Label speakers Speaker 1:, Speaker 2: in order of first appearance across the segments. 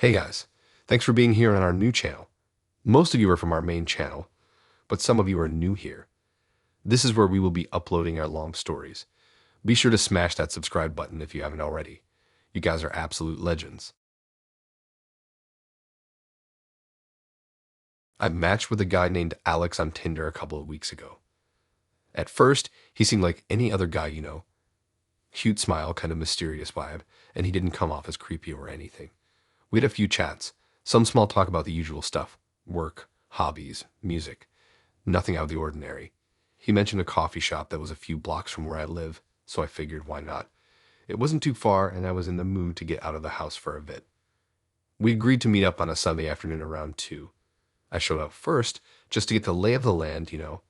Speaker 1: Hey guys, thanks for being here on our new channel. Most of you are from our main channel, but some of you are new here. This is where we will be uploading our long stories. Be sure to smash that subscribe button if you haven't already. You guys are absolute legends. I matched with a guy named Alex on Tinder a couple of weeks ago. At first, he seemed like any other guy you know. Cute smile, kind of mysterious vibe, and he didn't come off as creepy or anything. We had a few chats, some small talk about the usual stuff, work, hobbies, music. Nothing out of the ordinary. He mentioned a coffee shop that was a few blocks from where I live, so I figured why not. It wasn't too far, and I was in the mood to get out of the house for a bit. We agreed to meet up on a Sunday afternoon around 2. I showed up first, just to get the lay of the land, you know.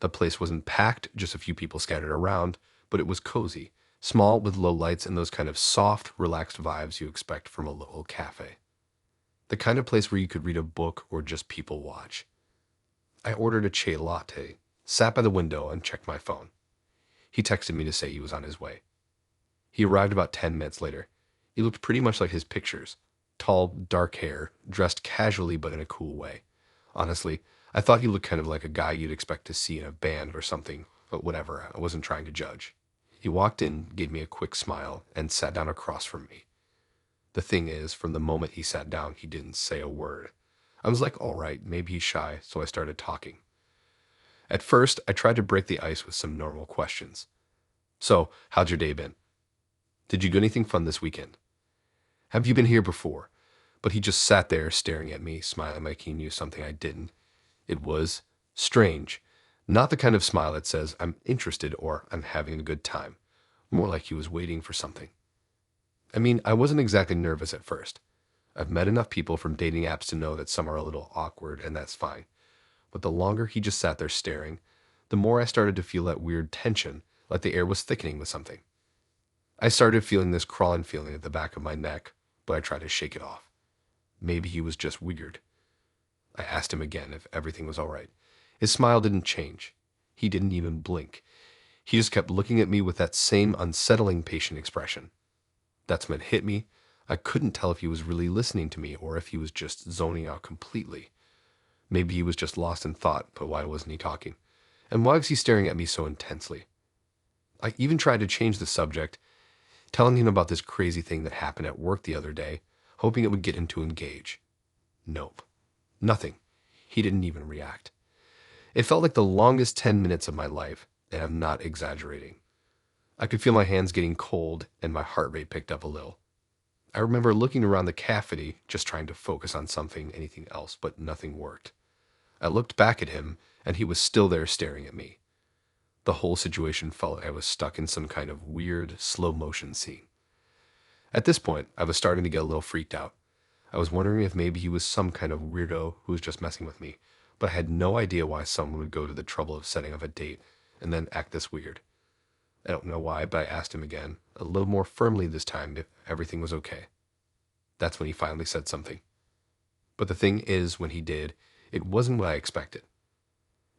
Speaker 1: The place wasn't packed, just a few people scattered around, but it was cozy, small with low lights and those kind of soft, relaxed vibes you expect from a local cafe. The kind of place where you could read a book or just people watch. I ordered a chai latte, sat by the window, and checked my phone. He texted me to say he was on his way. He arrived about 10 minutes later. He looked pretty much like his pictures. Tall, dark hair, dressed casually but in a cool way. Honestly, I thought he looked kind of like a guy you'd expect to see in a band or something, but whatever, I wasn't trying to judge. He walked in, gave me a quick smile, and sat down across from me. The thing is, from the moment he sat down, he didn't say a word. I was like, all right, maybe he's shy, so I started talking. At first, I tried to break the ice with some normal questions. So, how's your day been? Did you do anything fun this weekend? Have you been here before? But he just sat there staring at me, smiling like he knew something I didn't. It was strange. Not the kind of smile that says, I'm interested or I'm having a good time. More like he was waiting for something. I mean, I wasn't exactly nervous at first. I've met enough people from dating apps to know that some are a little awkward, and that's fine. But the longer he just sat there staring, the more I started to feel that weird tension, like the air was thickening with something. I started feeling this crawling feeling at the back of my neck, but I tried to shake it off. Maybe he was just weird. I asked him again if everything was all right. His smile didn't change. He didn't even blink. He just kept looking at me with that same unsettling patient expression. That's when it hit me. I couldn't tell if he was really listening to me or if he was just zoning out completely. Maybe he was just lost in thought, but why wasn't he talking? And why was he staring at me so intensely? I even tried to change the subject, telling him about this crazy thing that happened at work the other day, hoping it would get him to engage. Nope. Nothing. He didn't even react. It felt like the longest 10 minutes of my life, and I'm not exaggerating. I could feel my hands getting cold and my heart rate picked up a little. I remember looking around the cafe, just trying to focus on anything else, but nothing worked. I looked back at him, and he was still there staring at me. The whole situation felt like I was stuck in some kind of weird, slow-motion scene. At this point, I was starting to get a little freaked out. I was wondering if maybe he was some kind of weirdo who was just messing with me, but I had no idea why someone would go to the trouble of setting up a date and then act this weird. I don't know why, but I asked him again, a little more firmly this time, if everything was okay. That's when he finally said something. But the thing is, when he did, it wasn't what I expected.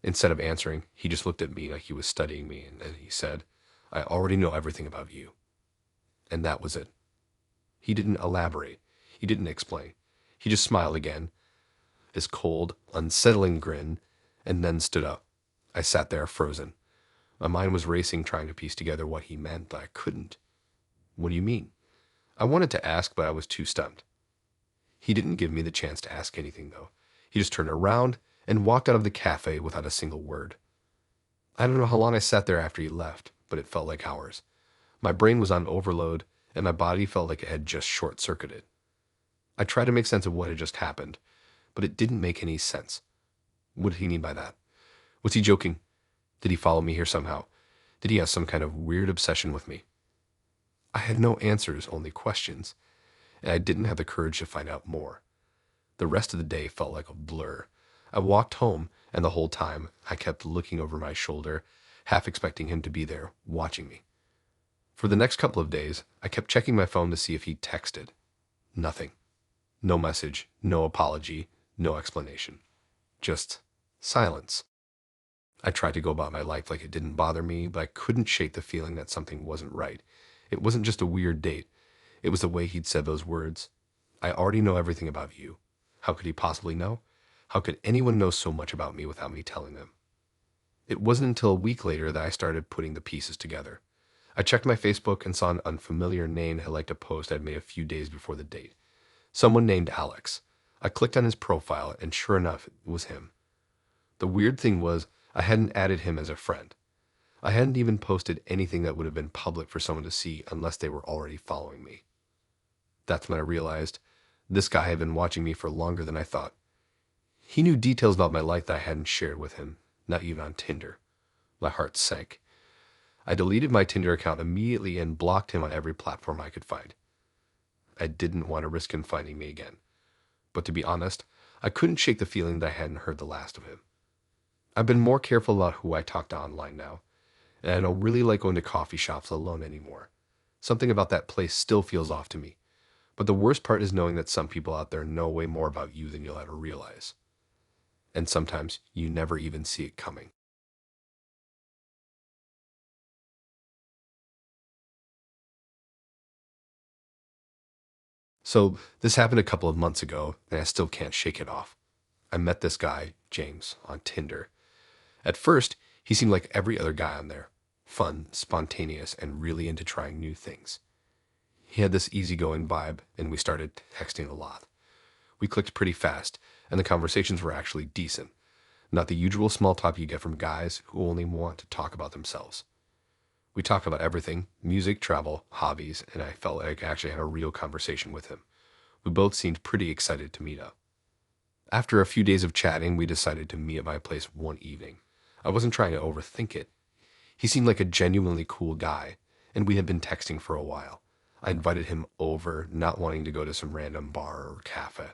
Speaker 1: Instead of answering, he just looked at me like he was studying me, and then he said, I already know everything about you. And that was it. He didn't elaborate. He didn't explain. He just smiled again, his cold, unsettling grin, and then stood up. I sat there frozen. My mind was racing, trying to piece together what he meant, but I couldn't. What do you mean? I wanted to ask, but I was too stunned. He didn't give me the chance to ask anything, though. He just turned around and walked out of the cafe without a single word. I don't know how long I sat there after he left, but it felt like hours. My brain was on overload, and my body felt like it had just short-circuited. I tried to make sense of what had just happened, but it didn't make any sense. What did he mean by that? Was he joking? Did he follow me here somehow? Did he have some kind of weird obsession with me? I had no answers, only questions, and I didn't have the courage to find out more. The rest of the day felt like a blur. I walked home, and the whole time I kept looking over my shoulder, half expecting him to be there, watching me. For the next couple of days, I kept checking my phone to see if he texted. Nothing. No message, no apology, no explanation. Just silence. I tried to go about my life like it didn't bother me, but I couldn't shake the feeling that something wasn't right. It wasn't just a weird date. It was the way he'd said those words. I already know everything about you. How could he possibly know? How could anyone know so much about me without me telling them? It wasn't until a week later that I started putting the pieces together. I checked my Facebook and saw an unfamiliar name had liked a post I'd made a few days before the date. Someone named Alex. I clicked on his profile, and sure enough, it was him. The weird thing was, I hadn't added him as a friend. I hadn't even posted anything that would have been public for someone to see unless they were already following me. That's when I realized this guy had been watching me for longer than I thought. He knew details about my life that I hadn't shared with him, not even on Tinder. My heart sank. I deleted my Tinder account immediately and blocked him on every platform I could find. I didn't want to risk him finding me again. But to be honest, I couldn't shake the feeling that I hadn't heard the last of him. I've been more careful about who I talk to online now, and I don't really like going to coffee shops alone anymore. Something about that place still feels off to me. But the worst part is knowing that some people out there know way more about you than you'll ever realize. And sometimes you never even see it coming. So this happened a couple of months ago, and I still can't shake it off. I met this guy, James, on Tinder. At first, he seemed like every other guy on there. Fun, spontaneous, and really into trying new things. He had this easygoing vibe, and we started texting a lot. We clicked pretty fast, and the conversations were actually decent. Not the usual small talk you get from guys who only want to talk about themselves. We talked about everything: music, travel, hobbies, and I felt like I actually had a real conversation with him. We both seemed pretty excited to meet up. After a few days of chatting, we decided to meet at my place one evening. I wasn't trying to overthink it. He seemed like a genuinely cool guy, and we had been texting for a while. I invited him over, not wanting to go to some random bar or cafe.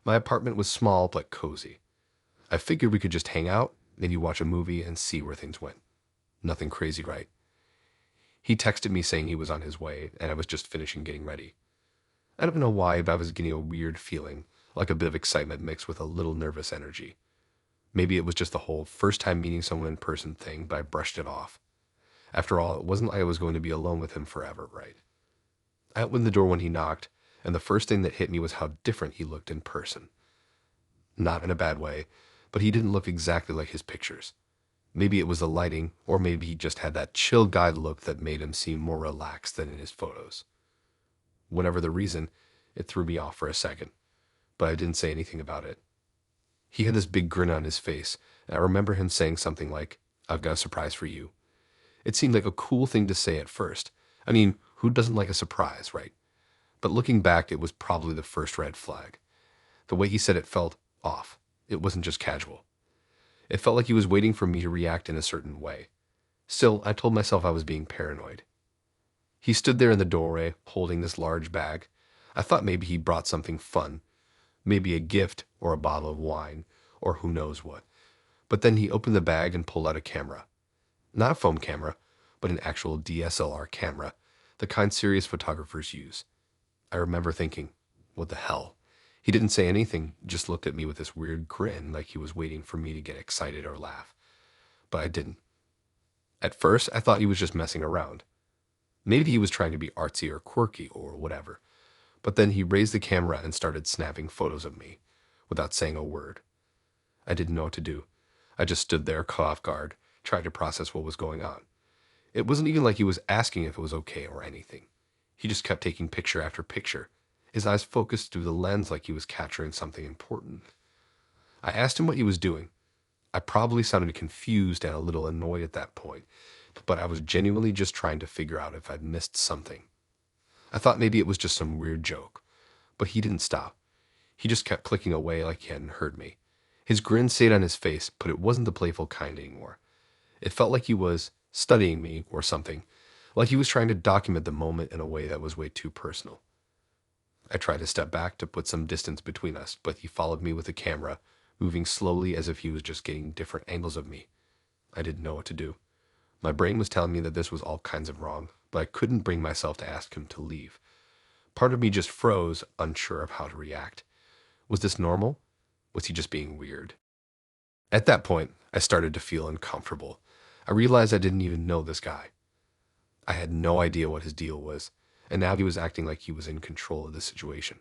Speaker 1: My apartment was small but cozy. I figured we could just hang out, maybe watch a movie, and see where things went. Nothing crazy, right? He texted me saying he was on his way, and I was just finishing getting ready. I don't know why, but I was getting a weird feeling, like a bit of excitement mixed with a little nervous energy. Maybe it was just the whole first time meeting someone in person thing, but I brushed it off. After all, it wasn't like I was going to be alone with him forever, right? I opened the door when he knocked, and the first thing that hit me was how different he looked in person. Not in a bad way, but he didn't look exactly like his pictures. Maybe it was the lighting, or maybe he just had that chill guy look that made him seem more relaxed than in his photos. Whatever the reason, it threw me off for a second, but I didn't say anything about it. He had this big grin on his face, and I remember him saying something like, "I've got a surprise for you." It seemed like a cool thing to say at first. I mean, who doesn't like a surprise, right? But looking back, it was probably the first red flag. The way he said it felt off. It wasn't just casual. It felt like he was waiting for me to react in a certain way. Still, I told myself I was being paranoid. He stood there in the doorway, holding this large bag. I thought maybe he brought something fun, maybe a gift or a bottle of wine, or who knows what. But then he opened the bag and pulled out a camera. Not a phone camera, but an actual DSLR camera, the kind serious photographers use. I remember thinking, what the hell? He didn't say anything, just looked at me with this weird grin like he was waiting for me to get excited or laugh. But I didn't. At first, I thought he was just messing around. Maybe he was trying to be artsy or quirky or whatever. But then he raised the camera and started snapping photos of me, without saying a word. I didn't know what to do. I just stood there, caught off guard, trying to process what was going on. It wasn't even like he was asking if it was okay or anything. He just kept taking picture after picture, his eyes focused through the lens like he was capturing something important. I asked him what he was doing. I probably sounded confused and a little annoyed at that point, but I was genuinely just trying to figure out if I'd missed something. I thought maybe it was just some weird joke, but he didn't stop. He just kept clicking away like he hadn't heard me. His grin stayed on his face, but it wasn't the playful kind anymore. It felt like he was studying me or something, like he was trying to document the moment in a way that was way too personal. I tried to step back to put some distance between us, but he followed me with the camera, moving slowly as if he was just getting different angles of me. I didn't know what to do. My brain was telling me that this was all kinds of wrong, but I couldn't bring myself to ask him to leave. Part of me just froze, unsure of how to react. Was this normal? Was he just being weird? At that point, I started to feel uncomfortable. I realized I didn't even know this guy. I had no idea what his deal was, and now he was acting like he was in control of the situation.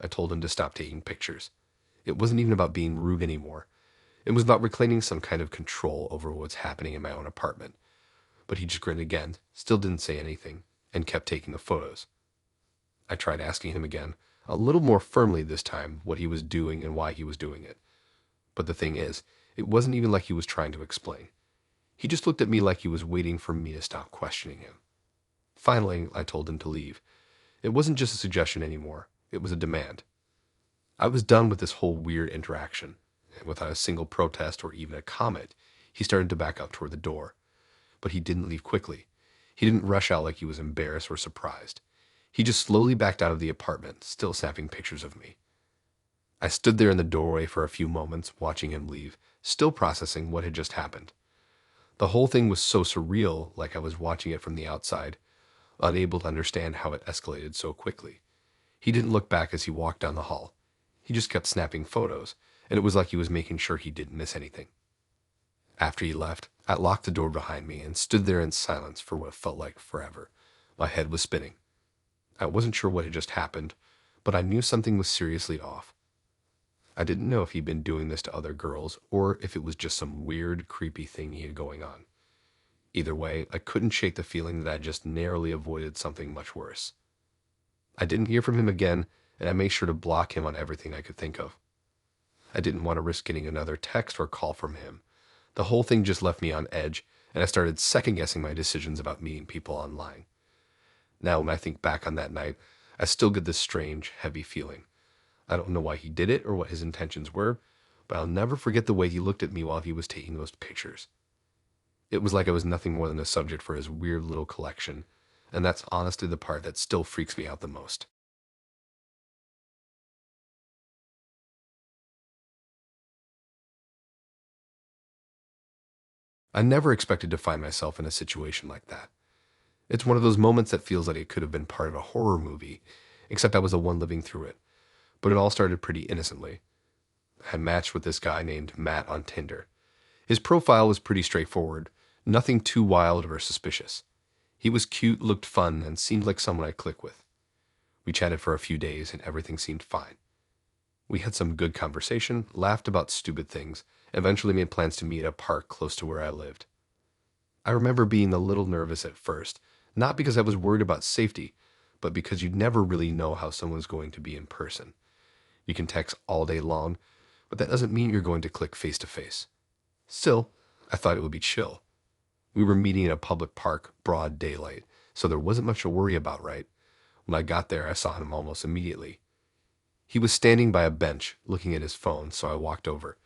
Speaker 1: I told him to stop taking pictures. It wasn't even about being rude anymore. It was about reclaiming some kind of control over what's happening in my own apartment. But he just grinned again, still didn't say anything, and kept taking the photos. I tried asking him again, a little more firmly this time, what he was doing and why he was doing it. But the thing is, it wasn't even like he was trying to explain. He just looked at me like he was waiting for me to stop questioning him. Finally, I told him to leave. It wasn't just a suggestion anymore, it was a demand. I was done with this whole weird interaction, and without a single protest or even a comment, he started to back up toward the door. But he didn't leave quickly. He didn't rush out like he was embarrassed or surprised. He just slowly backed out of the apartment, still snapping pictures of me. I stood there in the doorway for a few moments, watching him leave, still processing what had just happened. The whole thing was so surreal, like I was watching it from the outside, unable to understand how it escalated so quickly. He didn't look back as he walked down the hall. He just kept snapping photos, and it was like he was making sure he didn't miss anything. After he left, I locked the door behind me and stood there in silence for what felt like forever. My head was spinning. I wasn't sure what had just happened, but I knew something was seriously off. I didn't know if he'd been doing this to other girls or if it was just some weird, creepy thing he had going on. Either way, I couldn't shake the feeling that I just narrowly avoided something much worse. I didn't hear from him again, and I made sure to block him on everything I could think of. I didn't want to risk getting another text or call from him. The whole thing just left me on edge, and I started second-guessing my decisions about meeting people online. Now, when I think back on that night, I still get this strange, heavy feeling. I don't know why he did it or what his intentions were, but I'll never forget the way he looked at me while he was taking those pictures. It was like I was nothing more than a subject for his weird little collection, and that's honestly the part that still freaks me out the most. I never expected to find myself in a situation like that. It's one of those moments that feels like it could have been part of a horror movie, except I was the one living through it. But it all started pretty innocently. I matched with this guy named Matt on Tinder. His profile was pretty straightforward, nothing too wild or suspicious. He was cute, looked fun, and seemed like someone I'd click with. We chatted for a few days, and everything seemed fine. We had some good conversation, laughed about stupid things, and eventually made plans to meet at a park close to where I lived. I remember being a little nervous at first, not because I was worried about safety, but because you never really know how someone's going to be in person. You can text all day long, but that doesn't mean you're going to click face to face. Still, I thought it would be chill. We were meeting in a public park, broad daylight, so there wasn't much to worry about, right? When I got there, I saw him almost immediately. He was standing by a bench, looking at his phone, so I walked over.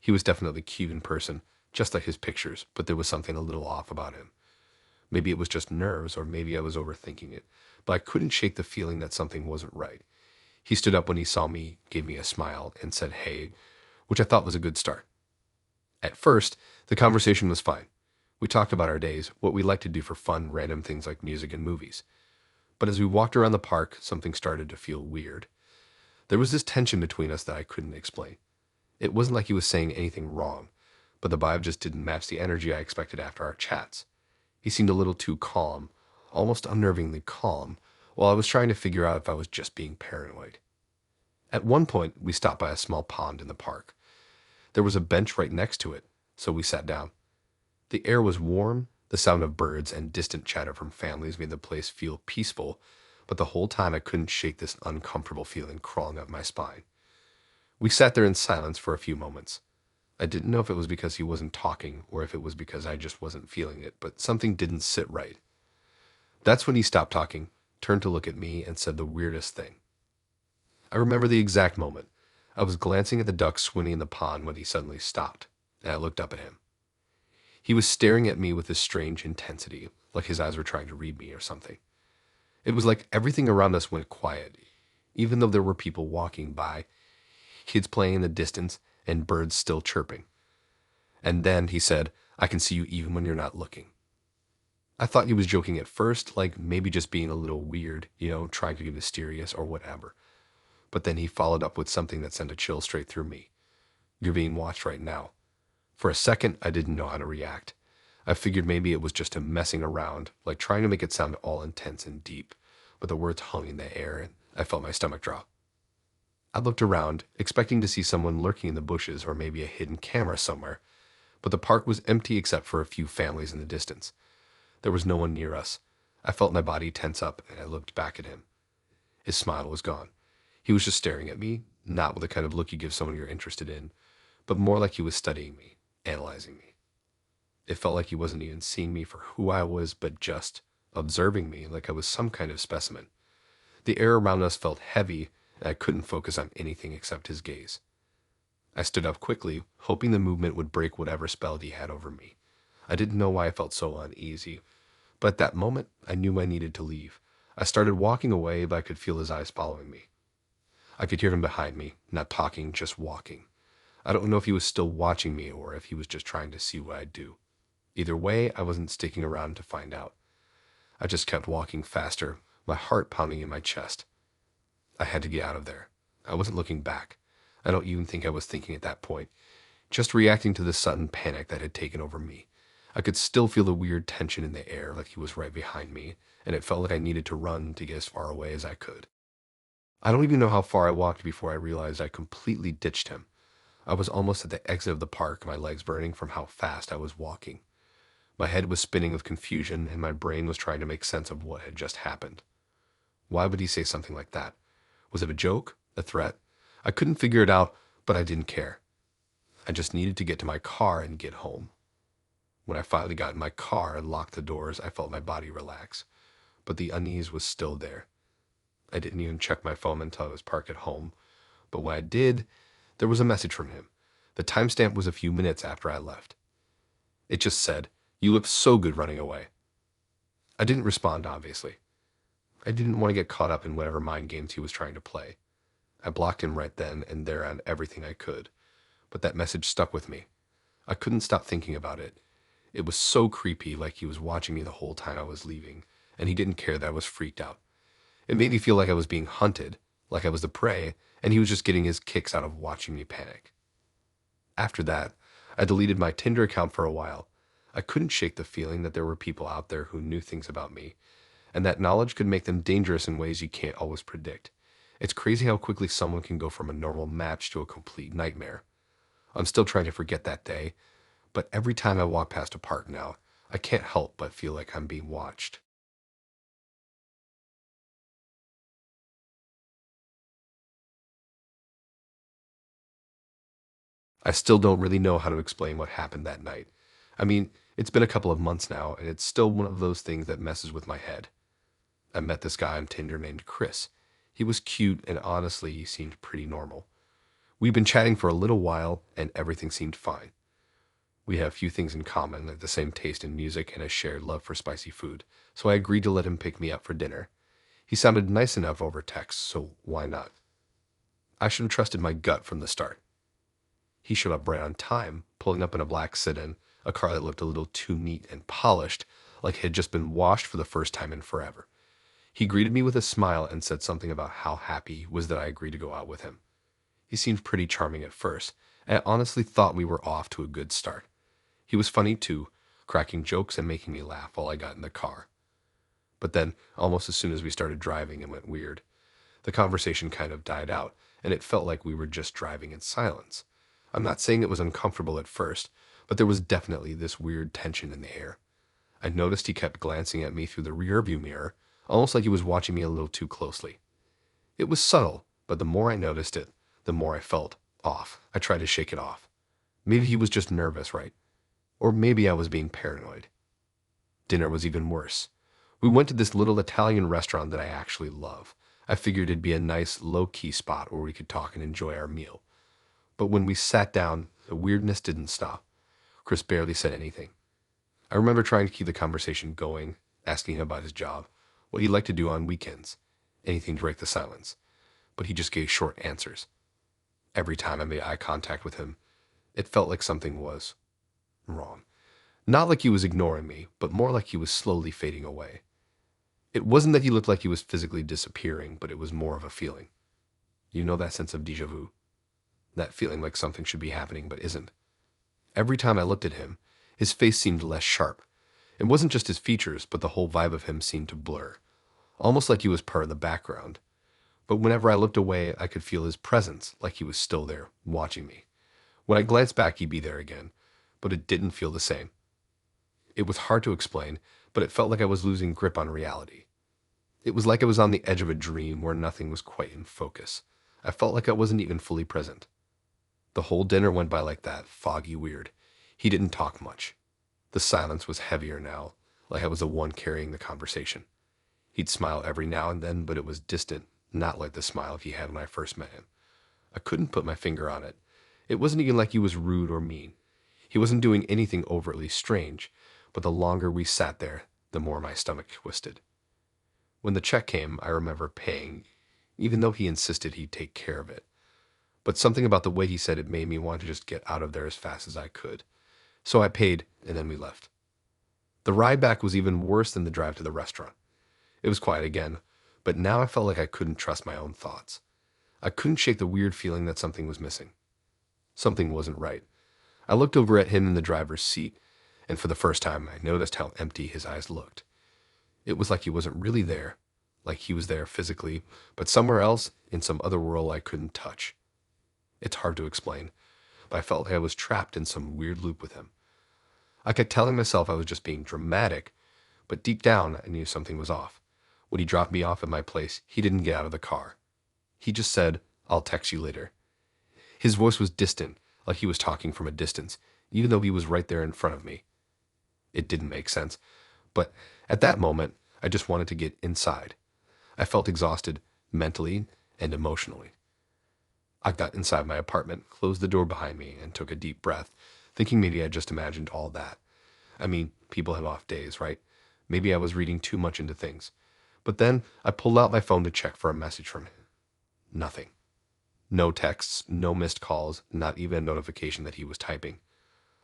Speaker 1: He was definitely cute in person, just like his pictures, but there was something a little off about him. Maybe it was just nerves, or maybe I was overthinking it, but I couldn't shake the feeling that something wasn't right. He stood up when he saw me, gave me a smile, and said hey, which I thought was a good start. At first, the conversation was fine. We talked about our days, what we liked to do for fun, random things like music and movies. But as we walked around the park, something started to feel weird. There was this tension between us that I couldn't explain. It wasn't like he was saying anything wrong, but the vibe just didn't match the energy I expected after our chats. He seemed a little too calm, almost unnervingly calm, while I was trying to figure out if I was just being paranoid. At one point, we stopped by a small pond in the park. There was a bench right next to it, so we sat down. The air was warm, the sound of birds and distant chatter from families made the place feel peaceful, but the whole time I couldn't shake this uncomfortable feeling crawling up my spine. We sat there in silence for a few moments. I didn't know if it was because he wasn't talking or if it was because I just wasn't feeling it, but something didn't sit right. That's when he stopped talking, turned to look at me, and said the weirdest thing. I remember the exact moment. I was glancing at the ducks swimming in the pond when he suddenly stopped, and I looked up at him. He was staring at me with this strange intensity, like his eyes were trying to read me or something. It was like everything around us went quiet, even though there were people walking by, kids playing in the distance, and birds still chirping. And then he said, "I can see you even when you're not looking." I thought he was joking at first, like maybe just being a little weird, trying to be mysterious or whatever. But then he followed up with something that sent a chill straight through me. "You're being watched right now." For a second, I didn't know how to react. I figured maybe it was just him messing around, like trying to make it sound all intense and deep, but the words hung in the air and I felt my stomach drop. I looked around, expecting to see someone lurking in the bushes or maybe a hidden camera somewhere, but the park was empty except for a few families in the distance. There was no one near us. I felt my body tense up, and I looked back at him. His smile was gone. He was just staring at me, not with the kind of look you give someone you're interested in, but more like he was studying me, analyzing me. It felt like he wasn't even seeing me for who I was, but just observing me like I was some kind of specimen. The air around us felt heavy, and I couldn't focus on anything except his gaze. I stood up quickly, hoping the movement would break whatever spell he had over me. I didn't know why I felt so uneasy, but at that moment, I knew I needed to leave. I started walking away, but I could feel his eyes following me. I could hear him behind me, not talking, just walking. I don't know if he was still watching me or if he was just trying to see what I'd do. Either way, I wasn't sticking around to find out. I just kept walking faster, my heart pounding in my chest. I had to get out of there. I wasn't looking back. I don't even think I was thinking at that point, just reacting to the sudden panic that had taken over me. I could still feel the weird tension in the air, like he was right behind me, and it felt like I needed to run to get as far away as I could. I don't even know how far I walked before I realized I completely ditched him. I was almost at the exit of the park, my legs burning from how fast I was walking. My head was spinning with confusion, and my brain was trying to make sense of what had just happened. Why would he say something like that? Was it a joke? A threat? I couldn't figure it out, but I didn't care. I just needed to get to my car and get home. When I finally got in my car and locked the doors, I felt my body relax, but the unease was still there. I didn't even check my phone until I was parked at home, but when I did, there was a message from him. The timestamp was a few minutes after I left. It just said, "You looked so good running away." I didn't respond, obviously. I didn't want to get caught up in whatever mind games he was trying to play. I blocked him right then and there on everything I could, but that message stuck with me. I couldn't stop thinking about it. It was so creepy, like he was watching me the whole time I was leaving, and he didn't care that I was freaked out. It made me feel like I was being hunted, like I was the prey, and he was just getting his kicks out of watching me panic. After that, I deleted my Tinder account for a while. I couldn't shake the feeling that there were people out there who knew things about me, and that knowledge could make them dangerous in ways you can't always predict. It's crazy how quickly someone can go from a normal match to a complete nightmare. I'm still trying to forget that day, but every time I walk past a park now, I can't help but feel like I'm being watched. I still don't really know how to explain what happened that night. I mean, it's been a couple of months now, and it's still one of those things that messes with my head. I met this guy on Tinder named Chris. He was cute, and honestly, he seemed pretty normal. We'd been chatting for a little while, and everything seemed fine. We have a few things in common, like the same taste in music and a shared love for spicy food, so I agreed to let him pick me up for dinner. He sounded nice enough over text, so why not? I should have trusted my gut from the start. He showed up right on time, pulling up in a black sedan, a car that looked a little too neat and polished, like it had just been washed for the first time in forever. He greeted me with a smile and said something about how happy he was that I agreed to go out with him. He seemed pretty charming at first, and I honestly thought we were off to a good start. He was funny too, cracking jokes and making me laugh while I got in the car. But then, almost as soon as we started driving, it went weird. The conversation kind of died out, and it felt like we were just driving in silence. I'm not saying it was uncomfortable at first, but there was definitely this weird tension in the air. I noticed he kept glancing at me through the rearview mirror, almost like he was watching me a little too closely. It was subtle, but the more I noticed it, the more I felt off. I tried to shake it off. Maybe he was just nervous, right? Or maybe I was being paranoid. Dinner was even worse. We went to this little Italian restaurant that I actually love. I figured it'd be a nice, low-key spot where we could talk and enjoy our meal. But when we sat down, the weirdness didn't stop. Chris barely said anything. I remember trying to keep the conversation going, asking him about his job, what he liked to do on weekends, anything to break the silence. But he just gave short answers. Every time I made eye contact with him, it felt like something was wrong. Not like he was ignoring me, but more like he was slowly fading away. It wasn't that he looked like he was physically disappearing, but it was more of a feeling. You know that sense of déjà vu? That feeling like something should be happening but isn't. Every time I looked at him, his face seemed less sharp. It wasn't just his features, but the whole vibe of him seemed to blur, almost like he was part of the background. But whenever I looked away, I could feel his presence, like he was still there, watching me. When I glanced back, he'd be there again, but it didn't feel the same. It was hard to explain, but it felt like I was losing grip on reality. It was like I was on the edge of a dream where nothing was quite in focus. I felt like I wasn't even fully present. The whole dinner went by like that, foggy weird. He didn't talk much. The silence was heavier now, like I was the one carrying the conversation. He'd smile every now and then, but it was distant, not like the smile he had when I first met him. I couldn't put my finger on it. It wasn't even like he was rude or mean. He wasn't doing anything overtly strange, but the longer we sat there, the more my stomach twisted. When the check came, I remember paying, even though he insisted he'd take care of it. But something about the way he said it made me want to just get out of there as fast as I could. So I paid, and then we left. The ride back was even worse than the drive to the restaurant. It was quiet again, but now I felt like I couldn't trust my own thoughts. I couldn't shake the weird feeling that something was missing. Something wasn't right. I looked over at him in the driver's seat, and for the first time I noticed how empty his eyes looked. It was like he wasn't really there, like he was there physically, but somewhere else, in some other world I couldn't touch. It's hard to explain, but I felt like I was trapped in some weird loop with him. I kept telling myself I was just being dramatic, but deep down I knew something was off. When he dropped me off at my place, he didn't get out of the car. He just said, "I'll text you later." His voice was distant, like he was talking from a distance, even though he was right there in front of me. It didn't make sense, but at that moment, I just wanted to get inside. I felt exhausted, mentally and emotionally. I got inside my apartment, closed the door behind me, and took a deep breath, thinking maybe I just imagined all that. I mean, people have off days, right? Maybe I was reading too much into things. But then I pulled out my phone to check for a message from him. Nothing. No texts, no missed calls, not even a notification that he was typing.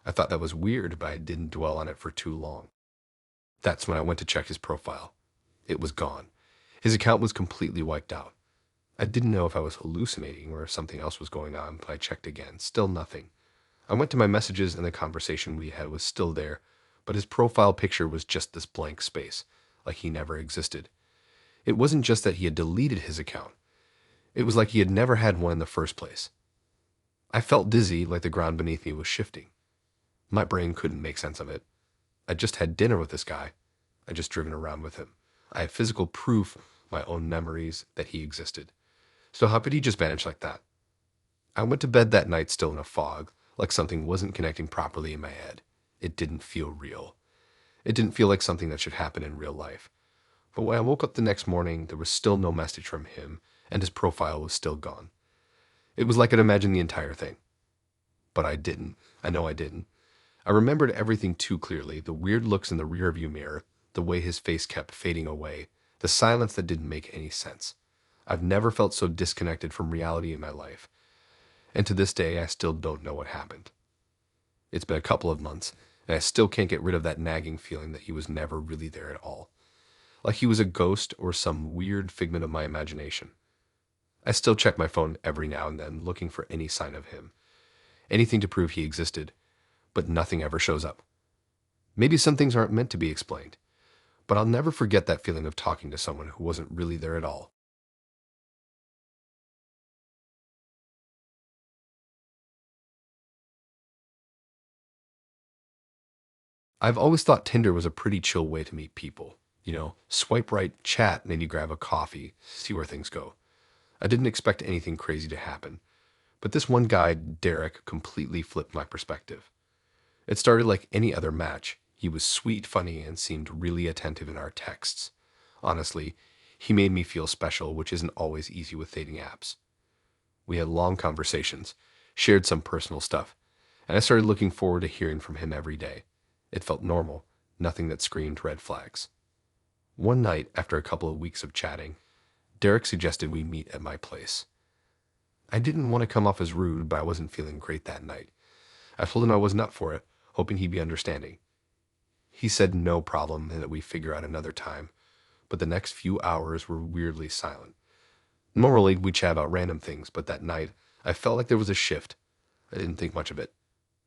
Speaker 1: I thought that was weird, but I didn't dwell on it for too long. That's when I went to check his profile. It was gone. His account was completely wiped out. I didn't know if I was hallucinating or if something else was going on, but I checked again. Still nothing. I went to my messages and the conversation we had was still there, but his profile picture was just this blank space, like he never existed. It wasn't just that he had deleted his account. It was like he had never had one in the first place. I felt dizzy, like the ground beneath me was shifting. My brain couldn't make sense of it. I just had dinner with this guy. I just driven around with him. I had physical proof, my own memories, that he existed. So how could he just vanish like that? I went to bed that night still in a fog, like something wasn't connecting properly in my head. It didn't feel real. It didn't feel like something that should happen in real life. But when I woke up the next morning, there was still no message from him, and his profile was still gone. It was like I'd imagined the entire thing. But I didn't. I know I didn't. I remembered everything too clearly, the weird looks in the rearview mirror, the way his face kept fading away, the silence that didn't make any sense. I've never felt so disconnected from reality in my life. And to this day, I still don't know what happened. It's been a couple of months, and I still can't get rid of that nagging feeling that he was never really there at all. Like he was a ghost or some weird figment of my imagination. I still check my phone every now and then, looking for any sign of him. Anything to prove he existed, but nothing ever shows up. Maybe some things aren't meant to be explained, but I'll never forget that feeling of talking to someone who wasn't really there at all. I've always thought Tinder was a pretty chill way to meet people. Swipe right, chat, maybe grab a coffee, see where things go. I didn't expect anything crazy to happen, but this one guy, Derek, completely flipped my perspective. It started like any other match. He was sweet, funny, and seemed really attentive in our texts. Honestly, he made me feel special, which isn't always easy with dating apps. We had long conversations, shared some personal stuff, and I started looking forward to hearing from him every day. It felt normal, nothing that screamed red flags. One night, after a couple of weeks of chatting, Derek suggested we meet at my place. I didn't want to come off as rude, but I wasn't feeling great that night. I told him I wasn't up for it, hoping he'd be understanding. He said no problem and that we figure out another time, but the next few hours were weirdly silent. Normally, we chat about random things, but that night, I felt like there was a shift. I didn't think much of it.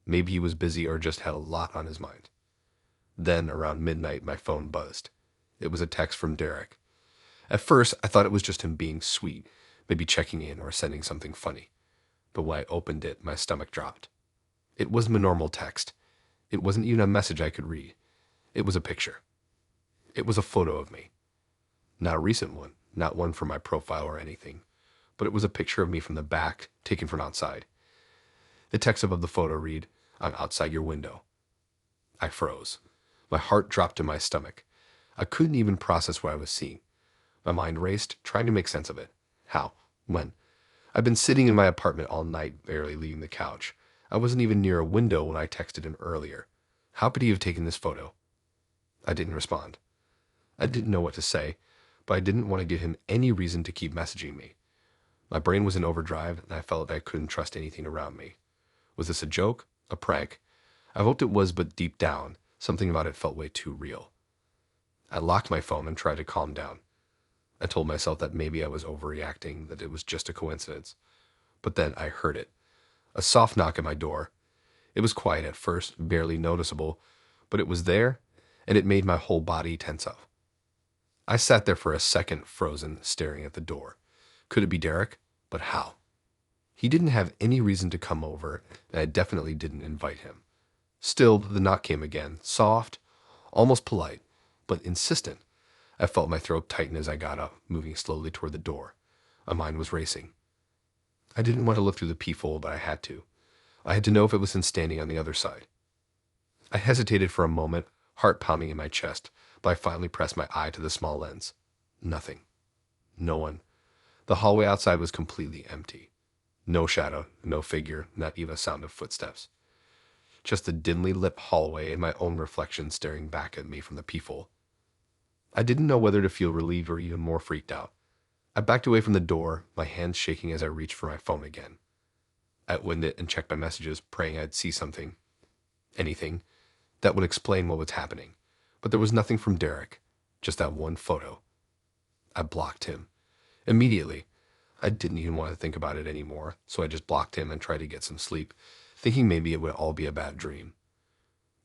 Speaker 1: Maybe he was busy or just had a lot on his mind. Then, around midnight, my phone buzzed. It was a text from Derek. At first, I thought it was just him being sweet, maybe checking in or sending something funny. But when I opened it, my stomach dropped. It wasn't a normal text. It wasn't even a message I could read. It was a picture. It was a photo of me. Not a recent one, not one from my profile or anything, but it was a picture of me from the back, taken from outside. The text above the photo read, "I'm outside your window." I froze. My heart dropped to my stomach. I couldn't even process what I was seeing. My mind raced, trying to make sense of it. How? When? I'd been sitting in my apartment all night, barely leaving the couch. I wasn't even near a window when I texted him earlier. How could he have taken this photo? I didn't respond. I didn't know what to say, but I didn't want to give him any reason to keep messaging me. My brain was in overdrive, and I felt I couldn't trust anything around me. Was this a joke? A prank? I hoped it was, but deep down, something about it felt way too real. I locked my phone and tried to calm down. I told myself that maybe I was overreacting, that it was just a coincidence. But then I heard it. A soft knock at my door. It was quiet at first, barely noticeable, but it was there, and it made my whole body tense up. I sat there for a second, frozen, staring at the door. Could it be Derek? But how? He didn't have any reason to come over, and I definitely didn't invite him. Still, the knock came again, soft, almost polite, but insistent. I felt my throat tighten as I got up, moving slowly toward the door. My mind was racing. I didn't want to look through the peephole, but I had to. I had to know if it was him standing on the other side. I hesitated for a moment, heart pounding in my chest, but I finally pressed my eye to the small lens. Nothing. No one. The hallway outside was completely empty. No shadow, no figure, not even a sound of footsteps. Just the dimly lit hallway and my own reflection staring back at me from the peephole. I didn't know whether to feel relieved or even more freaked out. I backed away from the door, my hands shaking as I reached for my phone again. I opened it and checked my messages, praying I'd see something, anything, that would explain what was happening. But there was nothing from Derek, just that one photo. I blocked him. Immediately. I didn't even want to think about it anymore, so I just blocked him and tried to get some sleep, thinking maybe it would all be a bad dream.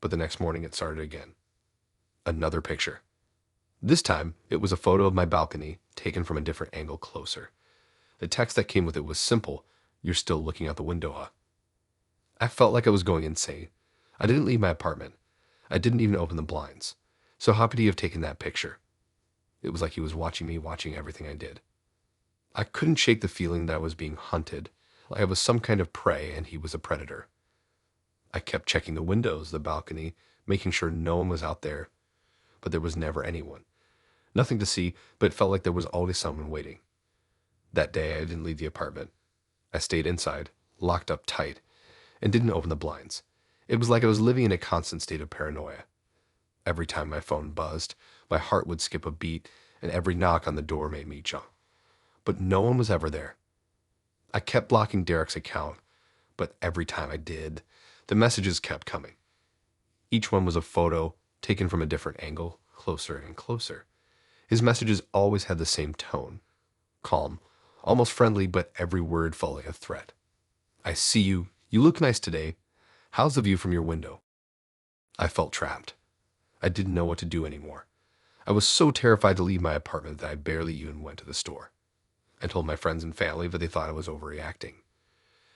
Speaker 1: But the next morning it started again. Another picture. This time, it was a photo of my balcony, taken from a different angle closer. The text that came with it was simple: "You're still looking out the window, huh?" I felt like I was going insane. I didn't leave my apartment. I didn't even open the blinds. So how could he have taken that picture? It was like he was watching me, watching everything I did. I couldn't shake the feeling that I was being hunted, like I was some kind of prey and he was a predator. I kept checking the windows, the balcony, making sure no one was out there, but there was never anyone. Nothing to see, but it felt like there was always someone waiting. That day, I didn't leave the apartment. I stayed inside, locked up tight, and didn't open the blinds. It was like I was living in a constant state of paranoia. Every time my phone buzzed, my heart would skip a beat, and every knock on the door made me jump. But no one was ever there. I kept blocking Derek's account, but every time I did, the messages kept coming. Each one was a photo taken from a different angle, closer and closer. His messages always had the same tone, calm, almost friendly, but every word felt like a threat. "I see you. You look nice today. How's the view from your window?" I felt trapped. I didn't know what to do anymore. I was so terrified to leave my apartment that I barely even went to the store. I told my friends and family, but they thought I was overreacting.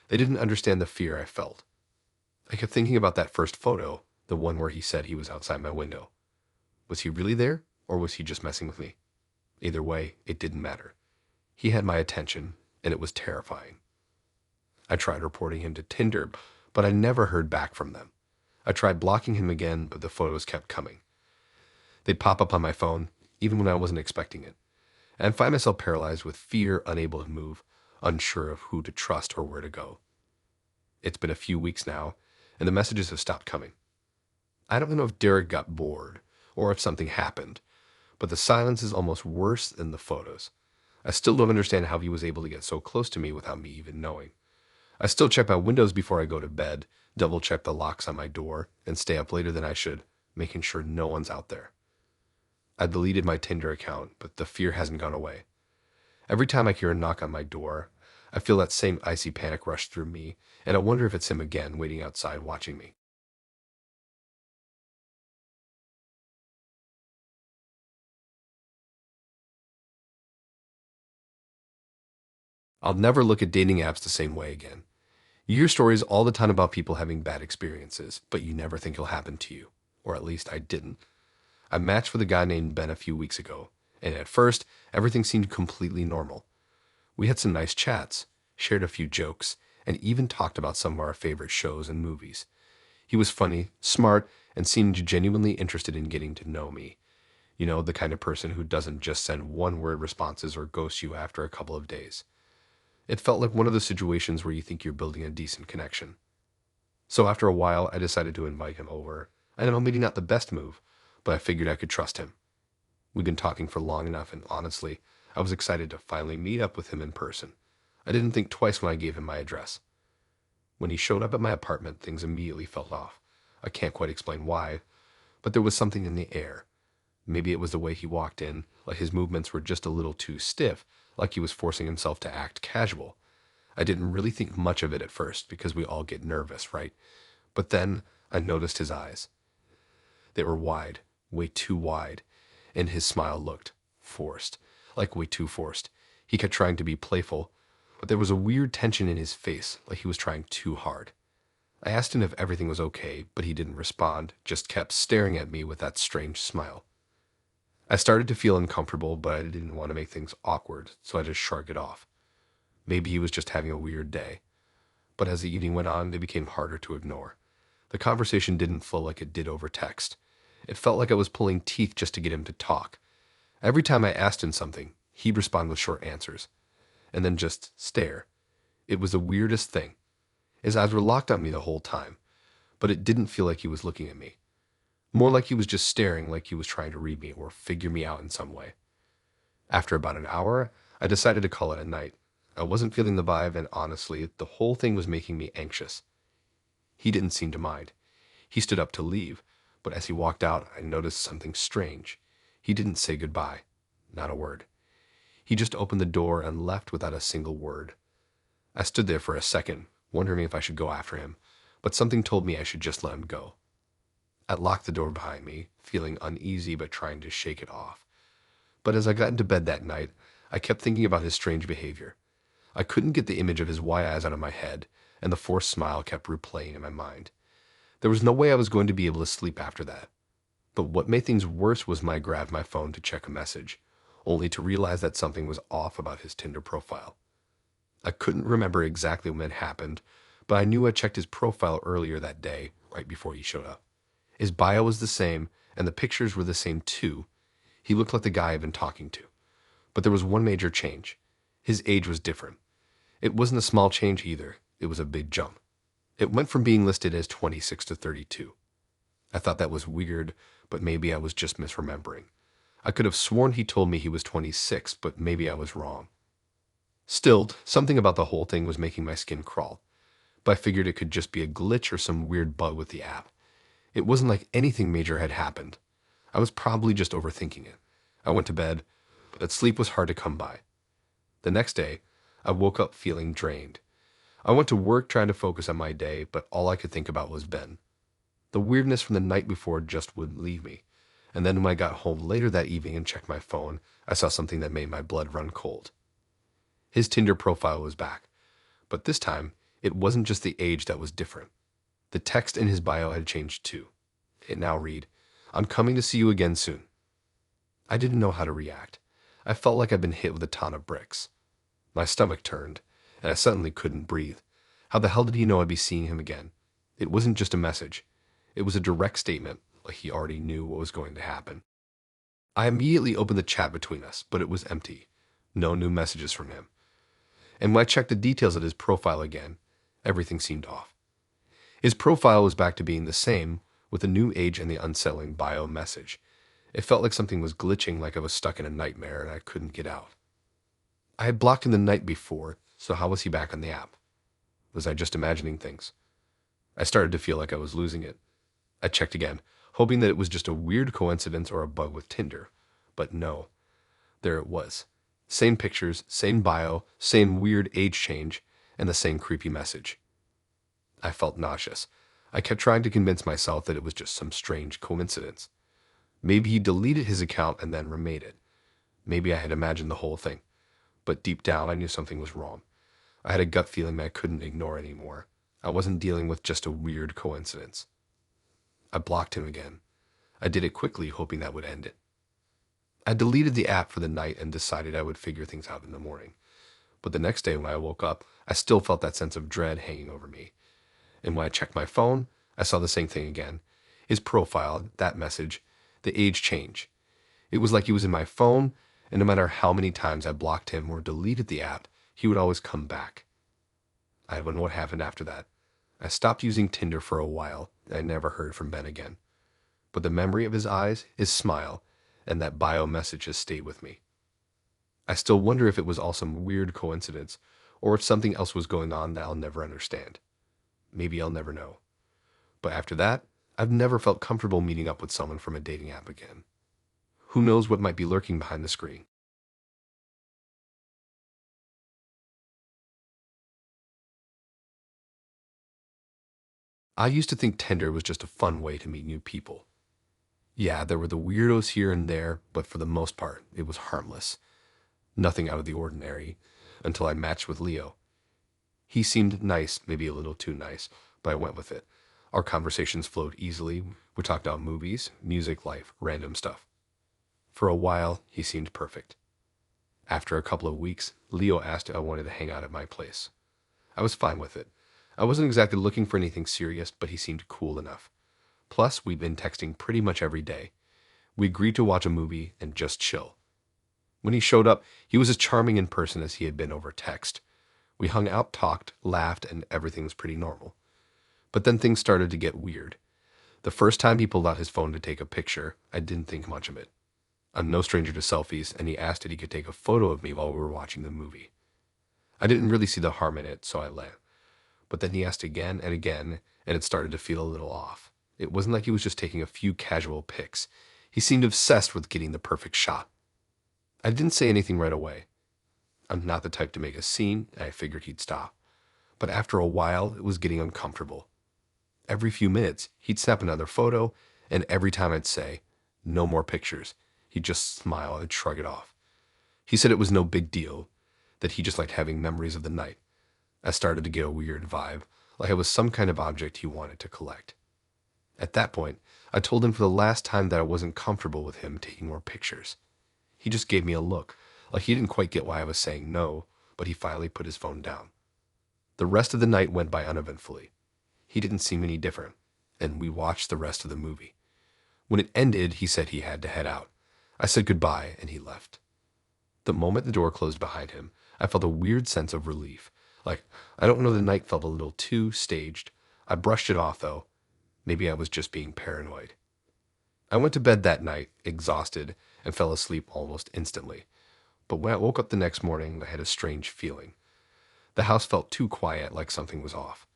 Speaker 1: They didn't understand the fear I felt. I kept thinking about that first photo, the one where he said he was outside my window. Was he really there, or was he just messing with me? Either way, it didn't matter. He had my attention, and it was terrifying. I tried reporting him to Tinder, but I never heard back from them. I tried blocking him again, but the photos kept coming. They'd pop up on my phone, even when I wasn't expecting it, and I'd find myself paralyzed with fear, unable to move, unsure of who to trust or where to go. It's been a few weeks now, and the messages have stopped coming. I don't know if Derek got bored, or if something happened, but the silence is almost worse than the photos. I still don't understand how he was able to get so close to me without me even knowing. I still check my windows before I go to bed, double check the locks on my door, and stay up later than I should, making sure no one's out there. I deleted my Tinder account, but the fear hasn't gone away. Every time I hear a knock on my door, I feel that same icy panic rush through me, and I wonder if it's him again waiting outside watching me. I'll never look at dating apps the same way again. You hear stories all the time about people having bad experiences, but you never think it'll happen to you. Or at least I didn't. I matched with a guy named Ben a few weeks ago, and at first, everything seemed completely normal. We had some nice chats, shared a few jokes, and even talked about some of our favorite shows and movies. He was funny, smart, and seemed genuinely interested in getting to know me. You know, the kind of person who doesn't just send one-word responses or ghost you after a couple of days. It felt like one of those situations where you think you're building a decent connection. So after a while, I decided to invite him over. I know maybe not the best move, but I figured I could trust him. We'd been talking for long enough, and honestly, I was excited to finally meet up with him in person. I didn't think twice when I gave him my address. When he showed up at my apartment, things immediately fell off. I can't quite explain why, but there was something in the air. Maybe it was the way he walked in, like his movements were just a little too stiff, like he was forcing himself to act casual. I didn't really think much of it at first, because we all get nervous, right? But then I noticed his eyes. They were wide, way too wide, and his smile looked forced, like way too forced. He kept trying to be playful, but there was a weird tension in his face, like he was trying too hard. I asked him if everything was okay, but he didn't respond, just kept staring at me with that strange smile. I started to feel uncomfortable, but I didn't want to make things awkward, so I just shrugged it off. Maybe he was just having a weird day. But as the evening went on, it became harder to ignore. The conversation didn't flow like it did over text. It felt like I was pulling teeth just to get him to talk. Every time I asked him something, he'd respond with short answers, and then just stare. It was the weirdest thing. His eyes were locked on me the whole time, but it didn't feel like he was looking at me. More like he was just staring, like he was trying to read me or figure me out in some way. After about an hour, I decided to call it a night. I wasn't feeling the vibe, and honestly, the whole thing was making me anxious. He didn't seem to mind. He stood up to leave, but as he walked out, I noticed something strange. He didn't say goodbye. Not a word. He just opened the door and left without a single word. I stood there for a second, wondering if I should go after him, but something told me I should just let him go. I locked the door behind me, feeling uneasy but trying to shake it off. But as I got into bed that night, I kept thinking about his strange behavior. I couldn't get the image of his wide eyes out of my head, and the forced smile kept replaying in my mind. There was no way I was going to be able to sleep after that. But what made things worse was when I grabbed my phone to check a message, only to realize that something was off about his Tinder profile. I couldn't remember exactly when it happened, but I knew I checked his profile earlier that day, right before he showed up. His bio was the same, and the pictures were the same too. He looked like the guy I'd been talking to. But there was one major change. His age was different. It wasn't a small change either. It was a big jump. It went from being listed as 26 to 32. I thought that was weird, but maybe I was just misremembering. I could have sworn he told me he was 26, but maybe I was wrong. Still, something about the whole thing was making my skin crawl, but I figured it could just be a glitch or some weird bug with the app. It wasn't like anything major had happened. I was probably just overthinking it. I went to bed, but sleep was hard to come by. The next day, I woke up feeling drained. I went to work trying to focus on my day, but all I could think about was Ben. The weirdness from the night before just wouldn't leave me. And then when I got home later that evening and checked my phone, I saw something that made my blood run cold. His Tinder profile was back, but this time, it wasn't just the age that was different. The text in his bio had changed too. It now read, "I'm coming to see you again soon." I didn't know how to react. I felt like I'd been hit with a ton of bricks. My stomach turned, and I suddenly couldn't breathe. How the hell did he know I'd be seeing him again? It wasn't just a message. It was a direct statement, like he already knew what was going to happen. I immediately opened the chat between us, but it was empty. No new messages from him. And when I checked the details of his profile again, everything seemed off. His profile was back to being the same, with the new age and the unsettling bio message. It felt like something was glitching, like I was stuck in a nightmare and I couldn't get out. I had blocked him the night before, so how was he back on the app? Was I just imagining things? I started to feel like I was losing it. I checked again, hoping that it was just a weird coincidence or a bug with Tinder. But no, there it was. Same pictures, same bio, same weird age change, and the same creepy message. I felt nauseous. I kept trying to convince myself that it was just some strange coincidence. Maybe he deleted his account and then remade it. Maybe I had imagined the whole thing. But deep down, I knew something was wrong. I had a gut feeling that I couldn't ignore anymore. I wasn't dealing with just a weird coincidence. I blocked him again. I did it quickly, hoping that would end it. I deleted the app for the night and decided I would figure things out in the morning. But the next day when I woke up, I still felt that sense of dread hanging over me. And when I checked my phone, I saw the same thing again. His profile, that message, the age change. It was like he was in my phone, and no matter how many times I blocked him or deleted the app, he would always come back. I don't know what happened after that. I stopped using Tinder for a while, and I never heard from Ben again. But the memory of his eyes, his smile, and that bio message has stayed with me. I still wonder if it was all some weird coincidence, or if something else was going on that I'll never understand. Maybe I'll never know. But after that, I've never felt comfortable meeting up with someone from a dating app again. Who knows what might be lurking behind the screen? I used to think Tinder was just a fun way to meet new people. Yeah, there were the weirdos here and there, but for the most part, it was harmless. Nothing out of the ordinary, until I matched with Leo. He seemed nice, maybe a little too nice, but I went with it. Our conversations flowed easily. We talked about movies, music, life, random stuff. For a while, he seemed perfect. After a couple of weeks, Leo asked if I wanted to hang out at my place. I was fine with it. I wasn't exactly looking for anything serious, but he seemed cool enough. Plus, we'd been texting pretty much every day. We agreed to watch a movie and just chill. When he showed up, he was as charming in person as he had been over text. We hung out, talked, laughed, and everything was pretty normal. But then things started to get weird. The first time he pulled out his phone to take a picture, I didn't think much of it. I'm no stranger to selfies, and he asked if he could take a photo of me while we were watching the movie. I didn't really see the harm in it, so I let. But then he asked again and again, and it started to feel a little off. It wasn't like he was just taking a few casual pics. He seemed obsessed with getting the perfect shot. I didn't say anything right away. I'm not the type to make a scene, and I figured he'd stop. But after a while, it was getting uncomfortable. Every few minutes, he'd snap another photo, and every time I'd say, "No more pictures," he'd just smile and shrug it off. He said it was no big deal, that he just liked having memories of the night. I started to get a weird vibe, like I was some kind of object he wanted to collect. At that point, I told him for the last time that I wasn't comfortable with him taking more pictures. He just gave me a look, like he didn't quite get why I was saying no, but he finally put his phone down. The rest of the night went by uneventfully. He didn't seem any different, and we watched the rest of the movie. When it ended, he said he had to head out. I said goodbye, and he left. The moment the door closed behind him, I felt a weird sense of relief. Like, I don't know, the night felt a little too staged. I brushed it off, though. Maybe I was just being paranoid. I went to bed that night, exhausted, and fell asleep almost instantly. But when I woke up the next morning, I had a strange feeling. The house felt too quiet, like something was off.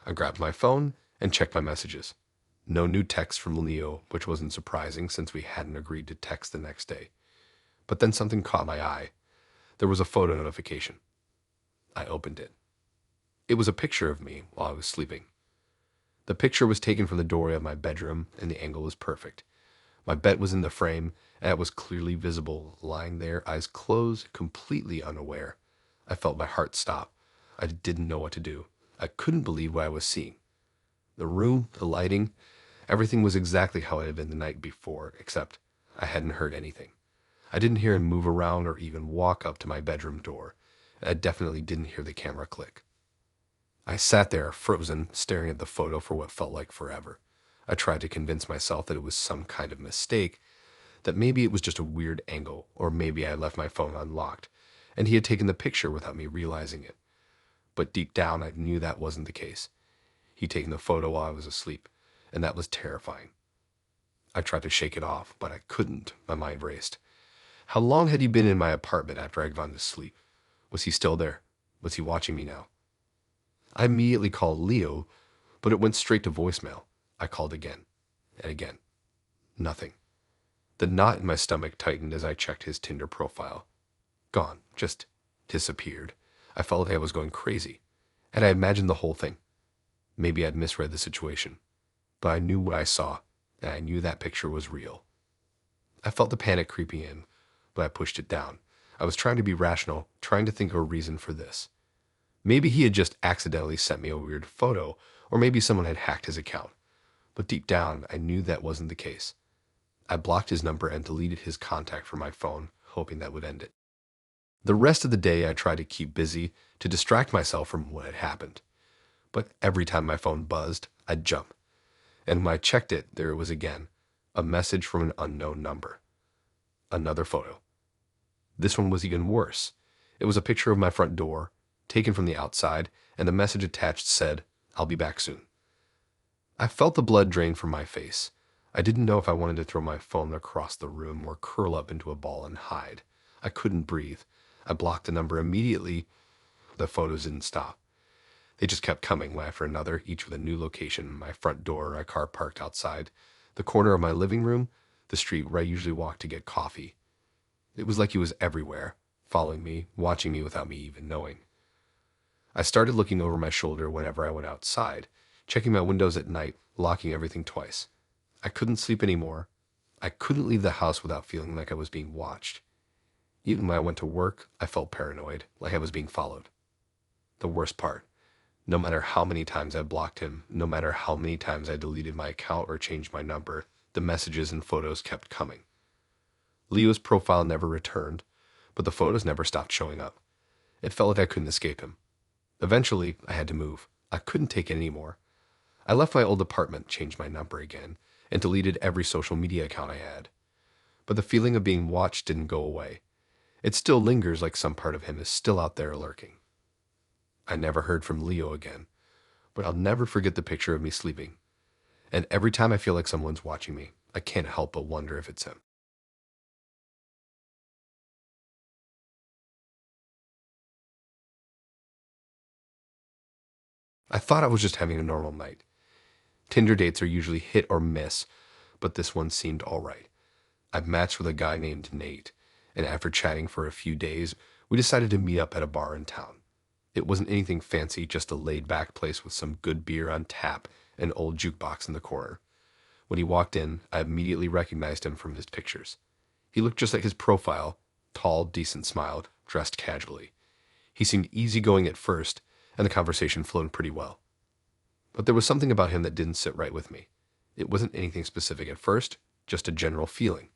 Speaker 1: I grabbed my phone and checked my messages. No new text from Leo, which wasn't surprising since we hadn't agreed to text the next day. But then something caught my eye. There was a photo notification. I opened it. It was a picture of me while I was sleeping. The picture was taken from the doorway of my bedroom, and the angle was perfect. My bed was in the frame, and I was clearly visible, lying there, eyes closed, completely unaware. I felt my heart stop. I didn't know what to do. I couldn't believe what I was seeing. The room, the lighting, everything was exactly how it had been the night before, except I hadn't heard anything. I didn't hear him move around or even walk up to my bedroom door. I definitely didn't hear the camera click. I sat there, frozen, staring at the photo for what felt like forever. I tried to convince myself that it was some kind of mistake, that maybe it was just a weird angle, or maybe I left my phone unlocked, and he had taken the picture without me realizing it. But deep down, I knew that wasn't the case. He'd taken the photo while I was asleep, and that was terrifying. I tried to shake it off, but I couldn't. My mind raced. How long had he been in my apartment after I'd gone to sleep? Was he still there? Was he watching me now? I immediately called Leo, but it went straight to voicemail. I called again and again. Nothing. The knot in my stomach tightened as I checked his Tinder profile. Gone. Just disappeared. I felt like I was going crazy, and I imagined the whole thing. Maybe I'd misread the situation, but I knew what I saw, and I knew that picture was real. I felt the panic creeping in, but I pushed it down. I was trying to be rational, trying to think of a reason for this. Maybe he had just accidentally sent me a weird photo, or maybe someone had hacked his account. But deep down, I knew that wasn't the case. I blocked his number and deleted his contact from my phone, hoping that would end it. The rest of the day, I tried to keep busy to distract myself from what had happened. But every time my phone buzzed, I'd jump. And when I checked it, there it was again, a message from an unknown number. Another photo. This one was even worse. It was a picture of my front door, taken from the outside, and the message attached said, "I'll be back soon." I felt the blood drain from my face. I didn't know if I wanted to throw my phone across the room or curl up into a ball and hide. I couldn't breathe. I blocked the number immediately. The photos didn't stop. They just kept coming, one after another, each with a new location: my front door, a car parked outside, the corner of my living room, the street where I usually walk to get coffee. It was like he was everywhere, following me, watching me without me even knowing. I started looking over my shoulder whenever I went outside, checking my windows at night, locking everything twice. I couldn't sleep anymore. I couldn't leave the house without feeling like I was being watched. Even when I went to work, I felt paranoid, like I was being followed. The worst part, no matter how many times I blocked him, no matter how many times I deleted my account or changed my number, the messages and photos kept coming. Leo's profile never returned, but the photos never stopped showing up. It felt like I couldn't escape him. Eventually, I had to move. I couldn't take it anymore. I left my old apartment, changed my number again, and deleted every social media account I had. But the feeling of being watched didn't go away. It still lingers, like some part of him is still out there lurking. I never heard from Leo again, but I'll never forget the picture of me sleeping. And every time I feel like someone's watching me, I can't help but wonder if it's him. I thought I was just having a normal night. Tinder dates are usually hit or miss, but this one seemed all right. I matched with a guy named Nate, and after chatting for a few days, we decided to meet up at a bar in town. It wasn't anything fancy, just a laid-back place with some good beer on tap and an old jukebox in the corner. When he walked in, I immediately recognized him from his pictures. He looked just like his profile, tall, decent smiled, dressed casually. He seemed easygoing at first, and the conversation flowed pretty well. But there was something about him that didn't sit right with me. It wasn't anything specific at first, just a general feeling.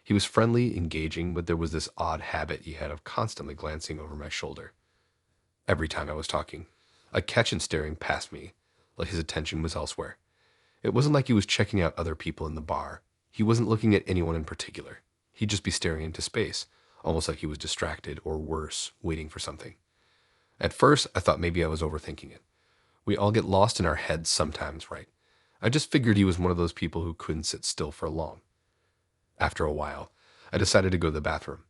Speaker 1: He was friendly, engaging, but there was this odd habit he had of constantly glancing over my shoulder. Every time I was talking, I'd catch him staring past me, like his attention was elsewhere. It wasn't like he was checking out other people in the bar. He wasn't looking at anyone in particular. He'd just be staring into space, almost like he was distracted, or worse, waiting for something. At first, I thought maybe I was overthinking it. We all get lost in our heads sometimes, right? I just figured he was one of those people who couldn't sit still for long. After a while, I decided to go to the bathroom.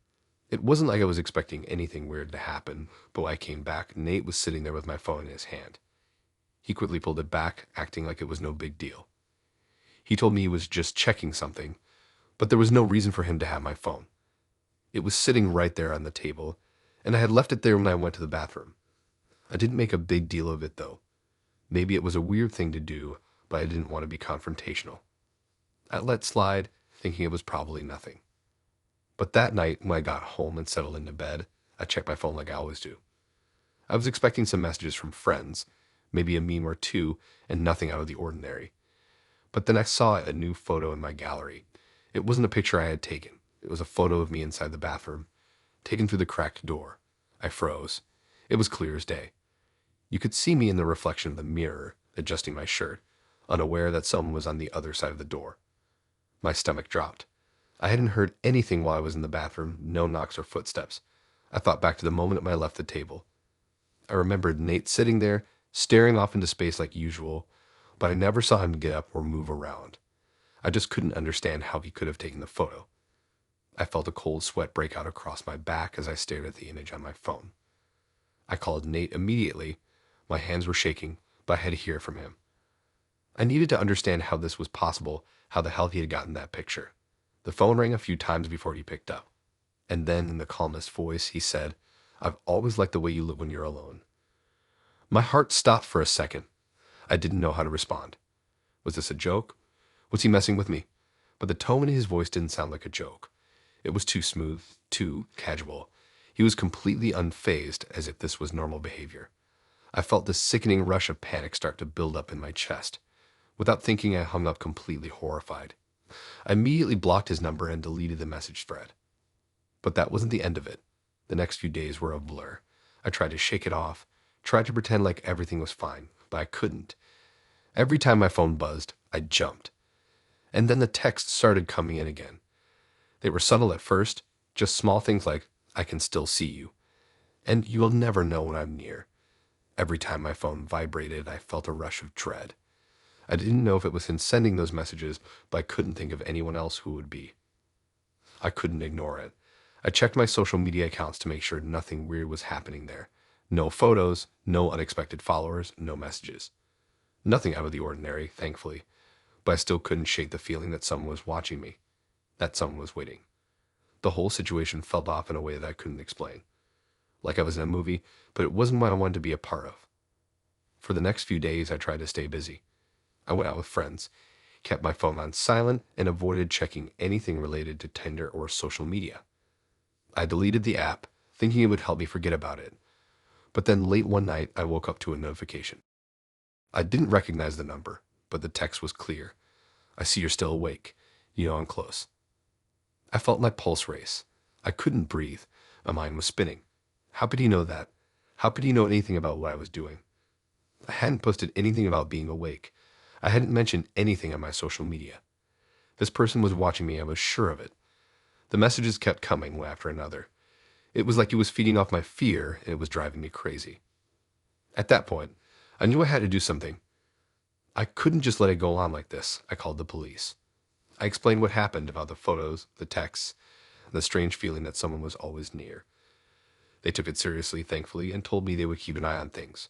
Speaker 1: It wasn't like I was expecting anything weird to happen, but when I came back, Nate was sitting there with my phone in his hand. He quickly pulled it back, acting like it was no big deal. He told me he was just checking something, but there was no reason for him to have my phone. It was sitting right there on the table, and I had left it there when I went to the bathroom. I didn't make a big deal of it, though. Maybe it was a weird thing to do, but I didn't want to be confrontational. I let slide, thinking it was probably nothing. But that night, when I got home and settled into bed, I checked my phone like I always do. I was expecting some messages from friends, maybe a meme or two, and nothing out of the ordinary. But then I saw a new photo in my gallery. It wasn't a picture I had taken. It was a photo of me inside the bathroom, taken through the cracked door. I froze. It was clear as day. You could see me in the reflection of the mirror, adjusting my shirt, unaware that someone was on the other side of the door. My stomach dropped. I hadn't heard anything while I was in the bathroom, no knocks or footsteps. I thought back to the moment when I left the table. I remembered Nate sitting there, staring off into space like usual, but I never saw him get up or move around. I just couldn't understand how he could have taken the photo. I felt a cold sweat break out across my back as I stared at the image on my phone. I called Nate immediately. My hands were shaking, but I had to hear from him. I needed to understand how this was possible, how the hell he had gotten that picture. The phone rang a few times before he picked up. And then, in the calmest voice, he said, "I've always liked the way you look when you're alone." My heart stopped for a second. I didn't know how to respond. Was this a joke? Was he messing with me? But the tone in his voice didn't sound like a joke. It was too smooth, too casual. He was completely unfazed, as if this was normal behavior. I felt this sickening rush of panic start to build up in my chest. Without thinking, I hung up completely horrified. I immediately blocked his number and deleted the message thread. But that wasn't the end of it. The next few days were a blur. I tried to shake it off, tried to pretend like everything was fine, but I couldn't. Every time my phone buzzed, I jumped. And then the texts started coming in again. They were subtle at first, just small things like, "I can still see you," and "you'll never know when I'm near." Every time my phone vibrated, I felt a rush of dread. I didn't know if it was him sending those messages, but I couldn't think of anyone else who it would be. I couldn't ignore it. I checked my social media accounts to make sure nothing weird was happening there. No photos, no unexpected followers, no messages. Nothing out of the ordinary, thankfully, but I still couldn't shake the feeling that someone was watching me, that someone was waiting. The whole situation felt off in a way that I couldn't explain. Like I was in a movie, but it wasn't what I wanted to be a part of. For the next few days, I tried to stay busy. I went out with friends, kept my phone on silent, and avoided checking anything related to Tinder or social media. I deleted the app, thinking it would help me forget about it. But then late one night, I woke up to a notification. I didn't recognize the number, but the text was clear. "I see you're still awake. You know I'm close." I felt my pulse race. I couldn't breathe. My mind was spinning. How could he know that? How could he know anything about what I was doing? I hadn't posted anything about being awake. I hadn't mentioned anything on my social media. This person was watching me, I was sure of it. The messages kept coming one after another. It was like he was feeding off my fear, and it was driving me crazy. At that point, I knew I had to do something. I couldn't just let it go on like this. I called the police. I explained what happened about the photos, the texts, and the strange feeling that someone was always near. They took it seriously, thankfully, and told me they would keep an eye on things.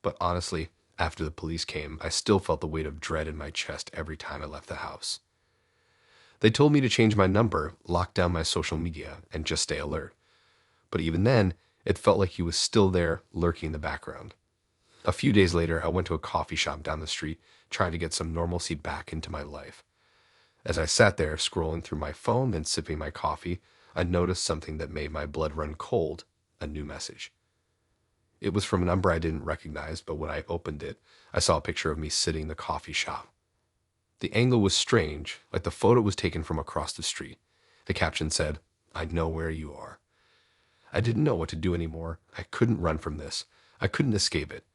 Speaker 1: But honestly, after the police came, I still felt the weight of dread in my chest every time I left the house. They told me to change my number, lock down my social media, and just stay alert. But even then, it felt like he was still there, lurking in the background. A few days later, I went to a coffee shop down the street, trying to get some normalcy back into my life. As I sat there, scrolling through my phone and sipping my coffee, I noticed something that made my blood run cold, a new message. It was from a number I didn't recognize, but when I opened it, I saw a picture of me sitting in the coffee shop. The angle was strange, like the photo was taken from across the street. The caption said, "I know where you are." I didn't know what to do anymore. I couldn't run from this. I couldn't escape it.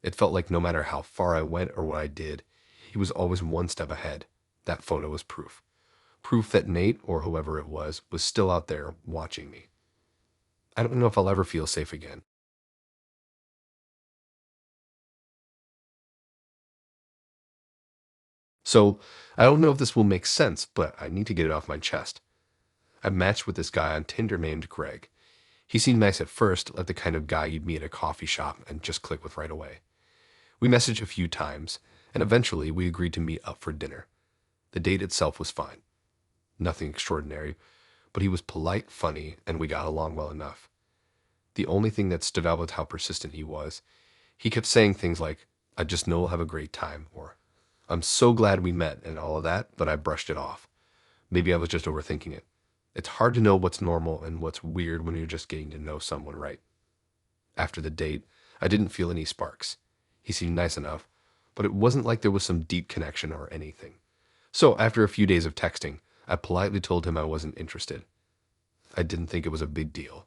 Speaker 1: It felt like no matter how far I went or what I did, he was always one step ahead. That photo was proof. Proof that Nate, or whoever it was still out there watching me. I don't know if I'll ever feel safe again. So, I don't know if this will make sense, but I need to get it off my chest. I matched with this guy on Tinder named Greg. He seemed nice at first, like the kind of guy you'd meet at a coffee shop and just click with right away. We messaged a few times, and eventually we agreed to meet up for dinner. The date itself was fine. Nothing extraordinary, but he was polite, funny, and we got along well enough. The only thing that stood out was how persistent he was. He kept saying things like, "I just know we'll have a great time," or "I'm so glad we met," and all of that, but I brushed it off. Maybe I was just overthinking it. It's hard to know what's normal and what's weird when you're just getting to know someone, right? After the date, I didn't feel any sparks. He seemed nice enough, but it wasn't like there was some deep connection or anything. So after a few days of texting, I politely told him I wasn't interested. I didn't think it was a big deal.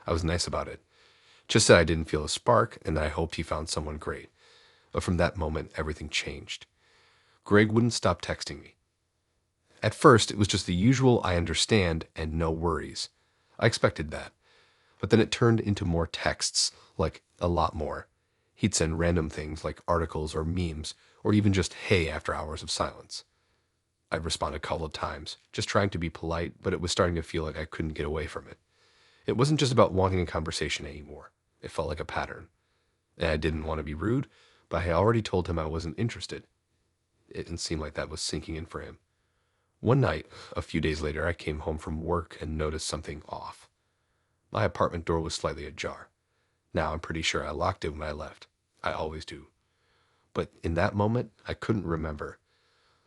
Speaker 1: I was nice about it. Just said I didn't feel a spark and that I hoped he found someone great. But from that moment, everything changed. Greg wouldn't stop texting me. At first, it was just the usual "I understand" and "no worries." I expected that. But then it turned into more texts, like a lot more. He'd send random things like articles or memes, or even just "hey" after hours of silence. I'd respond a couple of times, just trying to be polite, but it was starting to feel like I couldn't get away from it. It wasn't just about wanting a conversation anymore. It felt like a pattern. And I didn't want to be rude, but I had already told him I wasn't interested. It didn't seem like that was sinking in for him. One night, a few days later, I came home from work and noticed something off. My apartment door was slightly ajar. Now I'm pretty sure I locked it when I left. I always do. But in that moment, I couldn't remember.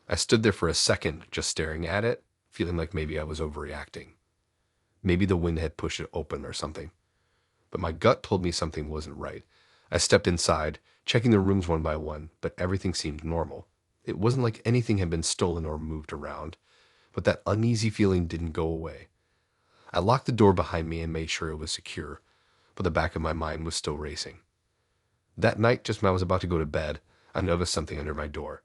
Speaker 1: I stood there for a second, just staring at it, feeling like maybe I was overreacting. Maybe the wind had pushed it open or something. But my gut told me something wasn't right. I stepped inside, checking the rooms one by one, but everything seemed normal. It wasn't like anything had been stolen or moved around, but that uneasy feeling didn't go away. I locked the door behind me and made sure it was secure, but the back of my mind was still racing. That night, just when I was about to go to bed, I noticed something under my door.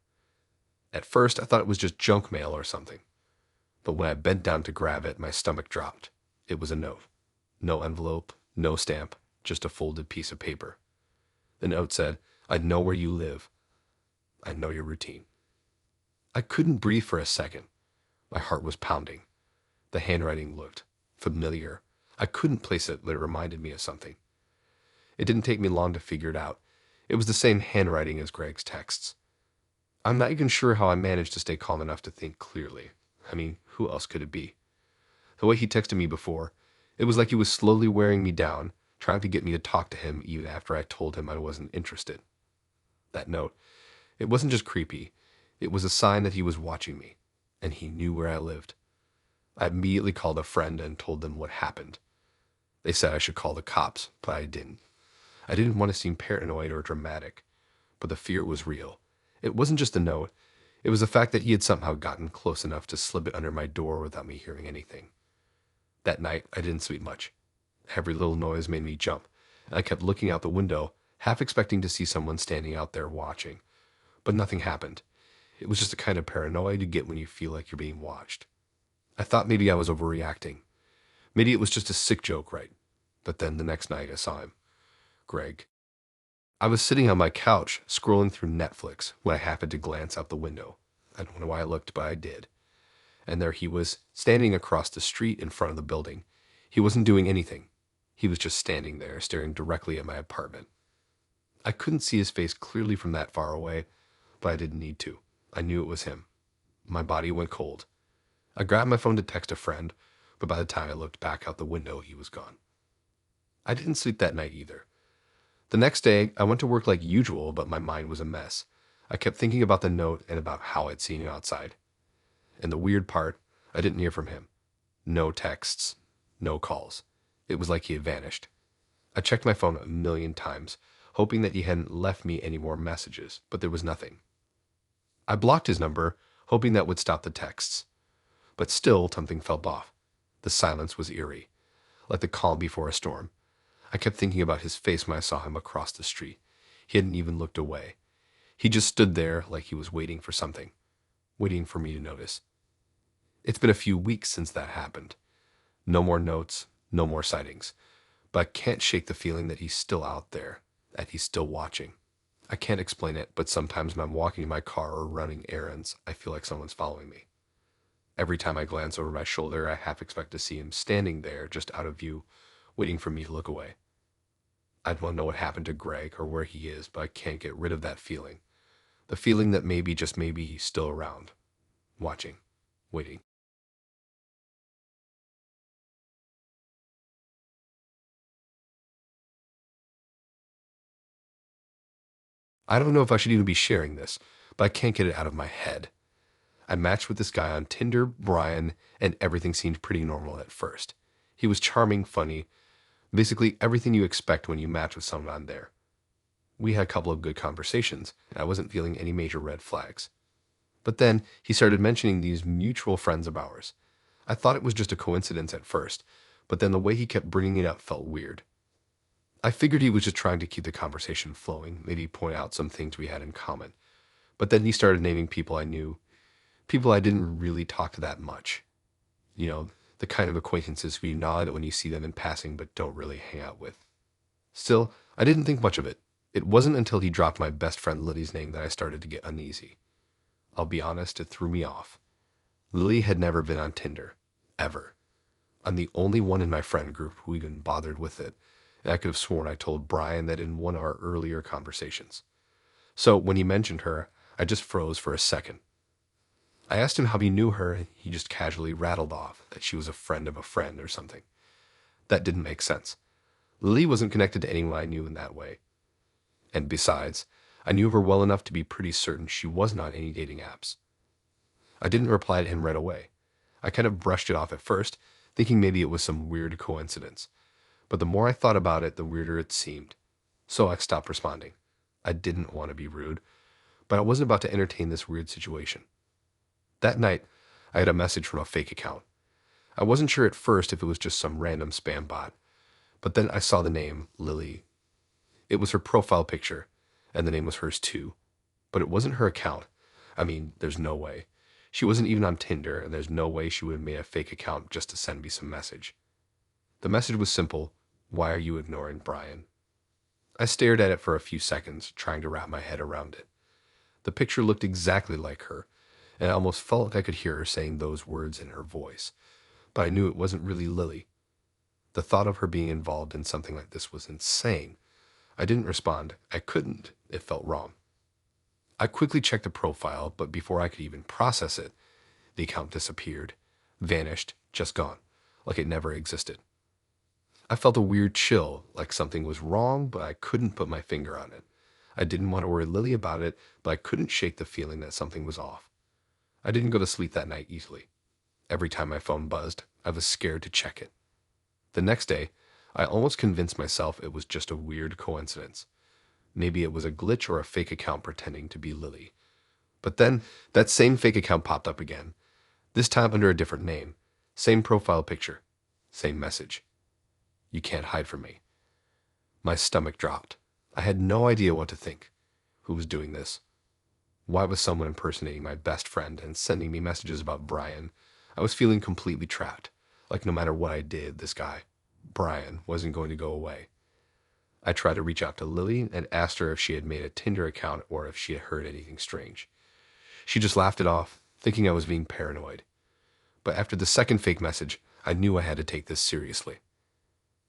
Speaker 1: At first, I thought it was just junk mail or something, but when I bent down to grab it, my stomach dropped. It was a note. No envelope, no stamp, just a folded piece of paper. The note said, "I know where you live. I know your routine." I couldn't breathe for a second. My heart was pounding. The handwriting looked familiar. I couldn't place it, but it reminded me of something. It didn't take me long to figure it out. It was the same handwriting as Greg's texts. I'm not even sure how I managed to stay calm enough to think clearly. I mean, who else could it be? The way he texted me before, it was like he was slowly wearing me down, trying to get me to talk to him even after I told him I wasn't interested. That note, it wasn't just creepy. It was a sign that he was watching me, and he knew where I lived. I immediately called a friend and told them what happened. They said I should call the cops, but I didn't. I didn't want to seem paranoid or dramatic, but the fear was real. It wasn't just a note. It was the fact that he had somehow gotten close enough to slip it under my door without me hearing anything. That night, I didn't sleep much. Every little noise made me jump, and I kept looking out the window, half expecting to see someone standing out there watching. But nothing happened. It was just the kind of paranoia you get when you feel like you're being watched. I thought maybe I was overreacting. Maybe it was just a sick joke, right? But then the next night I saw him. Greg. I was sitting on my couch, scrolling through Netflix, when I happened to glance out the window. I don't know why I looked, but I did. And there he was, standing across the street in front of the building. He wasn't doing anything. He was just standing there, staring directly at my apartment. I couldn't see his face clearly from that far away, but I didn't need to. I knew it was him. My body went cold. I grabbed my phone to text a friend, but by the time I looked back out the window, he was gone. I didn't sleep that night either. The next day, I went to work like usual, but my mind was a mess. I kept thinking about the note and about how I'd seen him outside. And the weird part, I didn't hear from him. No texts, no calls. It was like he had vanished. I checked my phone a million times, hoping that he hadn't left me any more messages, but there was nothing. I blocked his number, hoping that would stop the texts. But still, something felt off. The silence was eerie, like the calm before a storm. I kept thinking about his face when I saw him across the street. He hadn't even looked away. He just stood there like he was waiting for something, waiting for me to notice. It's been a few weeks since that happened. No more notes, no more sightings. But I can't shake the feeling that he's still out there, that he's still watching. I can't explain it, but sometimes when I'm walking in my car or running errands, I feel like someone's following me. Every time I glance over my shoulder, I half expect to see him standing there, just out of view, waiting for me to look away. I'd want to know what happened to Greg or where he is, but I can't get rid of that feeling. The feeling that maybe, just maybe, he's still around, watching, waiting. I don't know if I should even be sharing this, but I can't get it out of my head. I matched with this guy on Tinder, Brian, and everything seemed pretty normal at first. He was charming, funny, basically everything you expect when you match with someone on there. We had a couple of good conversations, and I wasn't feeling any major red flags. But then he started mentioning these mutual friends of ours. I thought it was just a coincidence at first, but then the way he kept bringing it up felt weird. I figured he was just trying to keep the conversation flowing, maybe point out some things we had in common. But then he started naming people I knew, people I didn't really talk to that much. You know, the kind of acquaintances who you nod at when you see them in passing but don't really hang out with. Still, I didn't think much of it. It wasn't until he dropped my best friend Lily's name that I started to get uneasy. I'll be honest, it threw me off. Lily had never been on Tinder. Ever. I'm the only one in my friend group who even bothered with it, and I could have sworn I told Brian that in one of our earlier conversations. So when he mentioned her, I just froze for a second. I asked him how he knew her, and he just casually rattled off that she was a friend of a friend or something. That didn't make sense. Lily wasn't connected to anyone I knew in that way. And besides, I knew her well enough to be pretty certain she wasn't on any dating apps. I didn't reply to him right away. I kind of brushed it off at first, thinking maybe it was some weird coincidence. But the more I thought about it, the weirder it seemed. So I stopped responding. I didn't want to be rude, but I wasn't about to entertain this weird situation. That night, I had a message from a fake account. I wasn't sure at first if it was just some random spam bot, but then I saw the name, Lily. It was her profile picture, and the name was hers too. But it wasn't her account. I mean, there's no way. She wasn't even on Tinder, and there's no way she would have made a fake account just to send me some message. The message was simple: why are you ignoring Brian? I stared at it for a few seconds, trying to wrap my head around it. The picture looked exactly like her, and I almost felt like I could hear her saying those words in her voice. But I knew it wasn't really Lily. The thought of her being involved in something like this was insane. I didn't respond. I couldn't. It felt wrong. I quickly checked the profile, but before I could even process it, the account disappeared, vanished, just gone, like it never existed. I felt a weird chill, like something was wrong, but I couldn't put my finger on it. I didn't want to worry Lily about it, but I couldn't shake the feeling that something was off. I didn't go to sleep that night easily. Every time my phone buzzed, I was scared to check it. The next day, I almost convinced myself it was just a weird coincidence. Maybe it was a glitch or a fake account pretending to be Lily. But then, that same fake account popped up again, this time under a different name. Same profile picture, same message. You can't hide from me. My stomach dropped. I had no idea what to think. Who was doing this? Why was someone impersonating my best friend and sending me messages about Brian? I was feeling completely trapped. Like no matter what I did, this guy, Brian, wasn't going to go away. I tried to reach out to Lily and asked her if she had made a Tinder account or if she had heard anything strange. She just laughed it off, thinking I was being paranoid. But after the second fake message, I knew I had to take this seriously.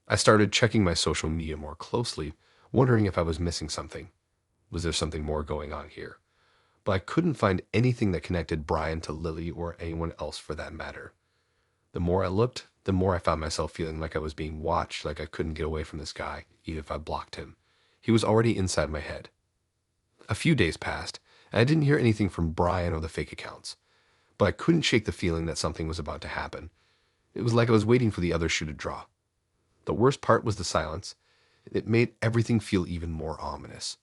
Speaker 1: I started checking my social media more closely, wondering if I was missing something. Was there something more going on here? But I couldn't find anything that connected Brian to Lily or anyone else for that matter. The more I looked, the more I found myself feeling like I was being watched, like I couldn't get away from this guy, even if I blocked him. He was already inside my head. A few days passed, and I didn't hear anything from Brian or the fake accounts. But I couldn't shake the feeling that something was about to happen. It was like I was waiting for the other shoe to drop. The worst part was the silence. It made everything feel even more ominous.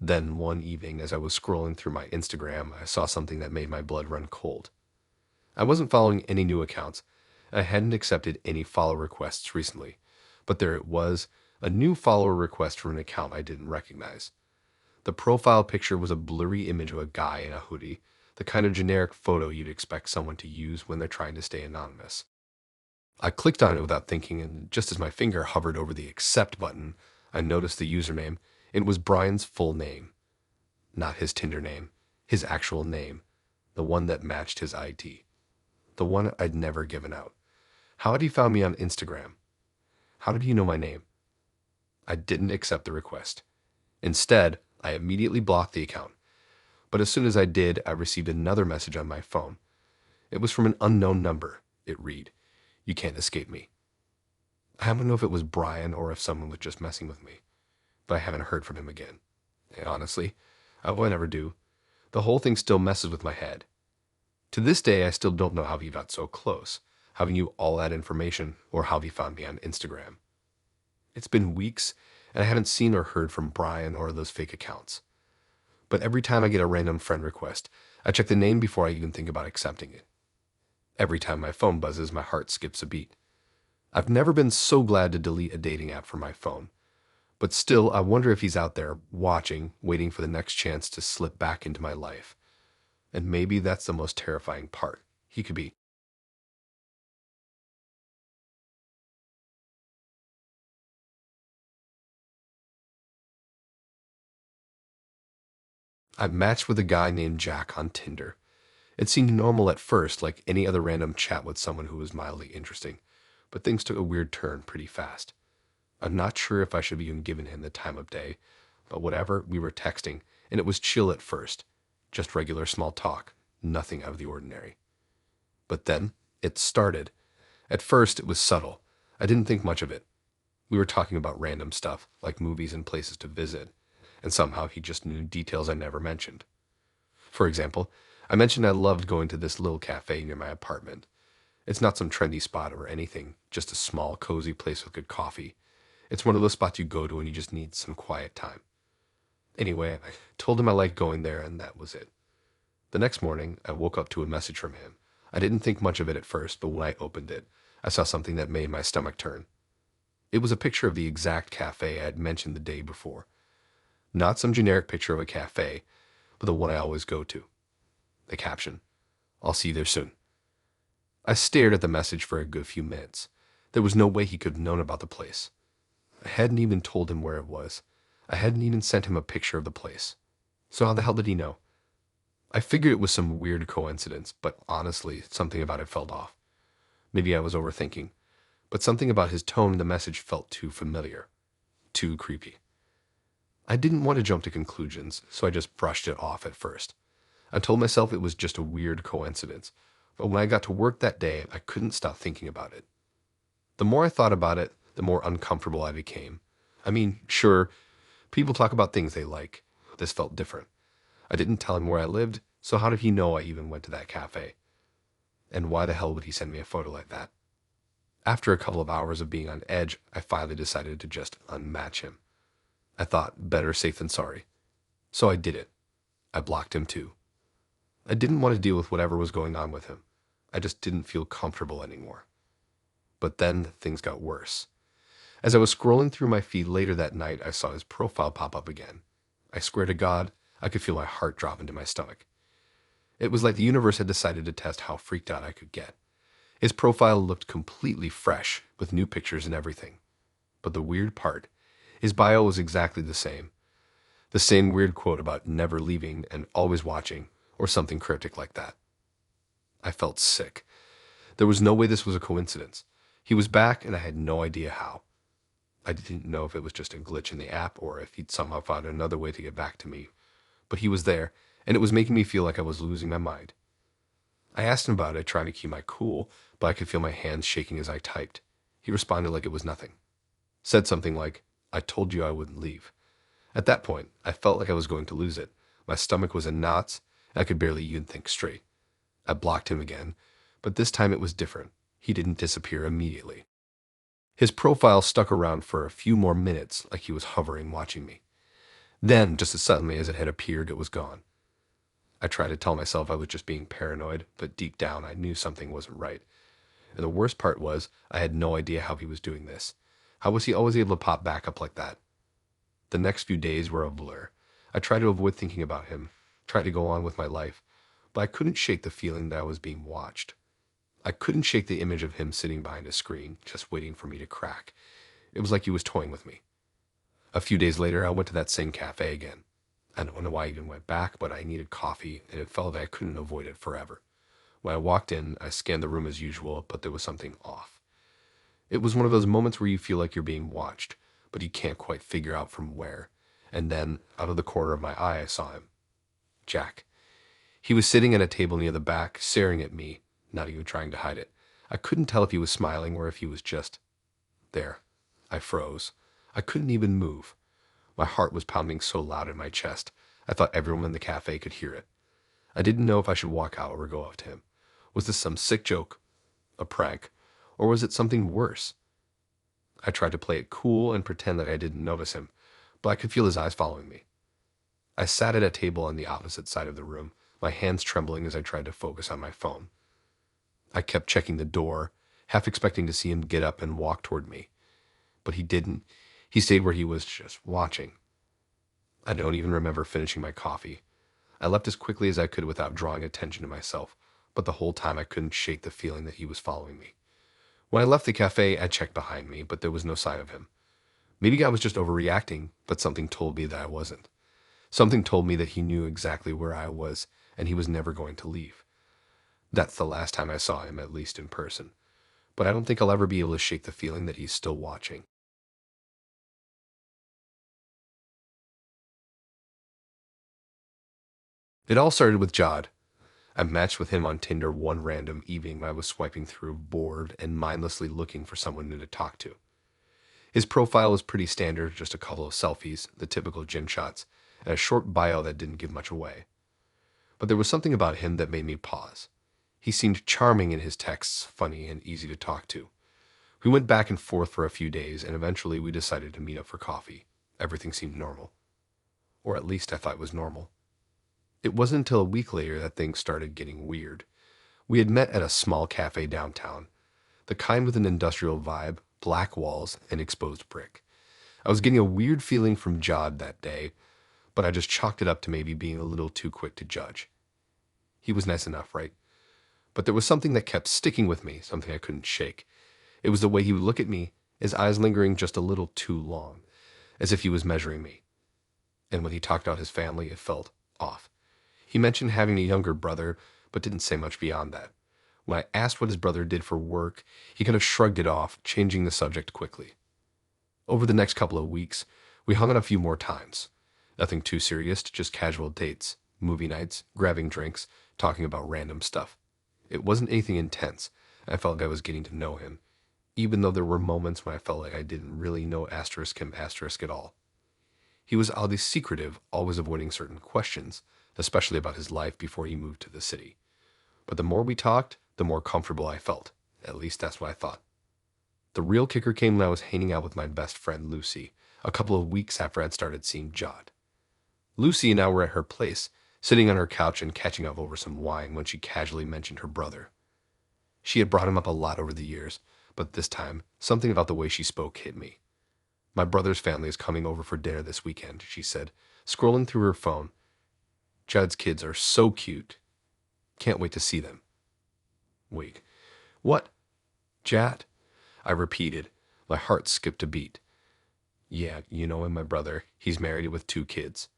Speaker 1: Then one evening, as I was scrolling through my Instagram, I saw something that made my blood run cold. I wasn't following any new accounts. I hadn't accepted any follow requests recently. But there it was, a new follower request from an account I didn't recognize. The profile picture was a blurry image of a guy in a hoodie, the kind of generic photo you'd expect someone to use when they're trying to stay anonymous. I clicked on it without thinking, and just as my finger hovered over the accept button, I noticed the username. It was Brian's full name. Not his Tinder name, his actual name, the one that matched his ID. The one I'd never given out. How had he found me on Instagram? How did he know my name? I didn't accept the request. Instead, I immediately blocked the account. But as soon as I did, I received another message on my phone. It was from an unknown number. It read, "You can't escape me." I don't know if it was Brian or if someone was just messing with me, but I haven't heard from him again. And honestly, I will never do. The whole thing still messes with my head. To this day, I still don't know how he got so close, how he knew all that information, or how he found me on Instagram. It's been weeks, and I haven't seen or heard from Brian or those fake accounts. But every time I get a random friend request, I check the name before I even think about accepting it. Every time my phone buzzes, my heart skips a beat. I've never been so glad to delete a dating app from my phone. But still, I wonder if he's out there, watching, waiting for the next chance to slip back into my life. And maybe that's the most terrifying part. He could be. I matched with a guy named Jack on Tinder. It seemed normal at first, like any other random chat with someone who was mildly interesting. But things took a weird turn pretty fast. I'm not sure if I should have even given him the time of day, but whatever, we were texting, and it was chill at first. Just regular small talk, nothing out of the ordinary. But then, it started. At first, it was subtle. I didn't think much of it. We were talking about random stuff, like movies and places to visit, and somehow he just knew details I never mentioned. For example, I mentioned I loved going to this little cafe near my apartment. It's not some trendy spot or anything, just a small, cozy place with good coffee. It's one of those spots you go to when you just need some quiet time. Anyway, I told him I liked going there, and that was it. The next morning, I woke up to a message from him. I didn't think much of it at first, but when I opened it, I saw something that made my stomach turn. It was a picture of the exact cafe I had mentioned the day before. Not some generic picture of a cafe, but the one I always go to. The caption, "I'll see you there soon." I stared at the message for a good few minutes. There was no way he could have known about the place. I hadn't even told him where it was. I hadn't even sent him a picture of the place. So how the hell did he know? I figured it was some weird coincidence, but honestly, something about it felt off. Maybe I was overthinking, but something about his tone in the message felt too familiar, too creepy. I didn't want to jump to conclusions, so I just brushed it off at first. I told myself it was just a weird coincidence, but when I got to work that day, I couldn't stop thinking about it. The more I thought about it, the more uncomfortable I became. I mean, sure, people talk about things they like. This felt different. I didn't tell him where I lived, so how did he know I even went to that cafe? And why the hell would he send me a photo like that? After a couple of hours of being on edge, I finally decided to just unmatch him. I thought, better safe than sorry. So I did it. I blocked him too. I didn't want to deal with whatever was going on with him. I just didn't feel comfortable anymore. But then things got worse. As I was scrolling through my feed later that night, I saw his profile pop up again. I swear to God, I could feel my heart drop into my stomach. It was like the universe had decided to test how freaked out I could get. His profile looked completely fresh, with new pictures and everything. But the weird part, his bio was exactly the same. The same weird quote about never leaving and always watching, or something cryptic like that. I felt sick. There was no way this was a coincidence. He was back, and I had no idea how. I didn't know if it was just a glitch in the app or if he'd somehow found another way to get back to me. But he was there, and it was making me feel like I was losing my mind. I asked him about it, trying to keep my cool, but I could feel my hands shaking as I typed. He responded like it was nothing. Said something like, "I told you I wouldn't leave." At that point, I felt like I was going to lose it. My stomach was in knots, and I could barely even think straight. I blocked him again, but this time it was different. He didn't disappear immediately. His profile stuck around for a few more minutes, like he was hovering, watching me. Then, just as suddenly as it had appeared, it was gone. I tried to tell myself I was just being paranoid, but deep down I knew something wasn't right. And the worst part was, I had no idea how he was doing this. How was he always able to pop back up like that? The next few days were a blur. I tried to avoid thinking about him, tried to go on with my life, but I couldn't shake the feeling that I was being watched. I couldn't shake the image of him sitting behind a screen, just waiting for me to crack. It was like he was toying with me. A few days later, I went to that same cafe again. I don't know why I even went back, but I needed coffee, and it felt like I couldn't avoid it forever. When I walked in, I scanned the room as usual, but there was something off. It was one of those moments where you feel like you're being watched, but you can't quite figure out from where. And then, out of the corner of my eye, I saw him. Jack. He was sitting at a table near the back, staring at me, not even trying to hide it. I couldn't tell if he was smiling or if he was just there. I froze. I couldn't even move. My heart was pounding so loud in my chest, I thought everyone in the cafe could hear it. I didn't know if I should walk out or go up to him. Was this some sick joke? A prank? Or was it something worse? I tried to play it cool and pretend that I didn't notice him, but I could feel his eyes following me. I sat at a table on the opposite side of the room, my hands trembling as I tried to focus on my phone. I kept checking the door, half expecting to see him get up and walk toward me. But he didn't. He stayed where he was, just watching. I don't even remember finishing my coffee. I left as quickly as I could without drawing attention to myself, but the whole time I couldn't shake the feeling that he was following me. When I left the cafe, I checked behind me, but there was no sign of him. Maybe I was just overreacting, but something told me that I wasn't. Something told me that he knew exactly where I was, and he was never going to leave. That's the last time I saw him, at least in person. But I don't think I'll ever be able to shake the feeling that he's still watching. It all started with Jod. I matched with him on Tinder one random evening when I was swiping through, bored and mindlessly looking for someone new to talk to. His profile was pretty standard, just a couple of selfies, the typical gym shots, and a short bio that didn't give much away. But there was something about him that made me pause. He seemed charming in his texts, funny and easy to talk to. We went back and forth for a few days, and eventually we decided to meet up for coffee. Everything seemed normal. Or at least I thought it was normal. It wasn't until a week later that things started getting weird. We had met at a small cafe downtown, the kind with an industrial vibe, black walls, and exposed brick. I was getting a weird feeling from Jod that day, but I just chalked it up to maybe being a little too quick to judge. He was nice enough, right? But there was something that kept sticking with me, something I couldn't shake. It was the way he would look at me, his eyes lingering just a little too long, as if he was measuring me. And when he talked about his family, it felt off. He mentioned having a younger brother, but didn't say much beyond that. When I asked what his brother did for work, he kind of shrugged it off, changing the subject quickly. Over the next couple of weeks, we hung out a few more times. Nothing too serious, just casual dates, movie nights, grabbing drinks, talking about random stuff. It wasn't anything intense. I felt like I was getting to know him, even though there were moments when I felt like I didn't really know *him* at all. He was oddly secretive, always avoiding certain questions, especially about his life before he moved to the city. But the more we talked, the more comfortable I felt. At least that's what I thought. The real kicker came when I was hanging out with my best friend Lucy, a couple of weeks after I'd started seeing Jod. Lucy and I were at her place, sitting on her couch and catching up over some wine when she casually mentioned her brother. She had brought him up a lot over the years, but this time, something about the way she spoke hit me. My brother's family is coming over for dinner this weekend, she said, scrolling through her phone. Jod's kids are so cute. Can't wait to see them. Wait, what? Jad? I repeated. My heart skipped a beat. Yeah, you know him, my brother. He's married with 2 kids.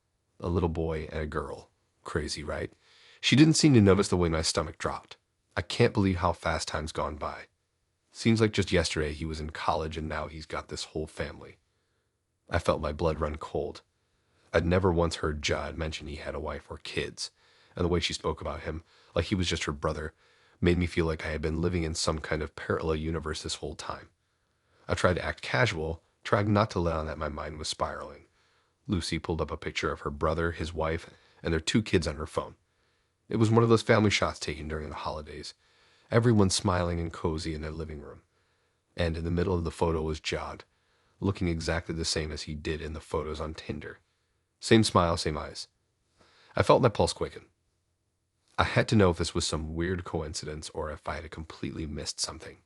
Speaker 1: A little boy and a girl. Crazy, right? She didn't seem to notice the way my stomach dropped. I can't believe how fast time's gone by. Seems like just yesterday he was in college and now he's got this whole family. I felt my blood run cold. I'd never once heard Jod mention he had a wife or kids, and the way she spoke about him, like he was just her brother, made me feel like I had been living in some kind of parallel universe this whole time. I tried to act casual, trying not to let on that my mind was spiraling. Lucy pulled up a picture of her brother, his wife, and their 2 kids on her phone. It was one of those family shots taken during the holidays. Everyone smiling and cozy in their living room. And in the middle of the photo was Jod, looking exactly the same as he did in the photos on Tinder. Same smile, same eyes. I felt my pulse quicken. I had to know if this was some weird coincidence or if I had completely missed something.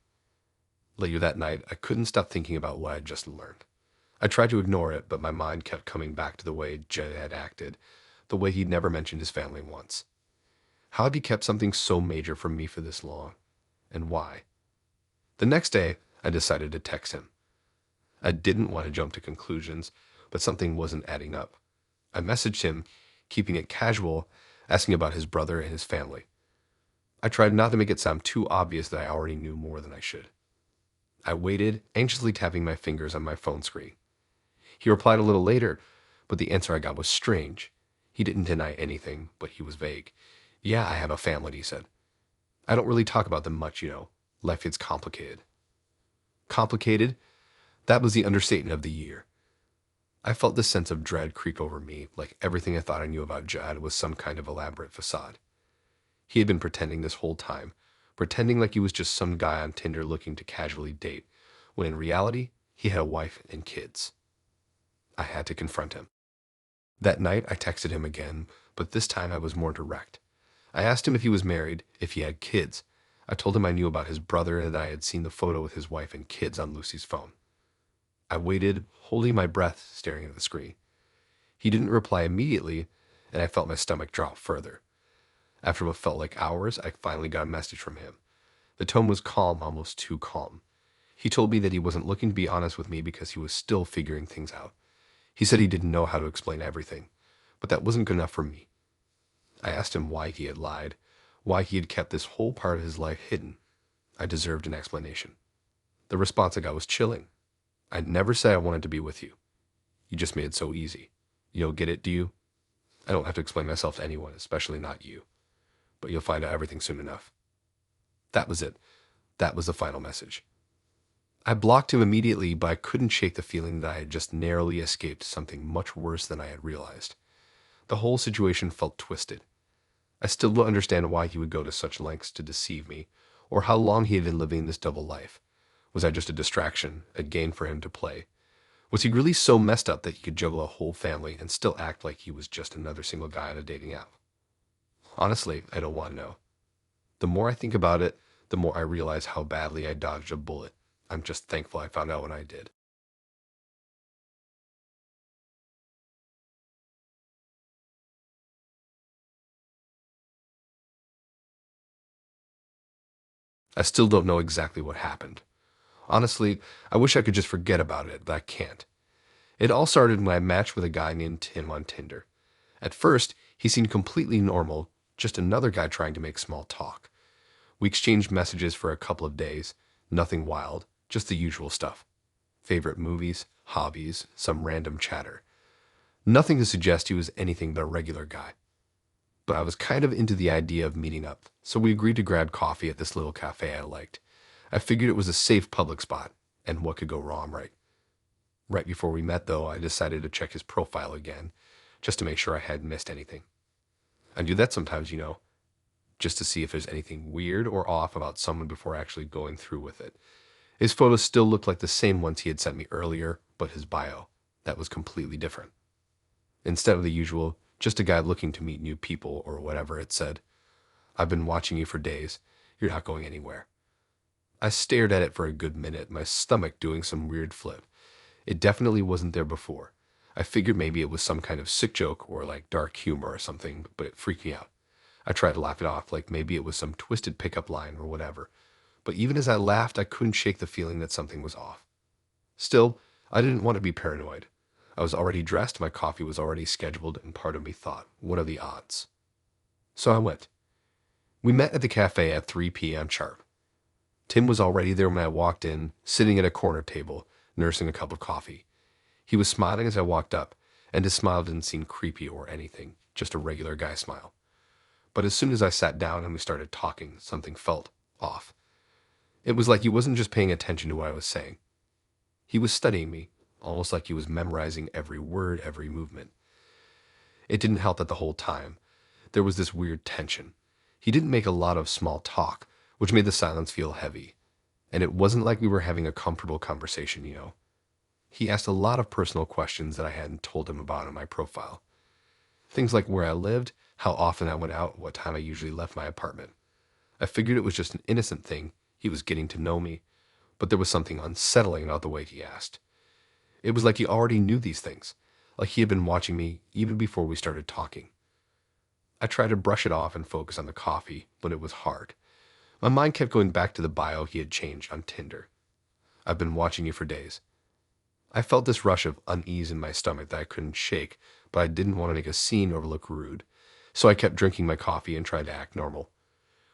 Speaker 1: Later that night, I couldn't stop thinking about what I'd just learned. I tried to ignore it, but my mind kept coming back to the way Jed had acted, the way he'd never mentioned his family once. How had he kept something so major from me for this long? And why? The next day, I decided to text him. I didn't want to jump to conclusions, but something wasn't adding up. I messaged him, keeping it casual, asking about his brother and his family. I tried not to make it sound too obvious that I already knew more than I should. I waited, anxiously tapping my fingers on my phone screen. He replied a little later, but the answer I got was strange. He didn't deny anything, but he was vague. Yeah, I have a family, he said. I don't really talk about them much, you know. Life gets complicated. Complicated? That was the understatement of the year. I felt this sense of dread creep over me, like everything I thought I knew about Jad was some kind of elaborate facade. He had been pretending this whole time, pretending like he was just some guy on Tinder looking to casually date, when in reality, he had a wife and kids. I had to confront him. That night, I texted him again, but this time I was more direct. I asked him if he was married, if he had kids. I told him I knew about his brother and that I had seen the photo with his wife and kids on Lucy's phone. I waited, holding my breath, staring at the screen. He didn't reply immediately, and I felt my stomach drop further. After what felt like hours, I finally got a message from him. The tone was calm, almost too calm. He told me that he wasn't looking to be honest with me because he was still figuring things out. He said he didn't know how to explain everything, but that wasn't good enough for me. I asked him why he had lied, why he had kept this whole part of his life hidden. I deserved an explanation. The response I got was chilling. I'd never say I wanted to be with you. You just made it so easy. You don't get it, do you? I don't have to explain myself to anyone, especially not you. But you'll find out everything soon enough. That was it. That was the final message. I blocked him immediately, but I couldn't shake the feeling that I had just narrowly escaped something much worse than I had realized. The whole situation felt twisted. I still don't understand why he would go to such lengths to deceive me, or how long he had been living this double life. Was I just a distraction, a game for him to play? Was he really so messed up that he could juggle a whole family and still act like he was just another single guy on a dating app? Honestly, I don't want to know. The more I think about it, the more I realize how badly I dodged a bullet. I'm just thankful I found out when I did. I still don't know exactly what happened. Honestly, I wish I could just forget about it, but I can't. It all started when I matched with a guy named Tim on Tinder. At first, he seemed completely normal, just another guy trying to make small talk. We exchanged messages for a couple of days, nothing wild, just the usual stuff. Favorite movies, hobbies, some random chatter. Nothing to suggest he was anything but a regular guy. But I was kind of into the idea of meeting up, so we agreed to grab coffee at this little cafe I liked. I figured it was a safe public spot, and what could go wrong, right? Right before we met, though, I decided to check his profile again, just to make sure I hadn't missed anything. I do that sometimes, just to see if there's anything weird or off about someone before actually going through with it. His photos still looked like the same ones he had sent me earlier, but his bio, that was completely different. Instead of the usual, just a guy looking to meet new people or whatever, it said, "I've been watching you for days. You're not going anywhere." I stared at it for a good minute, my stomach doing some weird flip. It definitely wasn't there before. I figured maybe it was some kind of sick joke or like dark humor or something, but it freaked me out. I tried to laugh it off, like maybe it was some twisted pickup line or whatever. But even as I laughed, I couldn't shake the feeling that something was off. Still, I didn't want to be paranoid. I was already dressed, my coffee was already scheduled, and part of me thought, what are the odds? So I went. We met at the cafe at 3 p.m. sharp. Tim was already there when I walked in, sitting at a corner table, nursing a cup of coffee. He was smiling as I walked up, and his smile didn't seem creepy or anything, just a regular guy smile. But as soon as I sat down and we started talking, something felt off. It was like he wasn't just paying attention to what I was saying. He was studying me, almost like he was memorizing every word, every movement. It didn't help that the whole time, there was this weird tension. He didn't make a lot of small talk, which made the silence feel heavy. And it wasn't like we were having a comfortable conversation. He asked a lot of personal questions that I hadn't told him about in my profile. Things like where I lived, how often I went out, what time I usually left my apartment. I figured it was just an innocent thing. He was getting to know me, but there was something unsettling about the way he asked. It was like he already knew these things, like he had been watching me even before we started talking. I tried to brush it off and focus on the coffee, but it was hard. My mind kept going back to the bio he had changed on Tinder. "I've been watching you for days." I felt this rush of unease in my stomach that I couldn't shake, but I didn't want to make a scene or look rude, so I kept drinking my coffee and tried to act normal.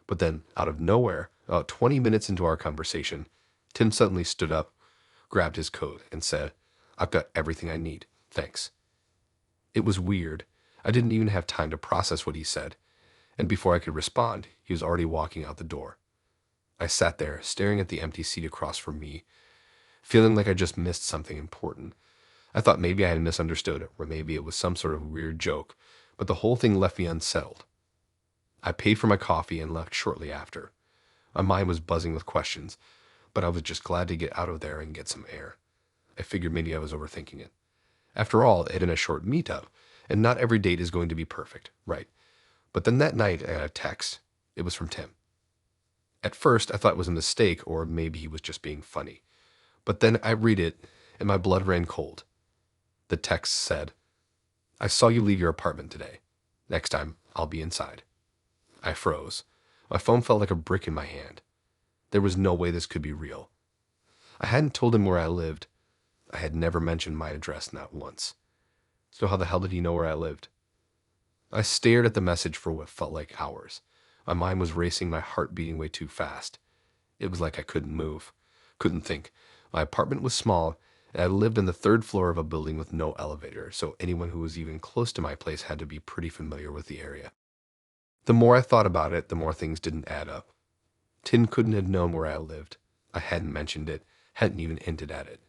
Speaker 1: But then, out of nowhere, about 20 minutes into our conversation, Tim suddenly stood up, grabbed his coat, and said, "I've got everything I need. Thanks." It was weird. I didn't even have time to process what he said, and before I could respond, he was already walking out the door. I sat there, staring at the empty seat across from me, feeling like I just missed something important. I thought maybe I had misunderstood it, or maybe it was some sort of weird joke, but the whole thing left me unsettled. I paid for my coffee and left shortly after. My mind was buzzing with questions, but I was just glad to get out of there and get some air. I figured maybe I was overthinking it. After all, it had been a short meetup, and not every date is going to be perfect, right? But then that night, I got a text. It was from Tim. At first, I thought it was a mistake, or maybe he was just being funny. But then I read it, and my blood ran cold. The text said, "I saw you leave your apartment today. Next time, I'll be inside." I froze. My phone felt like a brick in my hand. There was no way this could be real. I hadn't told him where I lived. I had never mentioned my address, not once. So how the hell did he know where I lived? I stared at the message for what felt like hours. My mind was racing, my heart beating way too fast. It was like I couldn't move, couldn't think. My apartment was small, and I lived on the third floor of a building with no elevator, so anyone who was even close to my place had to be pretty familiar with the area. The more I thought about it, the more things didn't add up. Tim couldn't have known where I lived. I hadn't mentioned it, hadn't even hinted at it.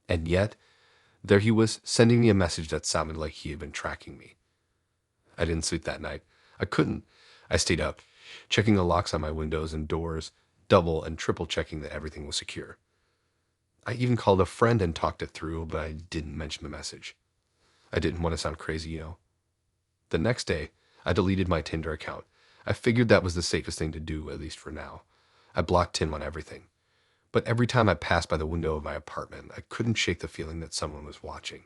Speaker 1: And yet, there he was, sending me a message that sounded like he had been tracking me. I didn't sleep that night. I couldn't. I stayed up, checking the locks on my windows and doors, double and triple checking that everything was secure. I even called a friend and talked it through, but I didn't mention the message. I didn't want to sound crazy. The next day, I deleted my Tinder account. I figured that was the safest thing to do, at least for now. I blocked Tim on everything. But every time I passed by the window of my apartment, I couldn't shake the feeling that someone was watching.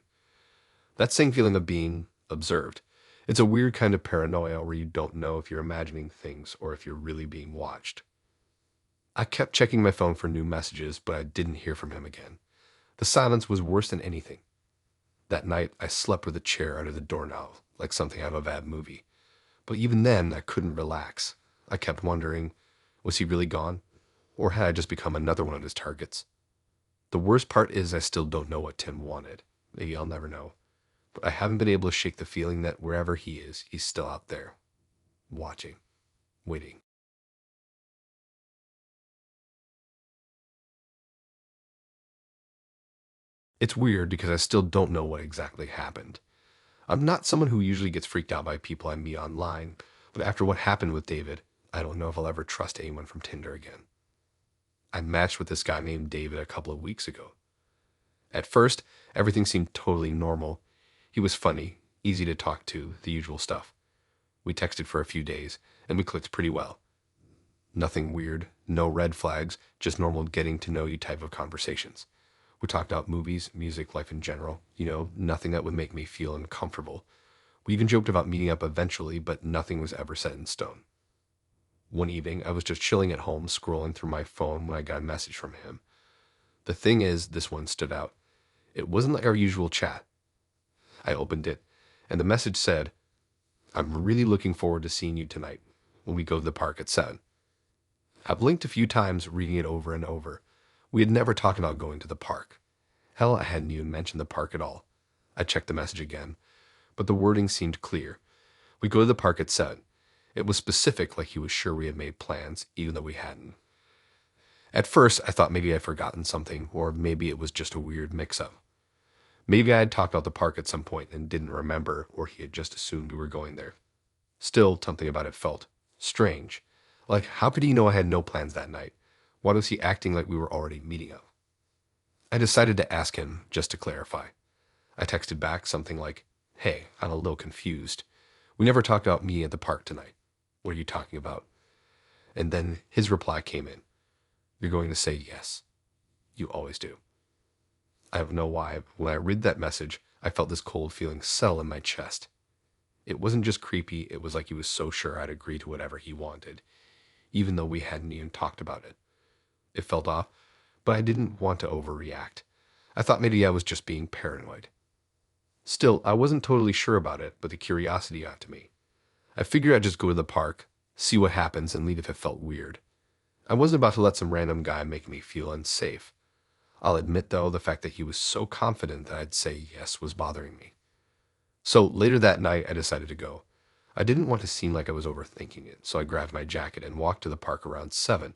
Speaker 1: That same feeling of being observed. It's a weird kind of paranoia where you don't know if you're imagining things or if you're really being watched. I kept checking my phone for new messages, but I didn't hear from him again. The silence was worse than anything. That night, I slept with a chair under the doorknob, like something out of a bad movie. But even then, I couldn't relax. I kept wondering, was he really gone? Or had I just become another one of his targets? The worst part is I still don't know what Tim wanted. Maybe I'll never know. But I haven't been able to shake the feeling that wherever he is, he's still out there. Watching. Waiting. It's weird because I still don't know what exactly happened. I'm not someone who usually gets freaked out by people I meet online, but after what happened with David, I don't know if I'll ever trust anyone from Tinder again. I matched with this guy named David a couple of weeks ago. At first, everything seemed totally normal. He was funny, easy to talk to, the usual stuff. We texted for a few days, and we clicked pretty well. Nothing weird, no red flags, just normal getting to know you type of conversations. We talked about movies, music, life in general, nothing that would make me feel uncomfortable. We even joked about meeting up eventually, but nothing was ever set in stone. One evening, I was just chilling at home, scrolling through my phone when I got a message from him. The thing is, this one stood out. It wasn't like our usual chat. I opened it, and the message said, "I'm really looking forward to seeing you tonight when we go to the park at 7. I blinked a few times, reading it over and over. We had never talked about going to the park. Hell, I hadn't even mentioned the park at all. I checked the message again, but the wording seemed clear. We go to the park at 7. It was specific, like he was sure we had made plans, even though we hadn't. At first, I thought maybe I'd forgotten something, or maybe it was just a weird mix-up. Maybe I had talked about the park at some point and didn't remember, or he had just assumed we were going there. Still, something about it felt strange. Like, how could he know I had no plans that night? Why was he acting like we were already meeting up? I decided to ask him, just to clarify. I texted back something like, "Hey, I'm a little confused. We never talked about meeting at the park tonight. What are you talking about?" And then his reply came in. "You're going to say yes. You always do." I don't know why, but when I read that message, I felt this cold feeling settle in my chest. It wasn't just creepy, it was like he was so sure I'd agree to whatever he wanted, even though we hadn't even talked about it. It felt off, but I didn't want to overreact. I thought maybe I was just being paranoid. Still, I wasn't totally sure about it, but the curiosity got to me. I figured I'd just go to the park, see what happens, and leave if it felt weird. I wasn't about to let some random guy make me feel unsafe. I'll admit, though, the fact that he was so confident that I'd say yes was bothering me. So later that night, I decided to go. I didn't want to seem like I was overthinking it, so I grabbed my jacket and walked to the park around 7.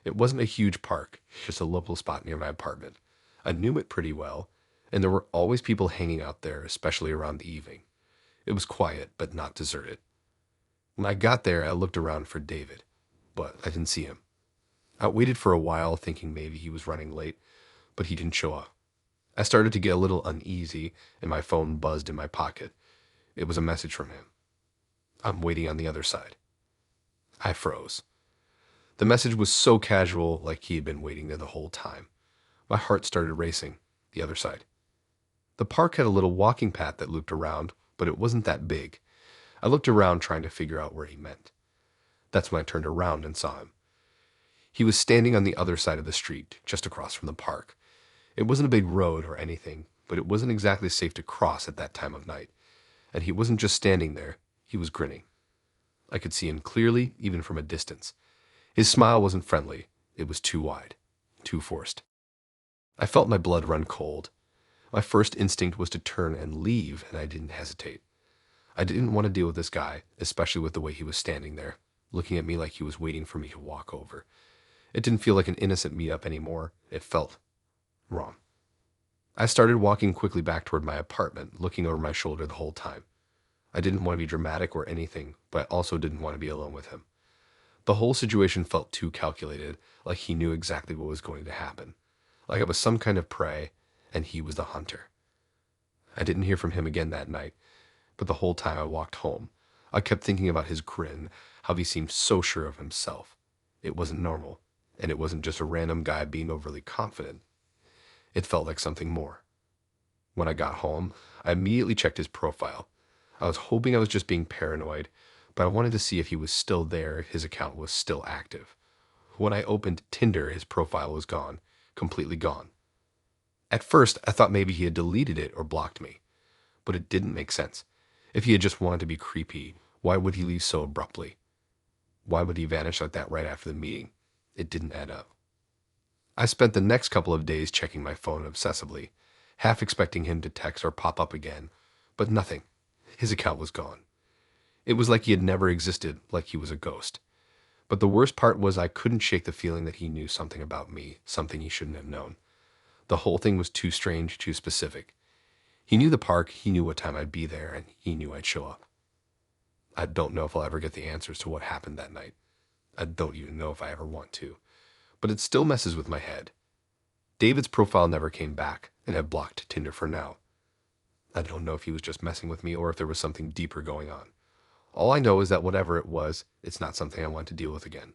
Speaker 1: It wasn't a huge park, just a local spot near my apartment. I knew it pretty well, and there were always people hanging out there, especially around the evening. It was quiet, but not deserted. When I got there, I looked around for David, but I didn't see him. I waited for a while, thinking maybe he was running late, but he didn't show up. I started to get a little uneasy, and my phone buzzed in my pocket. It was a message from him. "I'm waiting on the other side." I froze. The message was so casual, like he had been waiting there the whole time. My heart started racing. The other side. The park had a little walking path that looped around, but it wasn't that big. I looked around trying to figure out where he meant. That's when I turned around and saw him. He was standing on the other side of the street, just across from the park. It wasn't a big road or anything, but it wasn't exactly safe to cross at that time of night. And he wasn't just standing there, he was grinning. I could see him clearly, even from a distance. His smile wasn't friendly. It was too wide, too forced. I felt my blood run cold. My first instinct was to turn and leave, and I didn't hesitate. I didn't want to deal with this guy, especially with the way he was standing there, looking at me like he was waiting for me to walk over. It didn't feel like an innocent meetup anymore. It felt wrong. I started walking quickly back toward my apartment, looking over my shoulder the whole time. I didn't want to be dramatic or anything, but I also didn't want to be alone with him. The whole situation felt too calculated, like he knew exactly what was going to happen. Like it was some kind of prey, and he was the hunter. I didn't hear from him again that night, but the whole time I walked home, I kept thinking about his grin, how he seemed so sure of himself. It wasn't normal, and it wasn't just a random guy being overly confident. It felt like something more. When I got home, I immediately checked his profile. I was hoping I was just being paranoid, but I wanted to see if he was still there, if his account was still active. When I opened Tinder, his profile was gone, completely gone. At first, I thought maybe he had deleted it or blocked me, but it didn't make sense. If he had just wanted to be creepy, why would he leave so abruptly? Why would he vanish like that right after the meeting? It didn't add up. I spent the next couple of days checking my phone obsessively, half expecting him to text or pop up again, but nothing. His account was gone. It was like he had never existed, like he was a ghost. But the worst part was I couldn't shake the feeling that he knew something about me, something he shouldn't have known. The whole thing was too strange, too specific. He knew the park, he knew what time I'd be there, and he knew I'd show up. I don't know if I'll ever get the answers to what happened that night. I don't even know if I ever want to. But it still messes with my head. David's profile never came back, and I've blocked Tinder for now. I don't know if he was just messing with me or if there was something deeper going on. All I know is that whatever it was, it's not something I want to deal with again.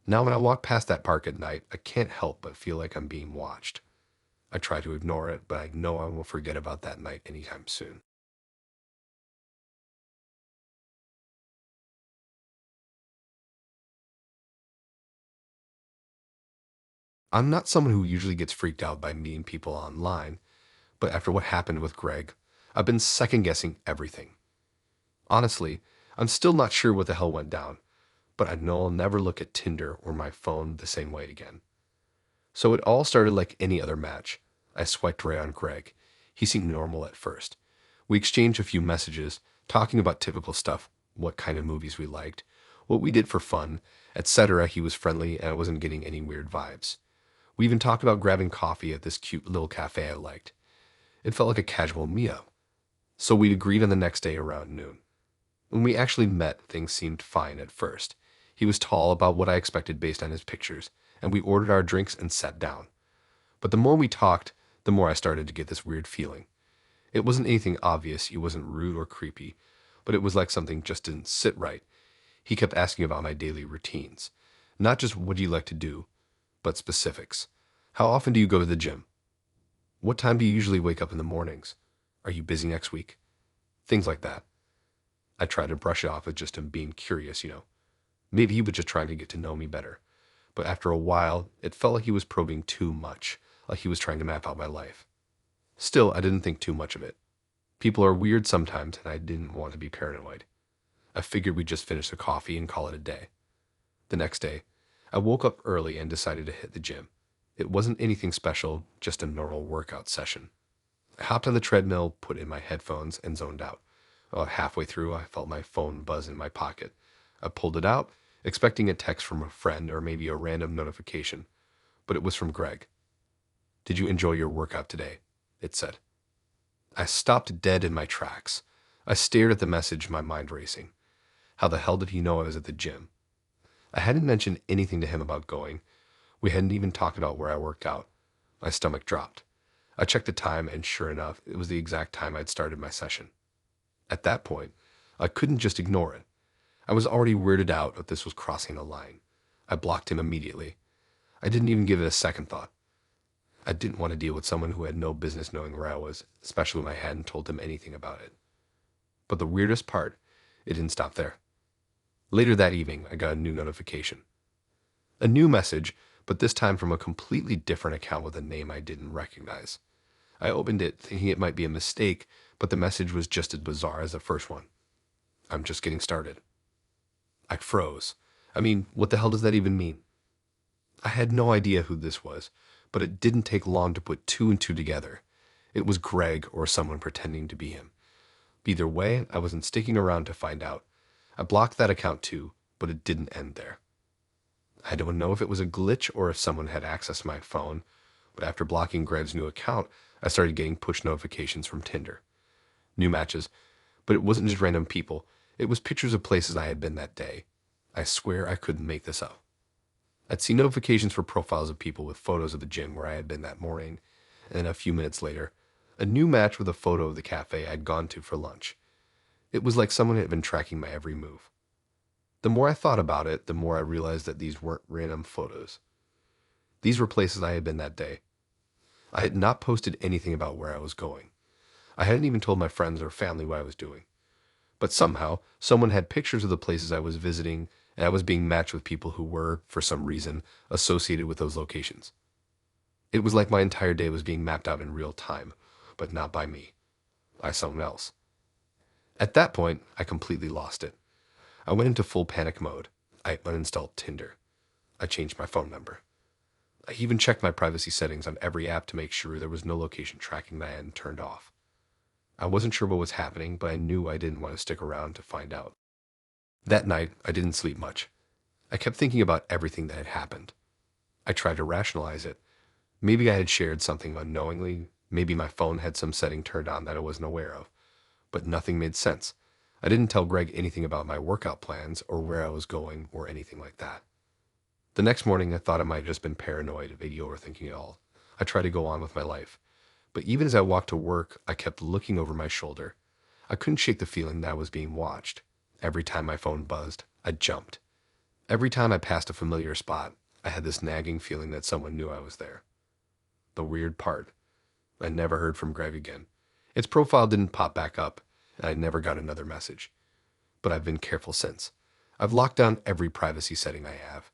Speaker 1: Now when I walk past that park at night, I can't help but feel like I'm being watched. I try to ignore it, but I know I won't forget about that night anytime soon. I'm not someone who usually gets freaked out by meeting people online, but after what happened with Greg, I've been second guessing everything. Honestly, I'm still not sure what the hell went down, but I know I'll never look at Tinder or my phone the same way again. So it all started like any other match. I swiped right on Greg. He seemed normal at first. We exchanged a few messages, talking about typical stuff, what kind of movies we liked, what we did for fun, etc. He was friendly and I wasn't getting any weird vibes. We even talked about grabbing coffee at this cute little cafe I liked. It felt like a casual meetup. So we agreed on the next day around noon. When we actually met, things seemed fine at first. He was tall, about what I expected based on his pictures, and we ordered our drinks and sat down. But the more we talked, the more I started to get this weird feeling. It wasn't anything obvious, he wasn't rude or creepy, but it was like something just didn't sit right. He kept asking about my daily routines. Not just what do you like to do, but specifics. How often do you go to the gym? What time do you usually wake up in the mornings? Are you busy next week? Things like that. I tried to brush it off as just him being curious. Maybe he was just trying to get to know me better. But after a while, it felt like he was probing too much, like he was trying to map out my life. Still, I didn't think too much of it. People are weird sometimes, and I didn't want to be paranoid. I figured we'd just finish the coffee and call it a day. The next day, I woke up early and decided to hit the gym. It wasn't anything special, just a normal workout session. I hopped on the treadmill, put in my headphones, and zoned out. Halfway through, I felt my phone buzz in my pocket. I pulled it out, expecting a text from a friend or maybe a random notification, but it was from Greg. "Did you enjoy your workout today?" it said. I stopped dead in my tracks. I stared at the message, my mind racing. How the hell did he know I was at the gym? I hadn't mentioned anything to him about going. We hadn't even talked about where I worked out. My stomach dropped. I checked the time, and sure enough, it was the exact time I'd started my session. At that point, I couldn't just ignore it. I was already weirded out that this was crossing a line. I blocked him immediately. I didn't even give it a second thought. I didn't want to deal with someone who had no business knowing where I was, especially when I hadn't told him anything about it. But the weirdest part, it didn't stop there. Later that evening, I got a new notification. A new message, but this time from a completely different account with a name I didn't recognize. I opened it thinking it might be a mistake, but the message was just as bizarre as the first one. "I'm just getting started." I froze. I mean, what the hell does that even mean? I had no idea who this was, but it didn't take long to put two and two together. It was Greg or someone pretending to be him. Either way, I wasn't sticking around to find out. I blocked that account too, but it didn't end there. I don't know if it was a glitch or if someone had access to my phone, but after blocking Greg's new account, I started getting push notifications from Tinder. New matches, but it wasn't just random people. It was pictures of places I had been that day. I swear I couldn't make this up. I'd see notifications for profiles of people with photos of the gym where I had been that morning, and then a few minutes later, a new match with a photo of the cafe I'd gone to for lunch. It was like someone had been tracking my every move. The more I thought about it, the more I realized that these weren't random photos. These were places I had been that day. I had not posted anything about where I was going. I hadn't even told my friends or family what I was doing. But somehow, someone had pictures of the places I was visiting, and I was being matched with people who were, for some reason, associated with those locations. It was like my entire day was being mapped out in real time, but not by me, by someone else. At that point, I completely lost it. I went into full panic mode. I uninstalled Tinder. I changed my phone number. I even checked my privacy settings on every app to make sure there was no location tracking that I hadn't turned off. I wasn't sure what was happening, but I knew I didn't want to stick around to find out. That night, I didn't sleep much. I kept thinking about everything that had happened. I tried to rationalize it. Maybe I had shared something unknowingly. Maybe my phone had some setting turned on that I wasn't aware of. But nothing made sense. I didn't tell Greg anything about my workout plans or where I was going or anything like that. The next morning, I thought it might have just been paranoid, maybe overthinking it all. I tried to go on with my life. But even as I walked to work, I kept looking over my shoulder. I couldn't shake the feeling that I was being watched. Every time my phone buzzed, I jumped. Every time I passed a familiar spot, I had this nagging feeling that someone knew I was there. The weird part, I never heard from Greg again. Its profile didn't pop back up, and I never got another message. But I've been careful since. I've locked down every privacy setting I have,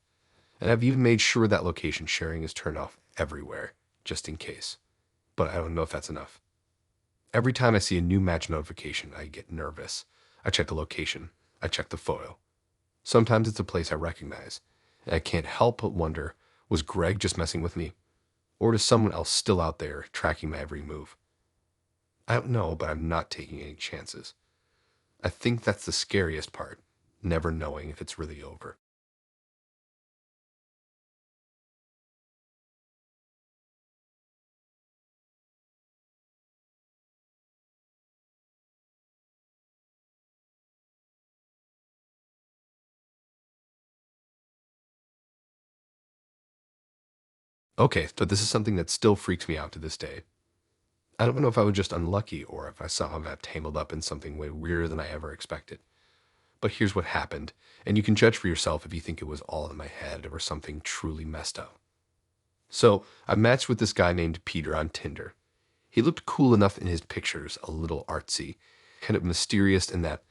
Speaker 1: and I've even made sure that location sharing is turned off everywhere, just in case. But I don't know if that's enough. Every time I see a new match notification, I get nervous. I check the location. I check the photo. Sometimes it's a place I recognize, and I can't help but wonder, was Greg just messing with me? Or is someone else still out there tracking my every move? I don't know, but I'm not taking any chances. I think that's the scariest part, never knowing if it's really over. Okay, but this is something that still freaks me out to this day. I don't know if I was just unlucky or if I somehow got tangled up in something way weirder than I ever expected. But here's what happened, and you can judge for yourself if you think it was all in my head or something truly messed up. So, I matched with this guy named Peter on Tinder. He looked cool enough in his pictures, a little artsy, kind of mysterious in that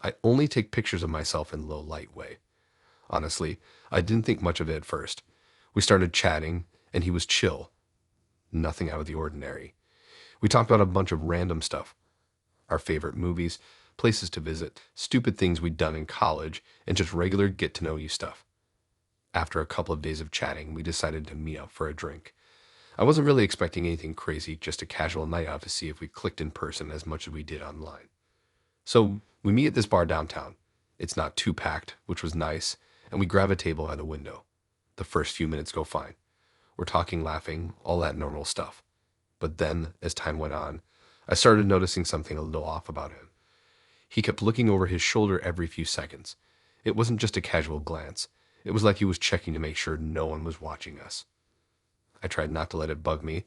Speaker 1: I only take pictures of myself in low light way. Honestly, I didn't think much of it at first. We started chatting, and he was chill. Nothing out of the ordinary. We talked about a bunch of random stuff. Our favorite movies, places to visit, stupid things we'd done in college, and just regular get-to-know-you stuff. After a couple of days of chatting, we decided to meet up for a drink. I wasn't really expecting anything crazy, just a casual night out to see if we clicked in person as much as we did online. So we meet at this bar downtown. It's not too packed, which was nice, and we grab a table by the window. The first few minutes go fine. We're talking, laughing, all that normal stuff. But then, as time went on, I started noticing something a little off about him. He kept looking over his shoulder every few seconds. It wasn't just a casual glance. It was like he was checking to make sure no one was watching us. I tried not to let it bug me,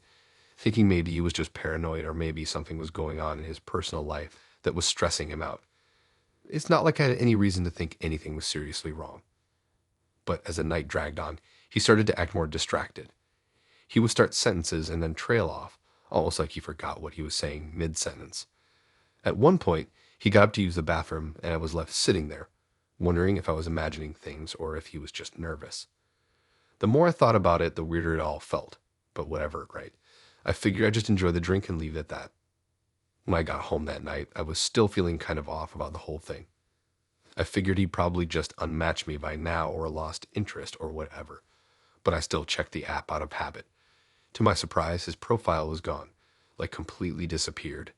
Speaker 1: thinking maybe he was just paranoid or maybe something was going on in his personal life that was stressing him out. It's not like I had any reason to think anything was seriously wrong. But as the night dragged on, he started to act more distracted. He would start sentences and then trail off, almost like he forgot what he was saying mid-sentence. At one point, he got up to use the bathroom, and I was left sitting there, wondering if I was imagining things or if he was just nervous. The more I thought about it, the weirder it all felt. But whatever, right? I figured I'd just enjoy the drink and leave it at that. When I got home that night, I was still feeling kind of off about the whole thing. I figured he'd probably just unmatched me by now or lost interest or whatever. But I still checked the app out of habit. To my surprise, his profile was gone, like completely disappeared.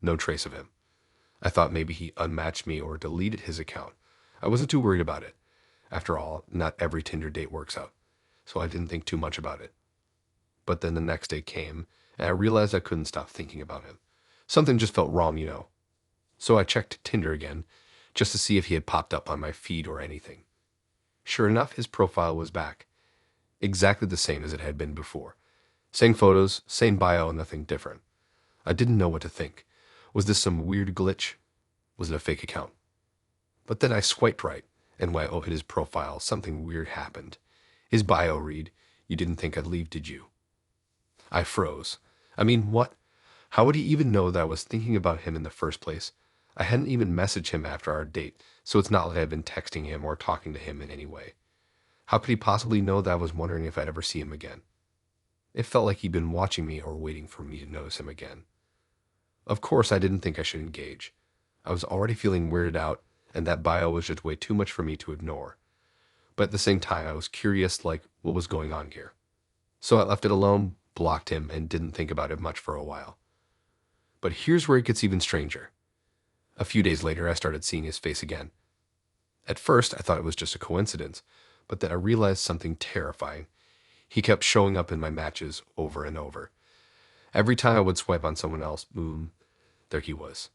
Speaker 1: No trace of him. I thought maybe he unmatched me or deleted his account. I wasn't too worried about it. After all, not every Tinder date works out, so I didn't think too much about it. But then the next day came, and I realized I couldn't stop thinking about him. Something just felt wrong. So I checked Tinder again, just to see if he had popped up on my feed or anything. Sure enough, his profile was back, exactly the same as it had been before. Same photos, same bio, nothing different. I didn't know what to think. Was this some weird glitch? Was it a fake account? But then I swiped right, and when I opened his profile, something weird happened. His bio read, "You didn't think I'd leave, did you?" I froze. I mean, what? How would he even know that I was thinking about him in the first place? I hadn't even messaged him after our date, so it's not like I'd been texting him or talking to him in any way. How could he possibly know that I was wondering if I'd ever see him again? It felt like he'd been watching me or waiting for me to notice him again. Of course, I didn't think I should engage. I was already feeling weirded out, and that bio was just way too much for me to ignore. But at the same time, I was curious, like, what was going on here. So I left it alone, blocked him, and didn't think about it much for a while. But here's where it gets even stranger. A few days later, I started seeing his face again. At first, I thought it was just a coincidence, but then I realized something terrifying. He kept showing up in my matches over and over. Every time I would swipe on someone else, boom, there he was.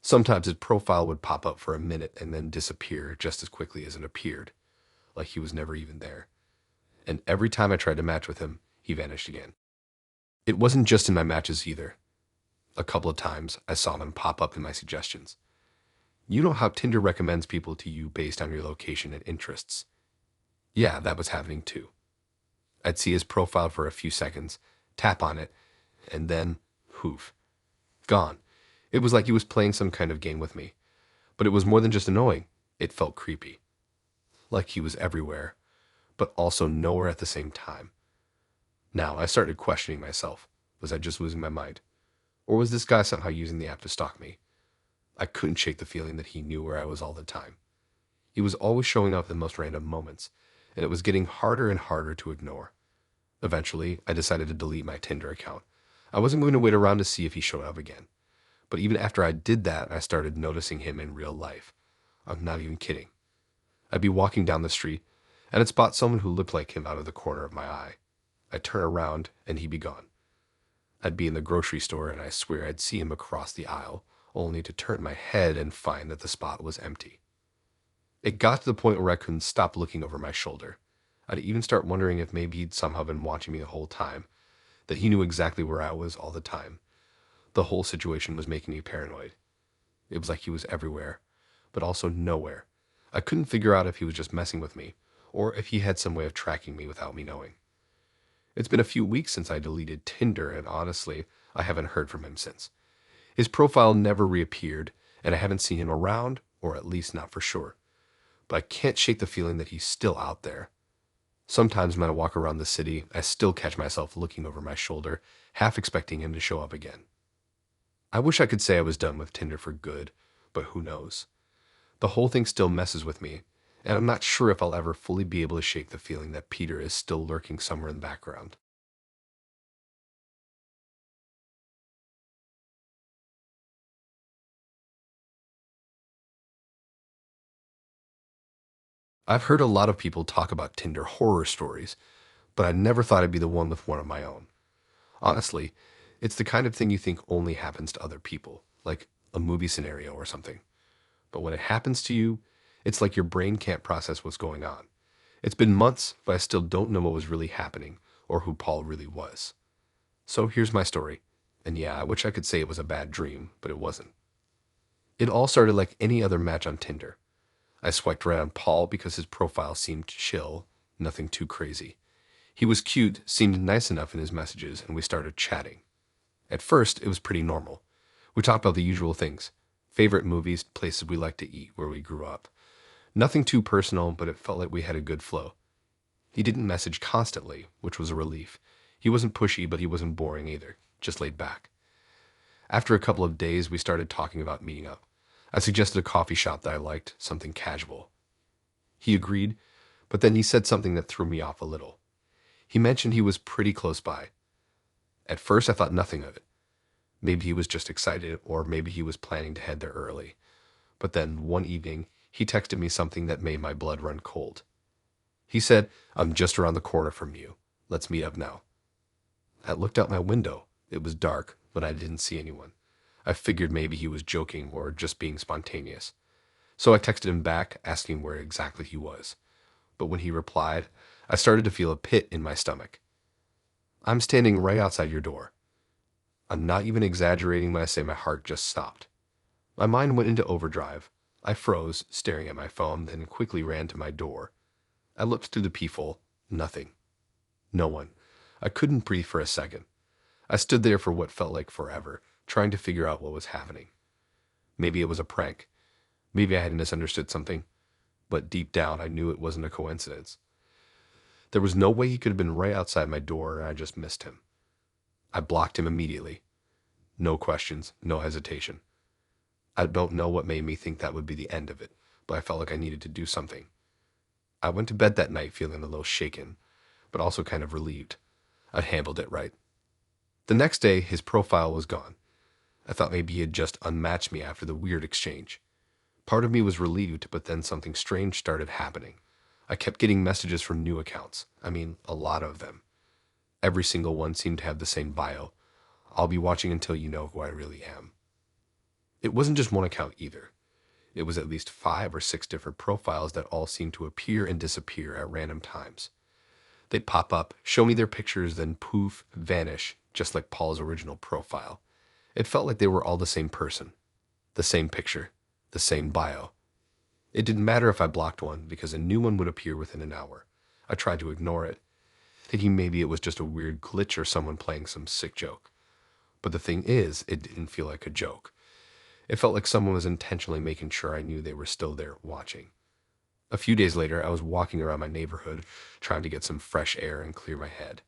Speaker 1: Sometimes his profile would pop up for a minute and then disappear just as quickly as it appeared, like he was never even there. And every time I tried to match with him, he vanished again. It wasn't just in my matches either. A couple of times, I saw him pop up in my suggestions. You know how Tinder recommends people to you based on your location and interests? Yeah, that was happening too. I'd see his profile for a few seconds, tap on it, and then, poof, gone. It was like he was playing some kind of game with me. But it was more than just annoying. It felt creepy. Like he was everywhere, but also nowhere at the same time. Now, I started questioning myself. Was I just losing my mind? Or was this guy somehow using the app to stalk me? I couldn't shake the feeling that he knew where I was all the time. He was always showing up at the most random moments, and it was getting harder and harder to ignore. Eventually, I decided to delete my Tinder account. I wasn't going to wait around to see if he showed up again. But even after I did that, I started noticing him in real life. I'm not even kidding. I'd be walking down the street, and I'd spot someone who looked like him out of the corner of my eye. I'd turn around, and he'd be gone. I'd be in the grocery store, and I swear I'd see him across the aisle, only to turn my head and find that the spot was empty. It got to the point where I couldn't stop looking over my shoulder. I'd even start wondering if maybe he'd somehow been watching me the whole time, that he knew exactly where I was all the time. The whole situation was making me paranoid. It was like he was everywhere, but also nowhere. I couldn't figure out if he was just messing with me, or if he had some way of tracking me without me knowing. It's been a few weeks since I deleted Tinder, and honestly, I haven't heard from him since. His profile never reappeared, and I haven't seen him around, or at least not for sure. But I can't shake the feeling that he's still out there. Sometimes when I walk around the city, I still catch myself looking over my shoulder, half expecting him to show up again. I wish I could say I was done with Tinder for good, but who knows? The whole thing still messes with me, and I'm not sure if I'll ever fully be able to shake the feeling that Peter is still lurking somewhere in the background. I've heard a lot of people talk about Tinder horror stories, but I never thought I'd be the one with one of my own. Honestly, it's the kind of thing you think only happens to other people, like a movie scenario or something. But when it happens to you, it's like your brain can't process what's going on. It's been months, but I still don't know what was really happening or who Paul really was. So here's my story. And yeah, I wish I could say it was a bad dream, but it wasn't. It all started like any other match on Tinder. I swiped right on Paul because his profile seemed chill, nothing too crazy. He was cute, seemed nice enough in his messages, and we started chatting. At first, it was pretty normal. We talked about the usual things: favorite movies, places we like to eat, where we grew up. Nothing too personal, but it felt like we had a good flow. He didn't message constantly, which was a relief. He wasn't pushy, but he wasn't boring either, just laid back. After a couple of days, we started talking about meeting up. I suggested a coffee shop that I liked, something casual. He agreed, but then he said something that threw me off a little. He mentioned he was pretty close by. At first, I thought nothing of it. Maybe he was just excited, or maybe he was planning to head there early. But then, one evening, he texted me something that made my blood run cold. He said, "I'm just around the corner from you. Let's meet up now." I looked out my window. It was dark, but I didn't see anyone. I figured maybe he was joking or just being spontaneous. So I texted him back, asking where exactly he was. but when he replied, I started to feel a pit in my stomach. I'm standing right outside your door. I'm not even exaggerating when I say my heart just stopped. My mind went into overdrive. I froze, staring at my phone, then quickly ran to my door. I looked through the peephole. Nothing. No one. I couldn't breathe for a second. I stood there for what felt like forever, trying to figure out what was happening. Maybe it was a prank. Maybe I had misunderstood something. But deep down, I knew it wasn't a coincidence. There was no way he could have been right outside my door and I just missed him. I blocked him immediately. No questions, no hesitation. I don't know what made me think that would be the end of it, but I felt like I needed to do something. I went to bed that night feeling a little shaken, but also kind of relieved. I'd handled it right. The next day, his profile was gone. I thought maybe he had just unmatched me after the weird exchange. Part of me was relieved, but then something strange started happening. I kept getting messages from new accounts. I mean, a lot of them. Every single one seemed to have the same bio. I'll be watching until you know who I really am. It wasn't just one account either. It was at least 5 or 6 different profiles that all seemed to appear and disappear at random times. They'd pop up, show me their pictures, then poof, vanish, just like Paul's original profile. It felt like they were all the same person. The same picture. The same bio. It didn't matter if I blocked one, because a new one would appear within an hour. I tried to ignore it, thinking maybe it was just a weird glitch or someone playing some sick joke. But the thing is, it didn't feel like a joke. It felt like someone was intentionally making sure I knew they were still there watching. A few days later, I was walking around my neighborhood, trying to get some fresh air and clear my head.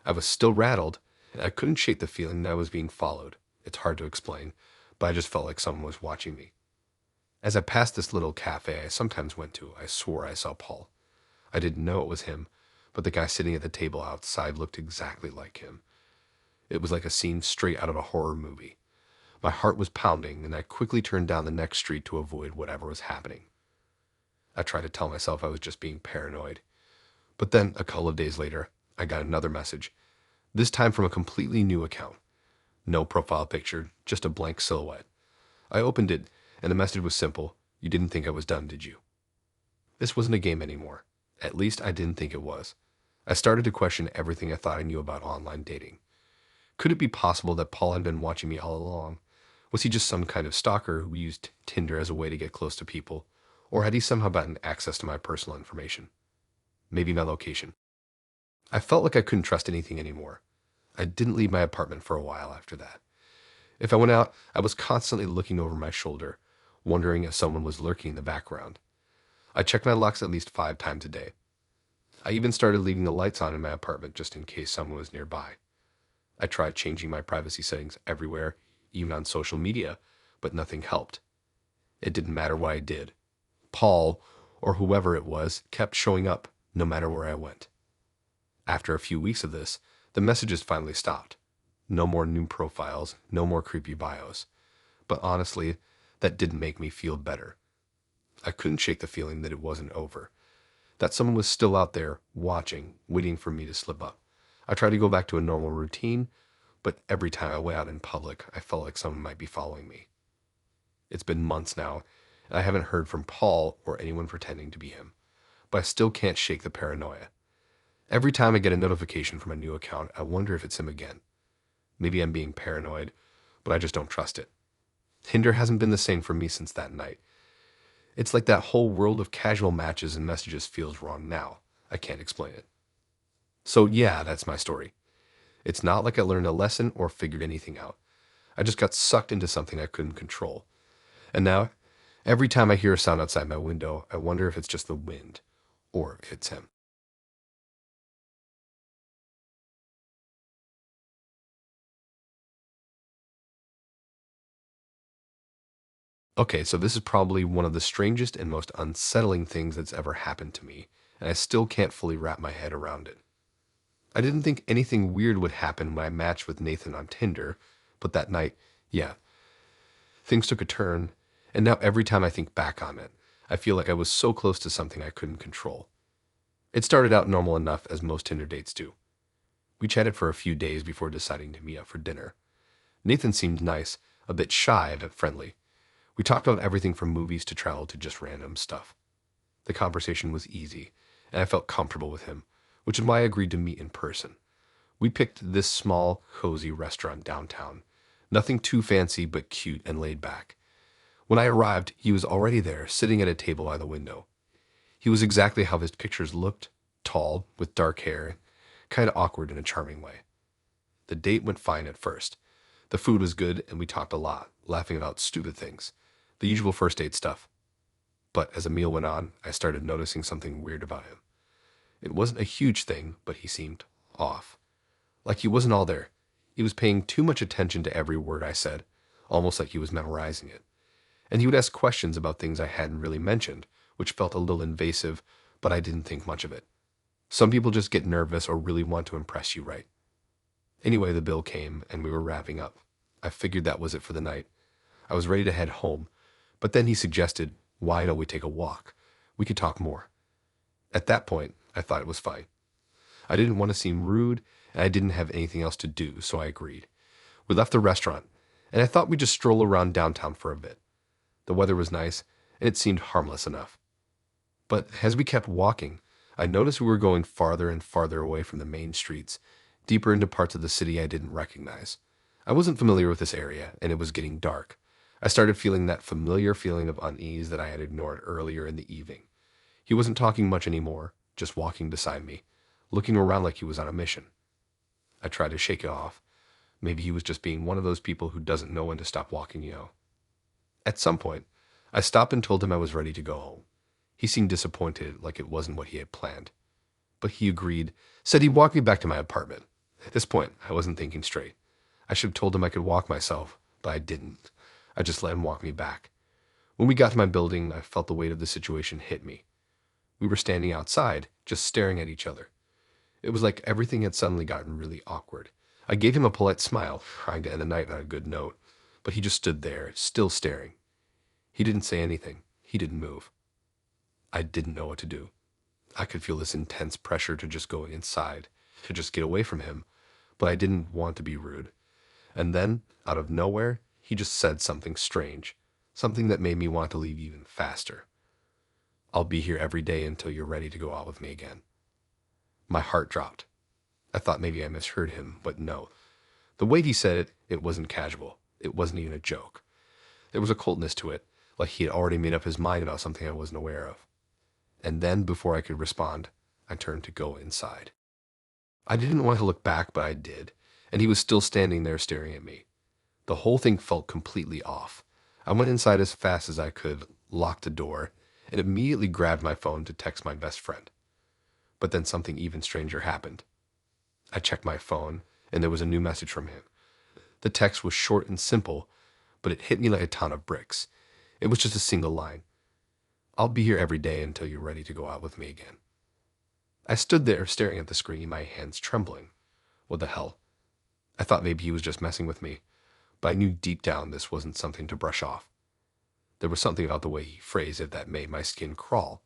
Speaker 1: I was still rattled, and I couldn't shake the feeling that I was being followed. It's hard to explain, but I just felt like someone was watching me. As I passed this little cafe I sometimes went to, I swore I saw Paul. I didn't know it was him, but the guy sitting at the table outside looked exactly like him. It was like a scene straight out of a horror movie. My heart was pounding, and I quickly turned down the next street to avoid whatever was happening. I tried to tell myself I was just being paranoid. But then, a couple of days later, I got another message, this time from a completely new account. No profile picture, just a blank silhouette. I opened it, and the message was simple. You didn't think I was done, did you? This wasn't a game anymore. At least I didn't think it was. I started to question everything I thought I knew about online dating. Could it be possible that Paul had been watching me all along? Was he just some kind of stalker who used Tinder as a way to get close to people? Or had he somehow gotten access to my personal information? Maybe my location. I felt like I couldn't trust anything anymore. I didn't leave my apartment for a while after that. If I went out, I was constantly looking over my shoulder, wondering if someone was lurking in the background. I checked my locks at least 5 times a day. I even started leaving the lights on in my apartment just in case someone was nearby. I tried changing my privacy settings everywhere, even on social media, but nothing helped. It didn't matter what I did. Paul, or whoever it was, kept showing up, no matter where I went. After a few weeks of this, the messages finally stopped. No more new profiles, no more creepy bios. But honestly, that didn't make me feel better. I couldn't shake the feeling that it wasn't over, that someone was still out there, watching, waiting for me to slip up. I tried to go back to a normal routine, but every time I went out in public, I felt like someone might be following me. It's been months now, and I haven't heard from Paul or anyone pretending to be him, but I still can't shake the paranoia. Every time I get a notification from a new account, I wonder if it's him again. Maybe I'm being paranoid, but I just don't trust it. Tinder hasn't been the same for me since that night. It's like that whole world of casual matches and messages feels wrong now. I can't explain it. So yeah, that's my story. It's not like I learned a lesson or figured anything out. I just got sucked into something I couldn't control. And now, every time I hear a sound outside my window, I wonder if it's just the wind, or if it's him. Okay, so this is probably one of the strangest and most unsettling things that's ever happened to me, and I still can't fully wrap my head around it. I didn't think anything weird would happen when I matched with Nathan on Tinder, but that night, yeah, things took a turn, and now every time I think back on it, I feel like I was so close to something I couldn't control. It started out normal enough, as most Tinder dates do. We chatted for a few days before deciding to meet up for dinner. Nathan seemed nice, a bit shy but friendly. We talked about everything from movies to travel to just random stuff. The conversation was easy, and I felt comfortable with him, which is why I agreed to meet in person. We picked this small, cozy restaurant downtown. Nothing too fancy, but cute and laid back. When I arrived, he was already there, sitting at a table by the window. He was exactly how his pictures looked, tall, with dark hair, kind of awkward in a charming way. The date went fine at first. The food was good, and we talked a lot, laughing about stupid things. The usual first date stuff. But as the meal went on, I started noticing something weird about him. It wasn't a huge thing, but he seemed off. Like he wasn't all there. He was paying too much attention to every word I said, almost like he was memorizing it. And he would ask questions about things I hadn't really mentioned, which felt a little invasive, but I didn't think much of it. Some people just get nervous or really want to impress you, right? Anyway, the bill came, and we were wrapping up. I figured that was it for the night. I was ready to head home, but then he suggested, why don't we take a walk? We could talk more. At that point, I thought it was fine. I didn't want to seem rude, and I didn't have anything else to do, so I agreed. We left the restaurant, and I thought we'd just stroll around downtown for a bit. The weather was nice, and it seemed harmless enough. But as we kept walking, I noticed we were going farther and farther away from the main streets, deeper into parts of the city I didn't recognize. I wasn't familiar with this area, and it was getting dark. I started feeling that familiar feeling of unease that I had ignored earlier in the evening. He wasn't talking much anymore, just walking beside me, looking around like he was on a mission. I tried to shake it off. Maybe he was just being one of those people who doesn't know when to stop walking. At some point, I stopped and told him I was ready to go home. He seemed disappointed, like it wasn't what he had planned. But he agreed, said he'd walk me back to my apartment. At this point, I wasn't thinking straight. I should have told him I could walk myself, but I didn't. I just let him walk me back. When we got to my building, I felt the weight of the situation hit me. We were standing outside, just staring at each other. It was like everything had suddenly gotten really awkward. I gave him a polite smile, trying to end the night on a good note, but he just stood there, still staring. He didn't say anything. He didn't move. I didn't know what to do. I could feel this intense pressure to just go inside, to just get away from him, but I didn't want to be rude. And then, out of nowhere, he just said something strange, something that made me want to leave even faster. I'll be here every day until you're ready to go out with me again. My heart dropped. I thought maybe I misheard him, but no. The way he said it, it wasn't casual. It wasn't even a joke. There was a coldness to it, like he had already made up his mind about something I wasn't aware of. And then, before I could respond, I turned to go inside. I didn't want to look back, but I did, and he was still standing there staring at me. The whole thing felt completely off. I went inside as fast as I could, locked the door, and immediately grabbed my phone to text my best friend. But then something even stranger happened. I checked my phone, and there was a new message from him. The text was short and simple, but it hit me like a ton of bricks. It was just a single line. I'll be here every day until you're ready to go out with me again. I stood there staring at the screen, my hands trembling. What the hell? I thought maybe he was just messing with me, but I knew deep down this wasn't something to brush off. There was something about the way he phrased it that made my skin crawl.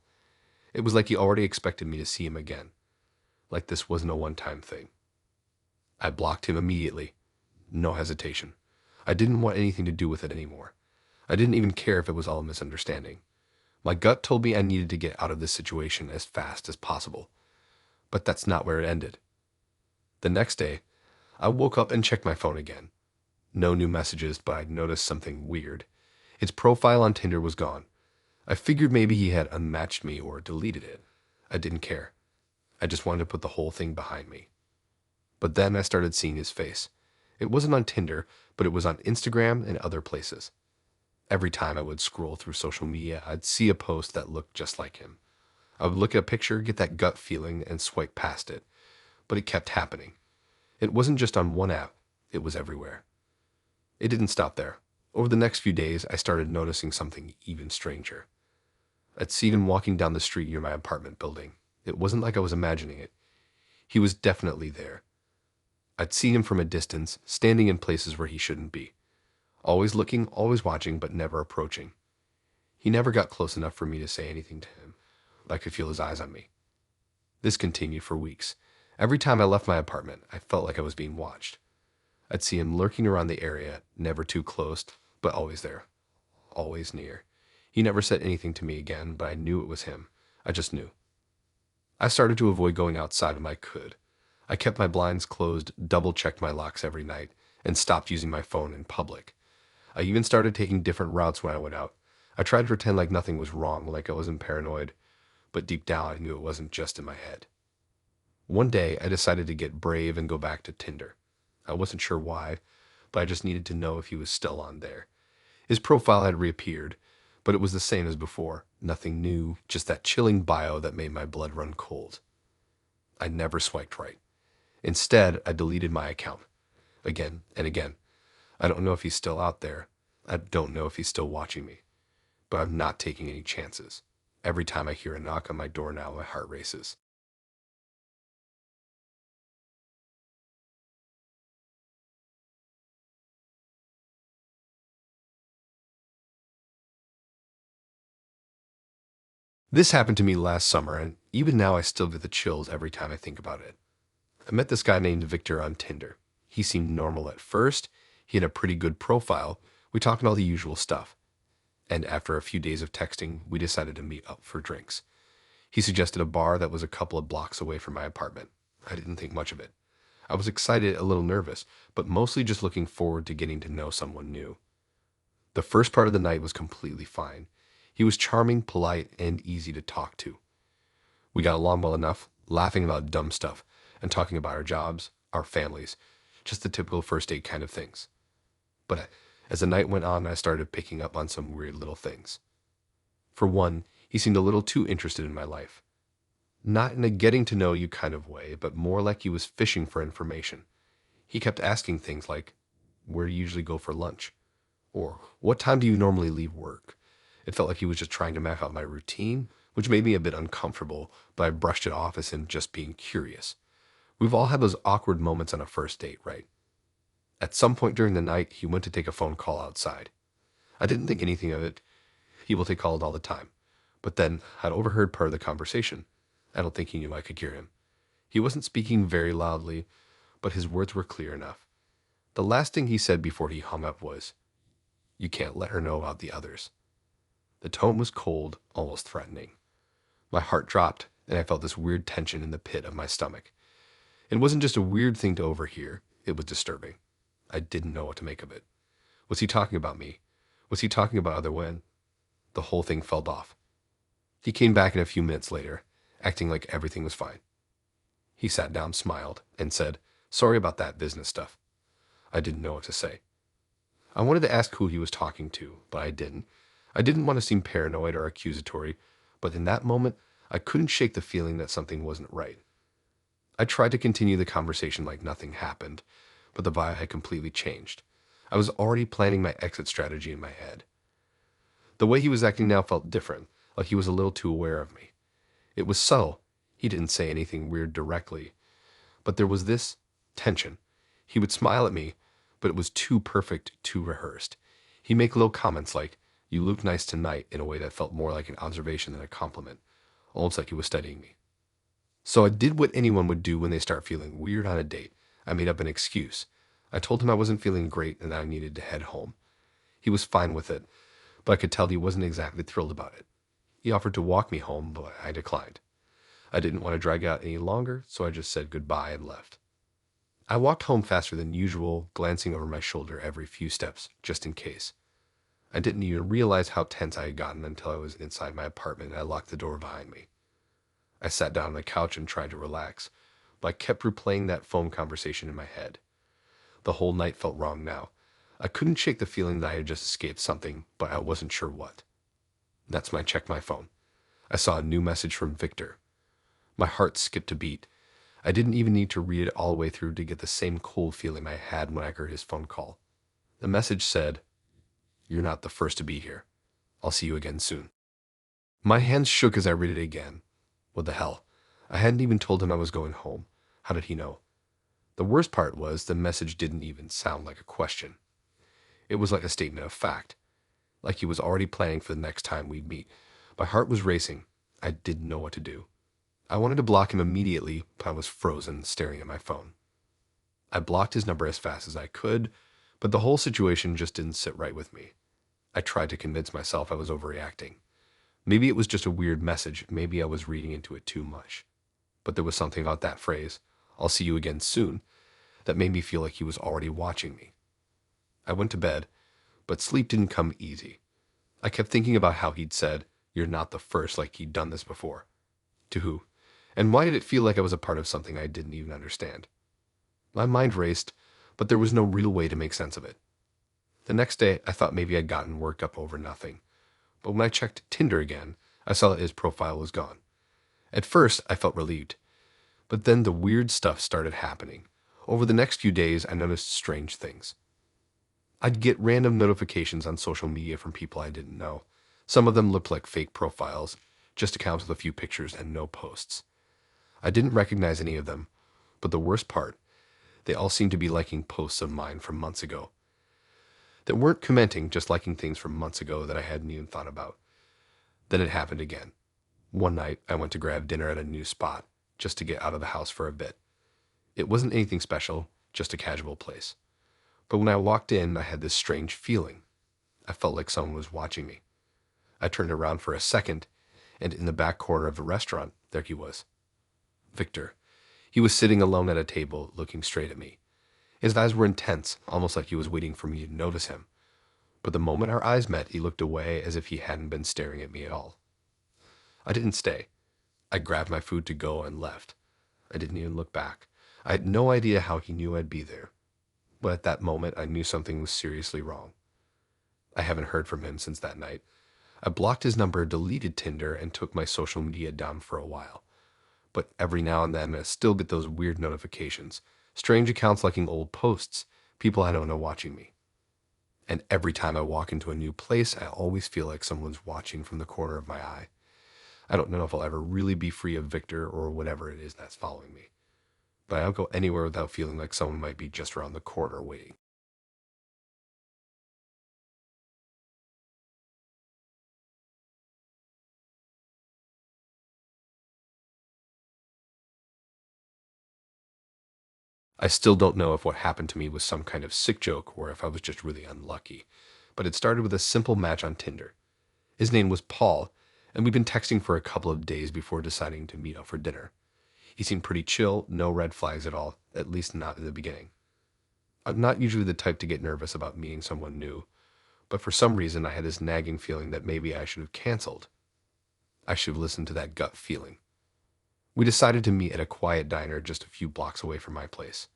Speaker 1: It was like he already expected me to see him again, like this wasn't a one-time thing. I blocked him immediately. No hesitation. I didn't want anything to do with it anymore. I didn't even care if it was all a misunderstanding. My gut told me I needed to get out of this situation as fast as possible. But that's not where it ended. The next day, I woke up and checked my phone again. No new messages, but I'd noticed something weird. His profile on Tinder was gone. I figured maybe he had unmatched me or deleted it. I didn't care. I just wanted to put the whole thing behind me. But then I started seeing his face. It wasn't on Tinder, but it was on Instagram and other places. Every time I would scroll through social media, I'd see a post that looked just like him. I would look at a picture, get that gut feeling, and swipe past it. But it kept happening. It wasn't just on one app, it was everywhere. It didn't stop there. Over the next few days, I started noticing something even stranger. I'd seen him walking down the street near my apartment building. It wasn't like I was imagining it. He was definitely there. I'd seen him from a distance, standing in places where he shouldn't be. Always looking, always watching, but never approaching. He never got close enough for me to say anything to him, but I could feel his eyes on me. This continued for weeks. Every time I left my apartment, I felt like I was being watched. I'd see him lurking around the area, never too close, but always there. Always near. He never said anything to me again, but I knew it was him. I just knew. I started to avoid going outside when I could. I kept my blinds closed, double-checked my locks every night, and stopped using my phone in public. I even started taking different routes when I went out. I tried to pretend like nothing was wrong, like I wasn't paranoid, but deep down I knew it wasn't just in my head. One day, I decided to get brave and go back to Tinder. I wasn't sure why, but I just needed to know if he was still on there. His profile had reappeared, but it was the same as before. Nothing new, just that chilling bio that made my blood run cold. I never swiped right. Instead, I deleted my account. Again and again. I don't know if he's still out there. I don't know if he's still watching me. But I'm not taking any chances. Every time I hear a knock on my door now, my heart races. This happened to me last summer, and even now I still get the chills every time I think about it. I met this guy named Victor on Tinder. He seemed normal at first. He had a pretty good profile. We talked all the usual stuff. And after a few days of texting, we decided to meet up for drinks. He suggested a bar that was a couple of blocks away from my apartment. I didn't think much of it. I was excited, a little nervous, but mostly just looking forward to getting to know someone new. The first part of the night was completely fine. He was charming, polite, and easy to talk to. We got along well enough, laughing about dumb stuff and talking about our jobs, our families, just the typical first date kind of things. But as the night went on, I started picking up on some weird little things. For one, he seemed a little too interested in my life. Not in a getting to know you kind of way, but more like he was fishing for information. He kept asking things like, where do you usually go for lunch? Or what time do you normally leave work? It felt like he was just trying to map out my routine, which made me a bit uncomfortable, but I brushed it off as him just being curious. We've all had those awkward moments on a first date, right? At some point during the night, he went to take a phone call outside. I didn't think anything of it. He will take calls all the time. But then I'd overheard part of the conversation. I don't think he knew I could hear him. He wasn't speaking very loudly, but his words were clear enough. The last thing he said before he hung up was, "You can't let her know about the others." The tone was cold, almost threatening. My heart dropped, and I felt this weird tension in the pit of my stomach. It wasn't just a weird thing to overhear, it was disturbing. I didn't know what to make of it. Was he talking about me? Was he talking about other women? The whole thing fell off. He came back in a few minutes later, acting like everything was fine. He sat down, smiled, and said, "Sorry about that business stuff." I didn't know what to say. I wanted to ask who he was talking to, but I didn't. I didn't want to seem paranoid or accusatory, but in that moment, I couldn't shake the feeling that something wasn't right. I tried to continue the conversation like nothing happened, but the vibe had completely changed. I was already planning my exit strategy in my head. The way he was acting now felt different, like he was a little too aware of me. It was subtle. He didn't say anything weird directly, but there was this tension. He would smile at me, but it was too perfect, too rehearsed. He'd make little comments like, "You look nice tonight," in a way that felt more like an observation than a compliment, almost like he was studying me. So I did what anyone would do when they start feeling weird on a date. I made up an excuse. I told him I wasn't feeling great and that I needed to head home. He was fine with it, but I could tell he wasn't exactly thrilled about it. He offered to walk me home, but I declined. I didn't want to drag it out any longer, so I just said goodbye and left. I walked home faster than usual, glancing over my shoulder every few steps, just in case. I didn't even realize how tense I had gotten until I was inside my apartment and I locked the door behind me. I sat down on the couch and tried to relax, but I kept replaying that phone conversation in my head. The whole night felt wrong now. I couldn't shake the feeling that I had just escaped something, but I wasn't sure what. That's when I checked my phone. I saw a new message from Victor. My heart skipped a beat. I didn't even need to read it all the way through to get the same cold feeling I had when I heard his phone call. The message said, "You're not the first to be here. I'll see you again soon." My hands shook as I read it again. What the hell? I hadn't even told him I was going home. How did he know? The worst part was the message didn't even sound like a question. It was like a statement of fact, like he was already planning for the next time we'd meet. My heart was racing. I didn't know what to do. I wanted to block him immediately, but I was frozen, staring at my phone. I blocked his number as fast as I could, but the whole situation just didn't sit right with me. I tried to convince myself I was overreacting. Maybe it was just a weird message. Maybe I was reading into it too much. But there was something about that phrase, "I'll see you again soon," that made me feel like he was already watching me. I went to bed, but sleep didn't come easy. I kept thinking about how he'd said, "You're not the first," like he'd done this before. To who? And why did it feel like I was a part of something I didn't even understand? My mind raced, but there was no real way to make sense of it. The next day, I thought maybe I'd gotten worked up over nothing. But when I checked Tinder again, I saw that his profile was gone. At first, I felt relieved. But then the weird stuff started happening. Over the next few days, I noticed strange things. I'd get random notifications on social media from people I didn't know. Some of them looked like fake profiles, just accounts with a few pictures and no posts. I didn't recognize any of them, but the worst part, they all seemed to be liking posts of mine from months ago. That weren't commenting, just liking things from months ago that I hadn't even thought about. Then it happened again. One night, I went to grab dinner at a new spot, just to get out of the house for a bit. It wasn't anything special, just a casual place. But when I walked in, I had this strange feeling. I felt like someone was watching me. I turned around for a second, and in the back corner of the restaurant, there he was. Victor. He was sitting alone at a table, looking straight at me. His eyes were intense, almost like he was waiting for me to notice him. But the moment our eyes met, he looked away as if he hadn't been staring at me at all. I didn't stay. I grabbed my food to go and left. I didn't even look back. I had no idea how he knew I'd be there. But at that moment, I knew something was seriously wrong. I haven't heard from him since that night. I blocked his number, deleted Tinder, and took my social media down for a while. But every now and then, I still get those weird notifications. Strange accounts liking old posts, people I don't know watching me. And every time I walk into a new place, I always feel like someone's watching from the corner of my eye. I don't know if I'll ever really be free of Victor or whatever it is that's following me. But I don't go anywhere without feeling like someone might be just around the corner waiting. I still don't know if what happened to me was some kind of sick joke or if I was just really unlucky. But it started with a simple match on Tinder. His name was Paul, and we'd been texting for a couple of days before deciding to meet up for dinner. He seemed pretty chill, no red flags at all, at least not in the beginning. I'm not usually the type to get nervous about meeting someone new, but for some reason I had this nagging feeling that maybe I should have canceled. I should have listened to that gut feeling. We decided to meet at a quiet diner just a few blocks away from my place.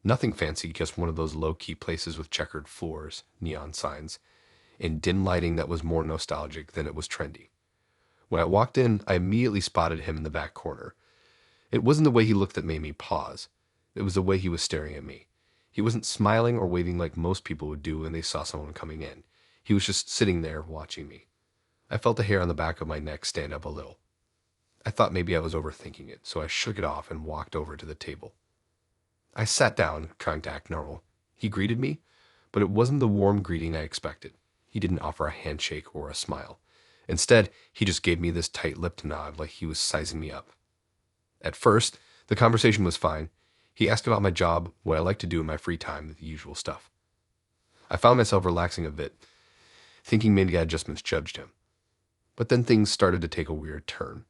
Speaker 1: Nothing fancy, just one of those low-key places with checkered floors, neon signs, and dim lighting that was more nostalgic than it was trendy. When I walked in, I immediately spotted him in the back corner. It wasn't the way he looked that made me pause. It was the way he was staring at me. He wasn't smiling or waving like most people would do when they saw someone coming in. He was just sitting there watching me. I felt the hair on the back of my neck stand up a little. I thought maybe I was overthinking it, so I shook it off and walked over to the table. I sat down, trying to act normal. He greeted me, but it wasn't the warm greeting I expected. He didn't offer a handshake or a smile. Instead, he just gave me this tight-lipped nod like he was sizing me up. At first, the conversation was fine. He asked about my job, what I like to do in my free time, the usual stuff. I found myself relaxing a bit, thinking maybe I had just misjudged him. But then things started to take a weird turn.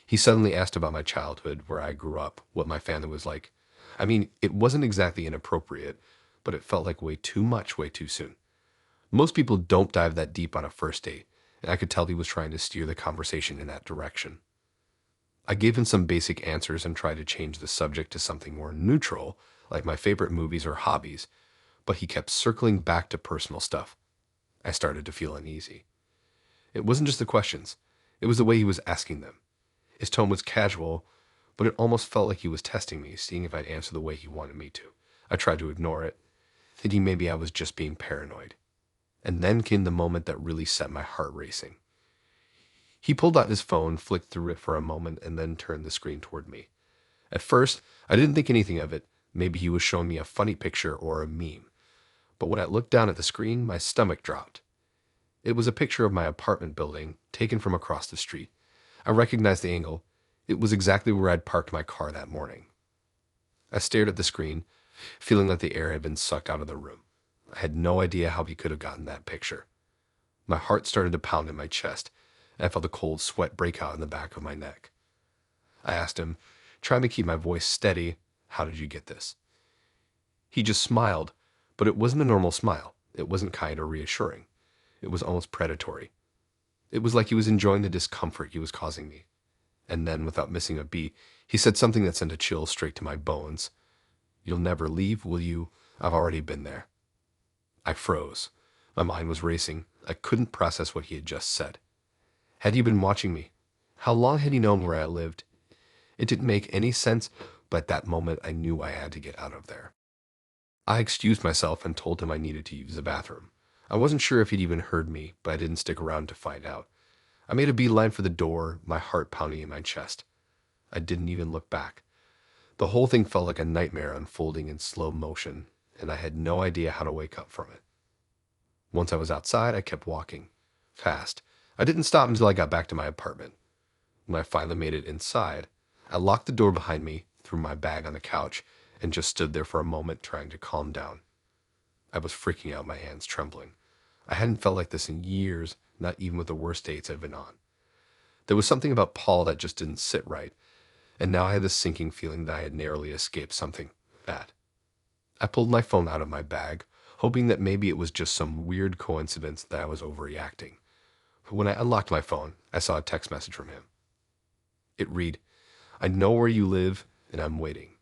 Speaker 1: He suddenly asked about my childhood, where I grew up, what my family was like. I mean, it wasn't exactly inappropriate, but it felt like way too much, way too soon. Most people don't dive that deep on a first date, and I could tell he was trying to steer the conversation in that direction. I gave him some basic answers and tried to change the subject to something more neutral, like my favorite movies or hobbies, but he kept circling back to personal stuff. I started to feel uneasy. It wasn't just the questions, it was the way he was asking them. His tone was casual, but it almost felt like he was testing me, seeing if I'd answer the way he wanted me to. I tried to ignore it, thinking maybe I was just being paranoid. And then came the moment that really set my heart racing. He pulled out his phone, flicked through it for a moment, and then turned the screen toward me. At first, I didn't think anything of it. Maybe he was showing me a funny picture or a meme. But when I looked down at the screen, my stomach dropped. It was a picture of my apartment building, taken from across the street. I recognized the angle. It was exactly where I'd parked my car that morning. I stared at the screen, feeling like the air had been sucked out of the room. I had no idea how he could have gotten that picture. My heart started to pound in my chest, and I felt a cold sweat break out in the back of my neck. I asked him, trying to keep my voice steady, "How did you get this?" He just smiled, but it wasn't a normal smile. It wasn't kind or reassuring. It was almost predatory. It was like he was enjoying the discomfort he was causing me. And then, without missing a beat, he said something that sent a chill straight to my bones. "You'll never leave, will you? I've already been there." I froze. My mind was racing. I couldn't process what he had just said. Had he been watching me? How long had he known where I lived? It didn't make any sense, but at that moment I knew I had to get out of there. I excused myself and told him I needed to use the bathroom. I wasn't sure if he'd even heard me, but I didn't stick around to find out. I made a beeline for the door, my heart pounding in my chest. I didn't even look back. The whole thing felt like a nightmare unfolding in slow motion, and I had no idea how to wake up from it. Once I was outside, I kept walking. Fast. I didn't stop until I got back to my apartment. When I finally made it inside, I locked the door behind me, threw my bag on the couch, and just stood there for a moment trying to calm down. I was freaking out, my hands trembling. I hadn't felt like this in years, not even with the worst dates I've been on. There was something about Paul that just didn't sit right, and now I had this sinking feeling that I had narrowly escaped something bad. I pulled my phone out of my bag, hoping that maybe it was just some weird coincidence that I was overreacting. But when I unlocked my phone, I saw a text message from him. It read, "I know where you live, and I'm waiting."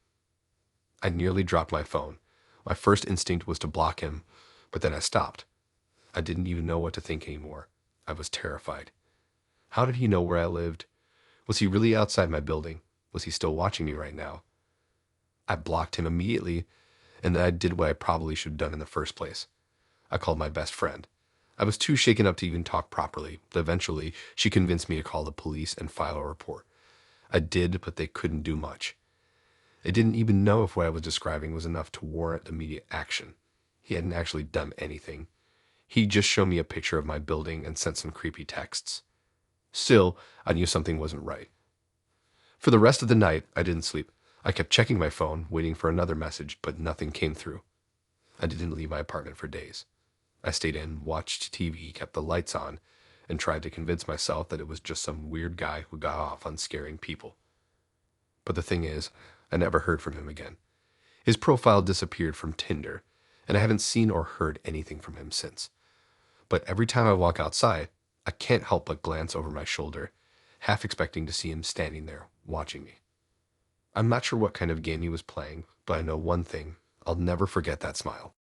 Speaker 1: I nearly dropped my phone. My first instinct was to block him, but then I stopped. I didn't even know what to think anymore. I was terrified. How did he know where I lived? Was he really outside my building? Was he still watching me right now? I blocked him immediately, and then I did what I probably should have done in the first place. I called my best friend. I was too shaken up to even talk properly, but eventually she convinced me to call the police and file a report. I did, but they couldn't do much. They didn't even know if what I was describing was enough to warrant immediate action. He hadn't actually done anything. He just showed me a picture of my building and sent some creepy texts. Still, I knew something wasn't right. For the rest of the night, I didn't sleep. I kept checking my phone, waiting for another message, but nothing came through. I didn't leave my apartment for days. I stayed in, watched TV, kept the lights on, and tried to convince myself that it was just some weird guy who got off on scaring people. But the thing is, I never heard from him again. His profile disappeared from Tinder, and I haven't seen or heard anything from him since. But every time I walk outside, I can't help but glance over my shoulder, half expecting to see him standing there, watching me. I'm not sure what kind of game he was playing, but I know one thing: I'll never forget that smile.